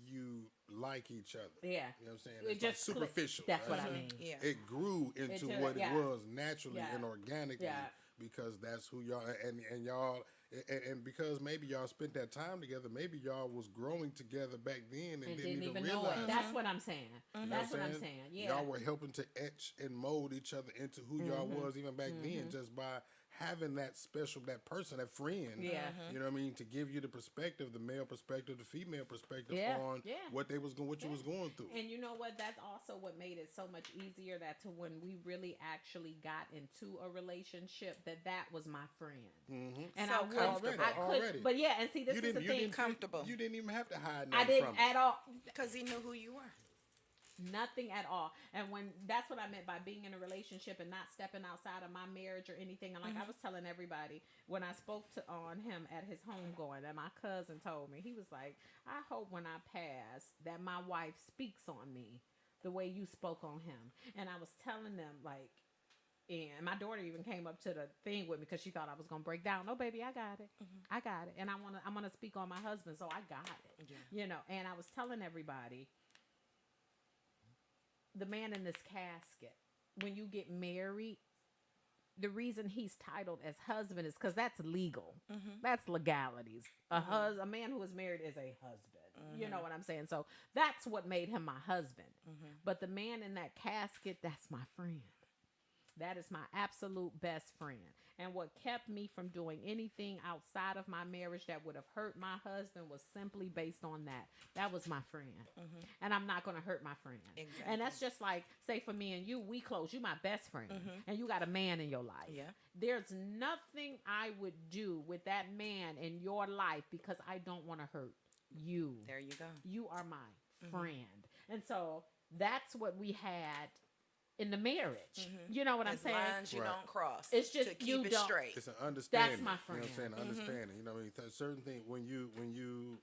you like each other. Yeah. You know what I'm saying? It It's like just clicked. superficial. That's what I mean. Yeah. It grew into Into- what yeah. it was naturally Yeah. and organically Yeah. because that's who y'all and y'all and because maybe y'all spent that time together, maybe y'all was growing together back then and didn't even know realize. it. That's what I'm saying. You know That's what I'm saying. Yeah. Y'all were helping to etch and mold each other into who y'all was even back then just by having that special, that person, that friend. Yeah. You know what I mean? To give you the perspective, the male perspective, the female perspective Yeah, on yeah. what you was going through. And you know what? That's also what made it so much easier that to when we really actually got into a relationship, that was my friend. And So I would, comfortable. I could, Already. but yeah, and see, this is the thing. Comfortable. You didn't even have to hide I nothing didn't from him. at all. Because he knew who you were. Nothing at all. And when that's what I meant by being in a relationship and not stepping outside of my marriage or anything. And like I was telling everybody when I spoke on him at his homegoing, that my cousin told me, he was like, I hope when I pass that my wife speaks on me the way you spoke on him. And I was telling them like, and my daughter even came up to the thing with me because she thought I was gonna break down. No, baby, I got it. I got it. And I'm gonna speak on my husband, so I got it. Yeah. You know. And I was telling everybody, the man in this casket, when you get married, the reason he's titled as husband is because that's legal. That's legalities. A man who is married is a husband. You know what I'm saying? So that's what made him my husband. But the man in that casket, that's my friend. That is my absolute best friend. And what kept me from doing anything outside of my marriage that would have hurt my husband was simply based on that. That was my friend. And I'm not going to hurt my friend. Exactly. And that's just like, say for me and you, we close. You my best friend. And you got a man in your life. Yeah. There's nothing I would do with that man in your life because I don't want to hurt you. There you go. You are my friend. And so that's what we had in the marriage. You know what I'm There's saying? lines you Right. don't cross. It's just to keep you it don't- straight. It's an understanding. That's my You know what I'm saying? friend. Understanding. You know what I mean? Certain things when you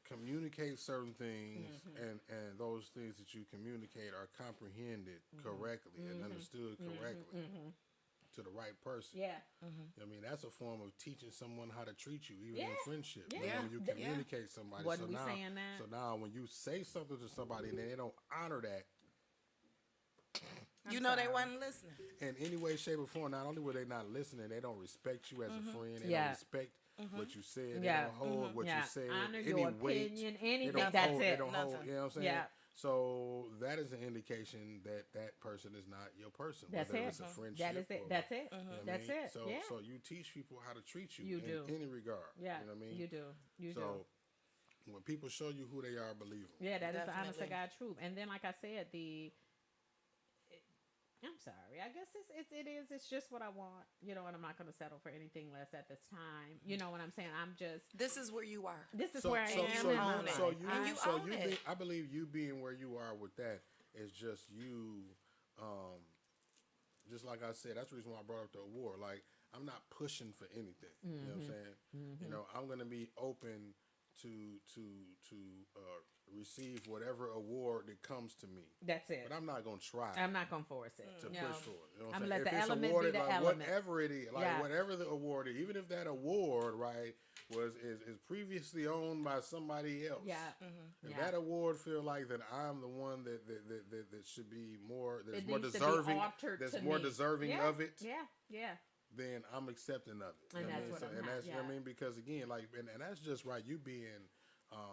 communicate certain things and those things that you communicate are comprehended correctly and understood correctly to the right person. Yeah. You know what I mean, that's a form of teaching someone how to treat you, even Yeah. in friendship. Yeah. You know, when you Yeah. communicate somebody. Wasn't so we now, saying that? So now when you say something to somebody and they don't honor that You know they sorry. wasn't listening. in any way, shape, or form, not only were they not listening, they don't respect you as a friend. They Yeah. don't respect what you said. They Yeah. don't hold what Yeah. you said. Honor any your weight. opinion, They anything. don't That's hold, it. They don't hold, Nothing. you know what I'm saying? Yeah. So that is an indication that that person is not your person. That's whether it. it's a friendship. That is it. or- That's it. you know what I That's mean? it. So, yeah. so you teach people how to treat you, You in do. any regard. Yeah. You know what I mean? You do. You So when people show you who they are, believe them. do. Yeah, that is the honest to Definitely. God truth. And then, like I said, I'm sorry. I guess it's just what I want. You know, and I'm not going to settle for anything less at this time. You know what I'm saying? I'm just. This is where you are. This is So, where I so, am. so, in my you, life. so you, And you so own you it. I believe you being where you are with that is just you. Just like I said, that's the reason why I brought up the award. Like, I'm not pushing for anything. You know what I'm saying? You know, I'm gonna be open to receive whatever award that comes to me. That's it. But I'm not gonna try I'm not going to force it. to No. push for it. You know what I'ma I'm let saying? the If it's element be awarded, the like, element. whatever it is, like Yeah. whatever the award is, even if that award, right, is previously owned by somebody else. Yeah. If Yeah. that award feel like that I'm the one that should be more, that's It more needs to be deserving, altered that's to more me. deserving Yeah. of it, Yeah. Yeah. then I'm accepting of it. You And know that's what what I mean? I'm And not- that's, you know what I yeah. mean? Because again, like, and that's just right. You being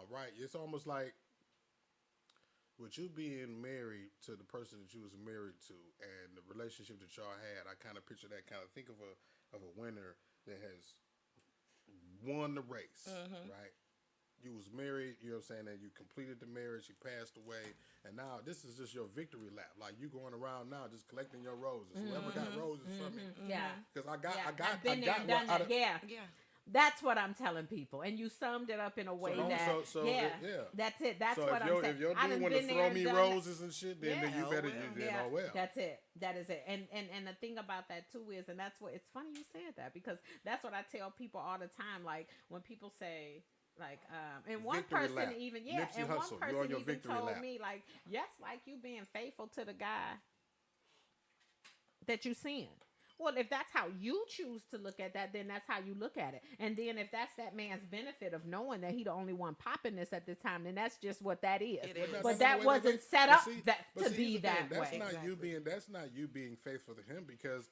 right. It's almost like with you being married to the person that you was married to, and the relationship that y'all had. I kind of picture that. Kind of think of a winner that has won the race, right? You was married, you know what I'm saying, and you completed the marriage, you passed away, and now this is just your victory lap. Like, you going around now just collecting your roses. Whoever got roses from me. Yeah. Because I Yeah. got I've been there and done what that. Yeah. Yeah. That's what I'm telling people. And you summed it up in a way long- that, so, yeah, yeah. that's it. That's so what I'm saying. if your I dude done want to been throw there, me done roses and shit, then Yeah. you better, Oh, well. then oh well. That's it. That is it. And the thing about that too is, and that's what, it's funny you said that, because that's what I tell people all the time. Like, when people say, like, and one Victory person lap. even, yeah, Nipsey and Hussle, one you on person your even victory told lap. me, like, yes, like you being faithful to the guy that you seeing. Well, if that's how you choose to look at that, then that's how you look at it. And then if that's that man's benefit of knowing that he the only one popping this at this time, then that's just what that is. It is. But that wasn't set up to be that that's way. not you being. That's not you being faithful to him because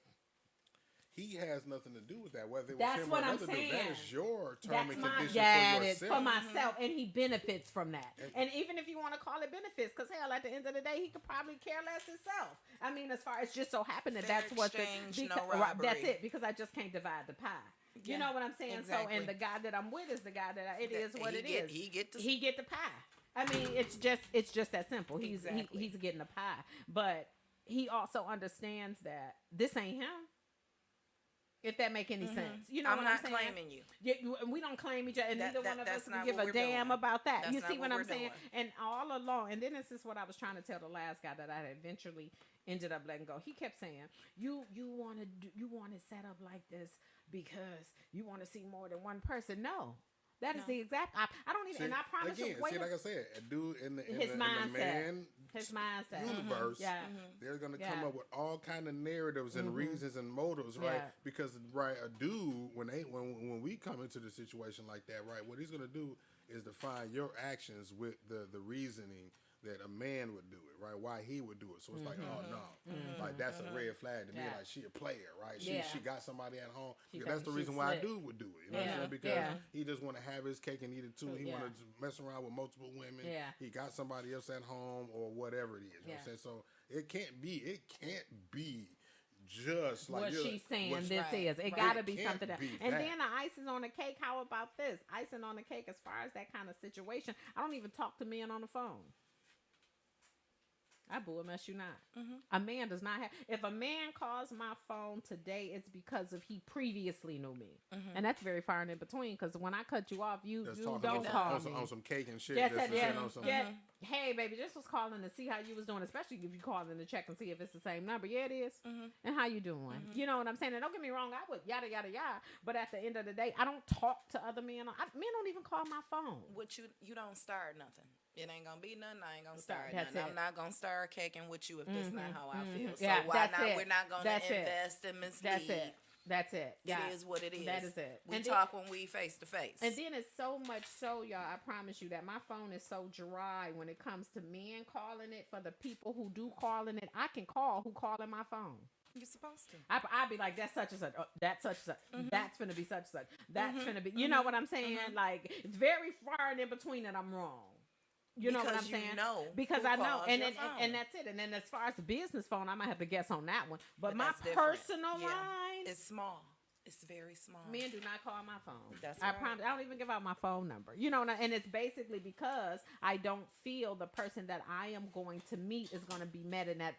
he has nothing to do with that. Whether it was That's him what or I'm another dude, saying. that is your term That's and my condition dad. for It's yourself. for myself, and he benefits from that. And even if you want to call it benefits, because hell, at the end of the day, he could probably care less himself. I mean, as far as just so happened that Fair that's what's exchange, no right, robbery. that's it. Because I just can't divide the pie. You Yeah, know what I'm saying? exactly. So, and the guy that I'm with is the guy that it is what he it get- is. he get the- he get the pie. I mean, it's just that simple. Exactly. He's getting a pie, but he also understands that this ain't him. If that make any sense, you know I'm what not I'm saying? claiming you. Yeah, we don't claim each other, and neither one of us that's not give what a we're damn doing. about that. That's You not see what what I'm we're saying? doing. And all along, and then this is what I was trying to tell the last guy that I had eventually ended up letting go. He kept saying, "You want to set up like this because you want to see more than one person." No. That is the exact. I don't even. See, and I promise again, you. Wait see, a- like I said, a dude in the His in the mindset. man His mindset. universe, Yeah. they're gonna Yeah. come up with all kind of narratives and reasons and motives, right? Yeah. Because right, a dude when we come into the situation like that, right, what he's gonna do is define your actions with the reasoning that a man would do it, right? Why he would do it. So it's like, oh no, like that's a red flag to me. Yeah. Like she a player, right? Yeah. She got somebody at home. She Because that's got- the she's reason why a slick. dude would do it. You know what I'm Yeah. saying? Because Yeah. he just want to have his cake and eat it too. He Yeah. want to mess around with multiple women. Yeah. He got somebody else at home or whatever it is. You know what Yeah. I'm saying? So it can't be just like what you're- she's saying what- this Right, is. It right. got to It be can't something that. be And that. then the icing on the cake. How about this? Icing on the cake as far as that kind of situation. I don't even talk to men on the phone. I boo him as you not. A man does not have. If a man calls my phone today, it's because of he previously knew me, and that's very far and in between. Because when I cut you off, you Just you talking don't call me. on some cake and shit. Yes, just to yeah, send on some- yeah. Hey, baby, just was calling to see how you was doing, especially if you called in to check and see if it's the same number. Yeah, it is. And how you doing? You know what I'm saying? And don't get me wrong, I would yada yada yada. But at the end of the day, I don't talk to other men. Men don't even call my phone. What you don't start nothing. It ain't gonna be nothing. I ain't gonna Start, start that's nothing. it. I'm not gonna start caking with you if that's not how I feel. So Yeah, why that's not? it. We're not gonna That's it. invest and mislead. That's it. That's it. Yeah. It is what it is. That is it. We And then- talk when we face to face. And then it's so much so, y'all, I promise you that my phone is so dry when it comes to men calling it. For the people who do calling it, I can call who calling my phone. You're supposed to. I'd be like, that's such and such. That's such and such. That's finna be such and such. That's finna be. You know what I'm saying? Like, it's very far and in between that I'm wrong. You know what I'm Because you saying? know Because who I know, calls and your then, phone. and that's it. And then as far as the business phone, I might have to guess on that one. But my that's different. personal Yeah. line, It's small. It's very small. men do not call my phone. That's I right. promise. I don't even give out my phone number. You know, and it's basically because I don't feel the person that I am going to meet is going to be met in that.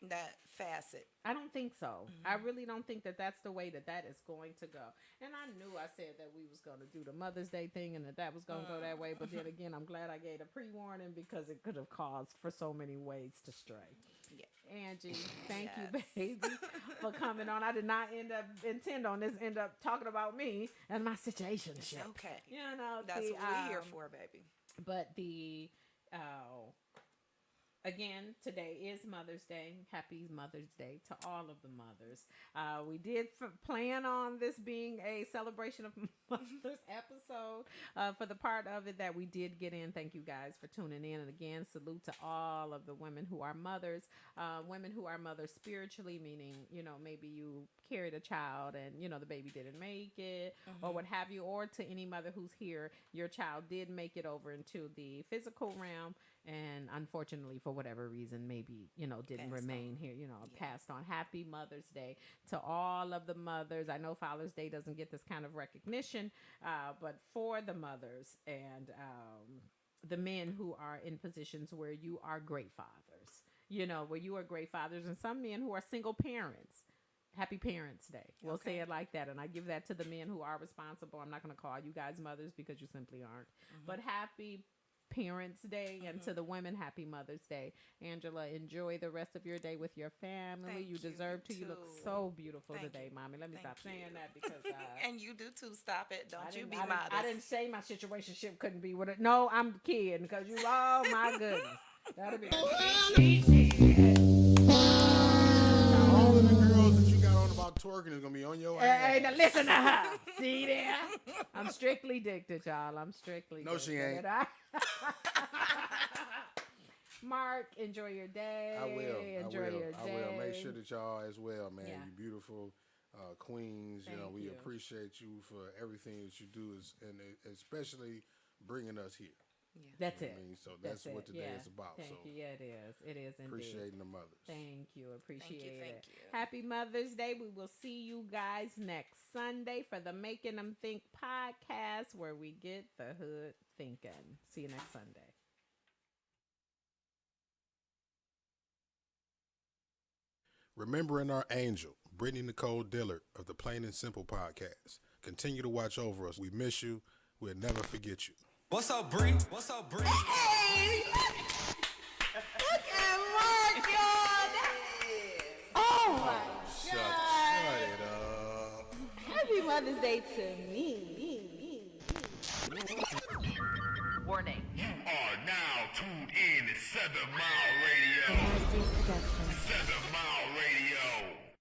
That facet. I don't think so. I really don't think that that's the way that is going to go. And I knew I said that we was going to do the Mother's Day thing and that was going to go that way. But then again, I'm glad I gave a pre-warning because it could have caused for so many ways to stray. Yeah. Angie, thank you, Yes. baby, for coming on. I did not intend on this, end up talking about me and my situation. It's okay. You know, That's the, what we're here for, baby. But again, today is Mother's Day. Happy Mother's Day to all of the mothers. We did plan on this being a celebration of Mother's episode for the part of it that we did get in. Thank you guys for tuning in. And again, salute to all of the women who are mothers, women who are mothers spiritually, meaning, you know, maybe you carried a child and, you know, the baby didn't make it or what have you, or to any mother who's here, your child did make it over into the physical realm. And unfortunately, for whatever reason, maybe, you know, didn't Passed remain here, you know, passed on. Happy Mother's Day to all of the mothers. I know Father's Day doesn't get this kind of recognition, but for the mothers and the men who are in positions where you are great fathers, you know, where you are great fathers, and some men who are single parents. Happy Parents Day. We'll say it like that. And I give that to the men who are responsible. I'm not going to call you guys mothers because you simply aren't. But happy Parents Day, and to the women, happy Mother's Day. Angela, enjoy the rest of your day with your family. Thank you you, deserve to. You look too. so beautiful Thank today, you. Mommy. Let me Thank stop saying you. that because And you do too. Stop it. Don't you be I modest. didn't say my situationship couldn't be with it. No, I'm kidding because you. Oh my goodness, that'll be. All of the girls that you got on about twerking is gonna be on your Hey, ass. now listen to her. See there? I'm strictly addicted, y'all. I'm strictly No, she addicted. ain't. Mark, enjoy your day. I will. Enjoy I will. your I day. will. Make sure that y'all as well, man. Yeah. You beautiful queens. You know, Thank we you. appreciate you for everything that you do, and especially bringing us here. That's You it. know what I mean? So that's what today Yeah. is about. Thank So you. Yeah, it is. It is indeed. appreciating the mothers. Thank you. Appreciate it. Thank you. Happy Mother's Day. We will see you guys next Sunday for the Making Them Think podcast, where we get the hood thinking. See you next Sunday. Remembering our angel, Brittany Nicole Dillard of the Plain and Simple podcast. Continue to watch over us. We miss you. We'll never forget you. What's up, Bree? What's up, Bree? Hey! Look at Mark, y'all. Oh my Shut God. it up. Happy Mother's Day to me. You are now tuned in to 7 Mile Radio.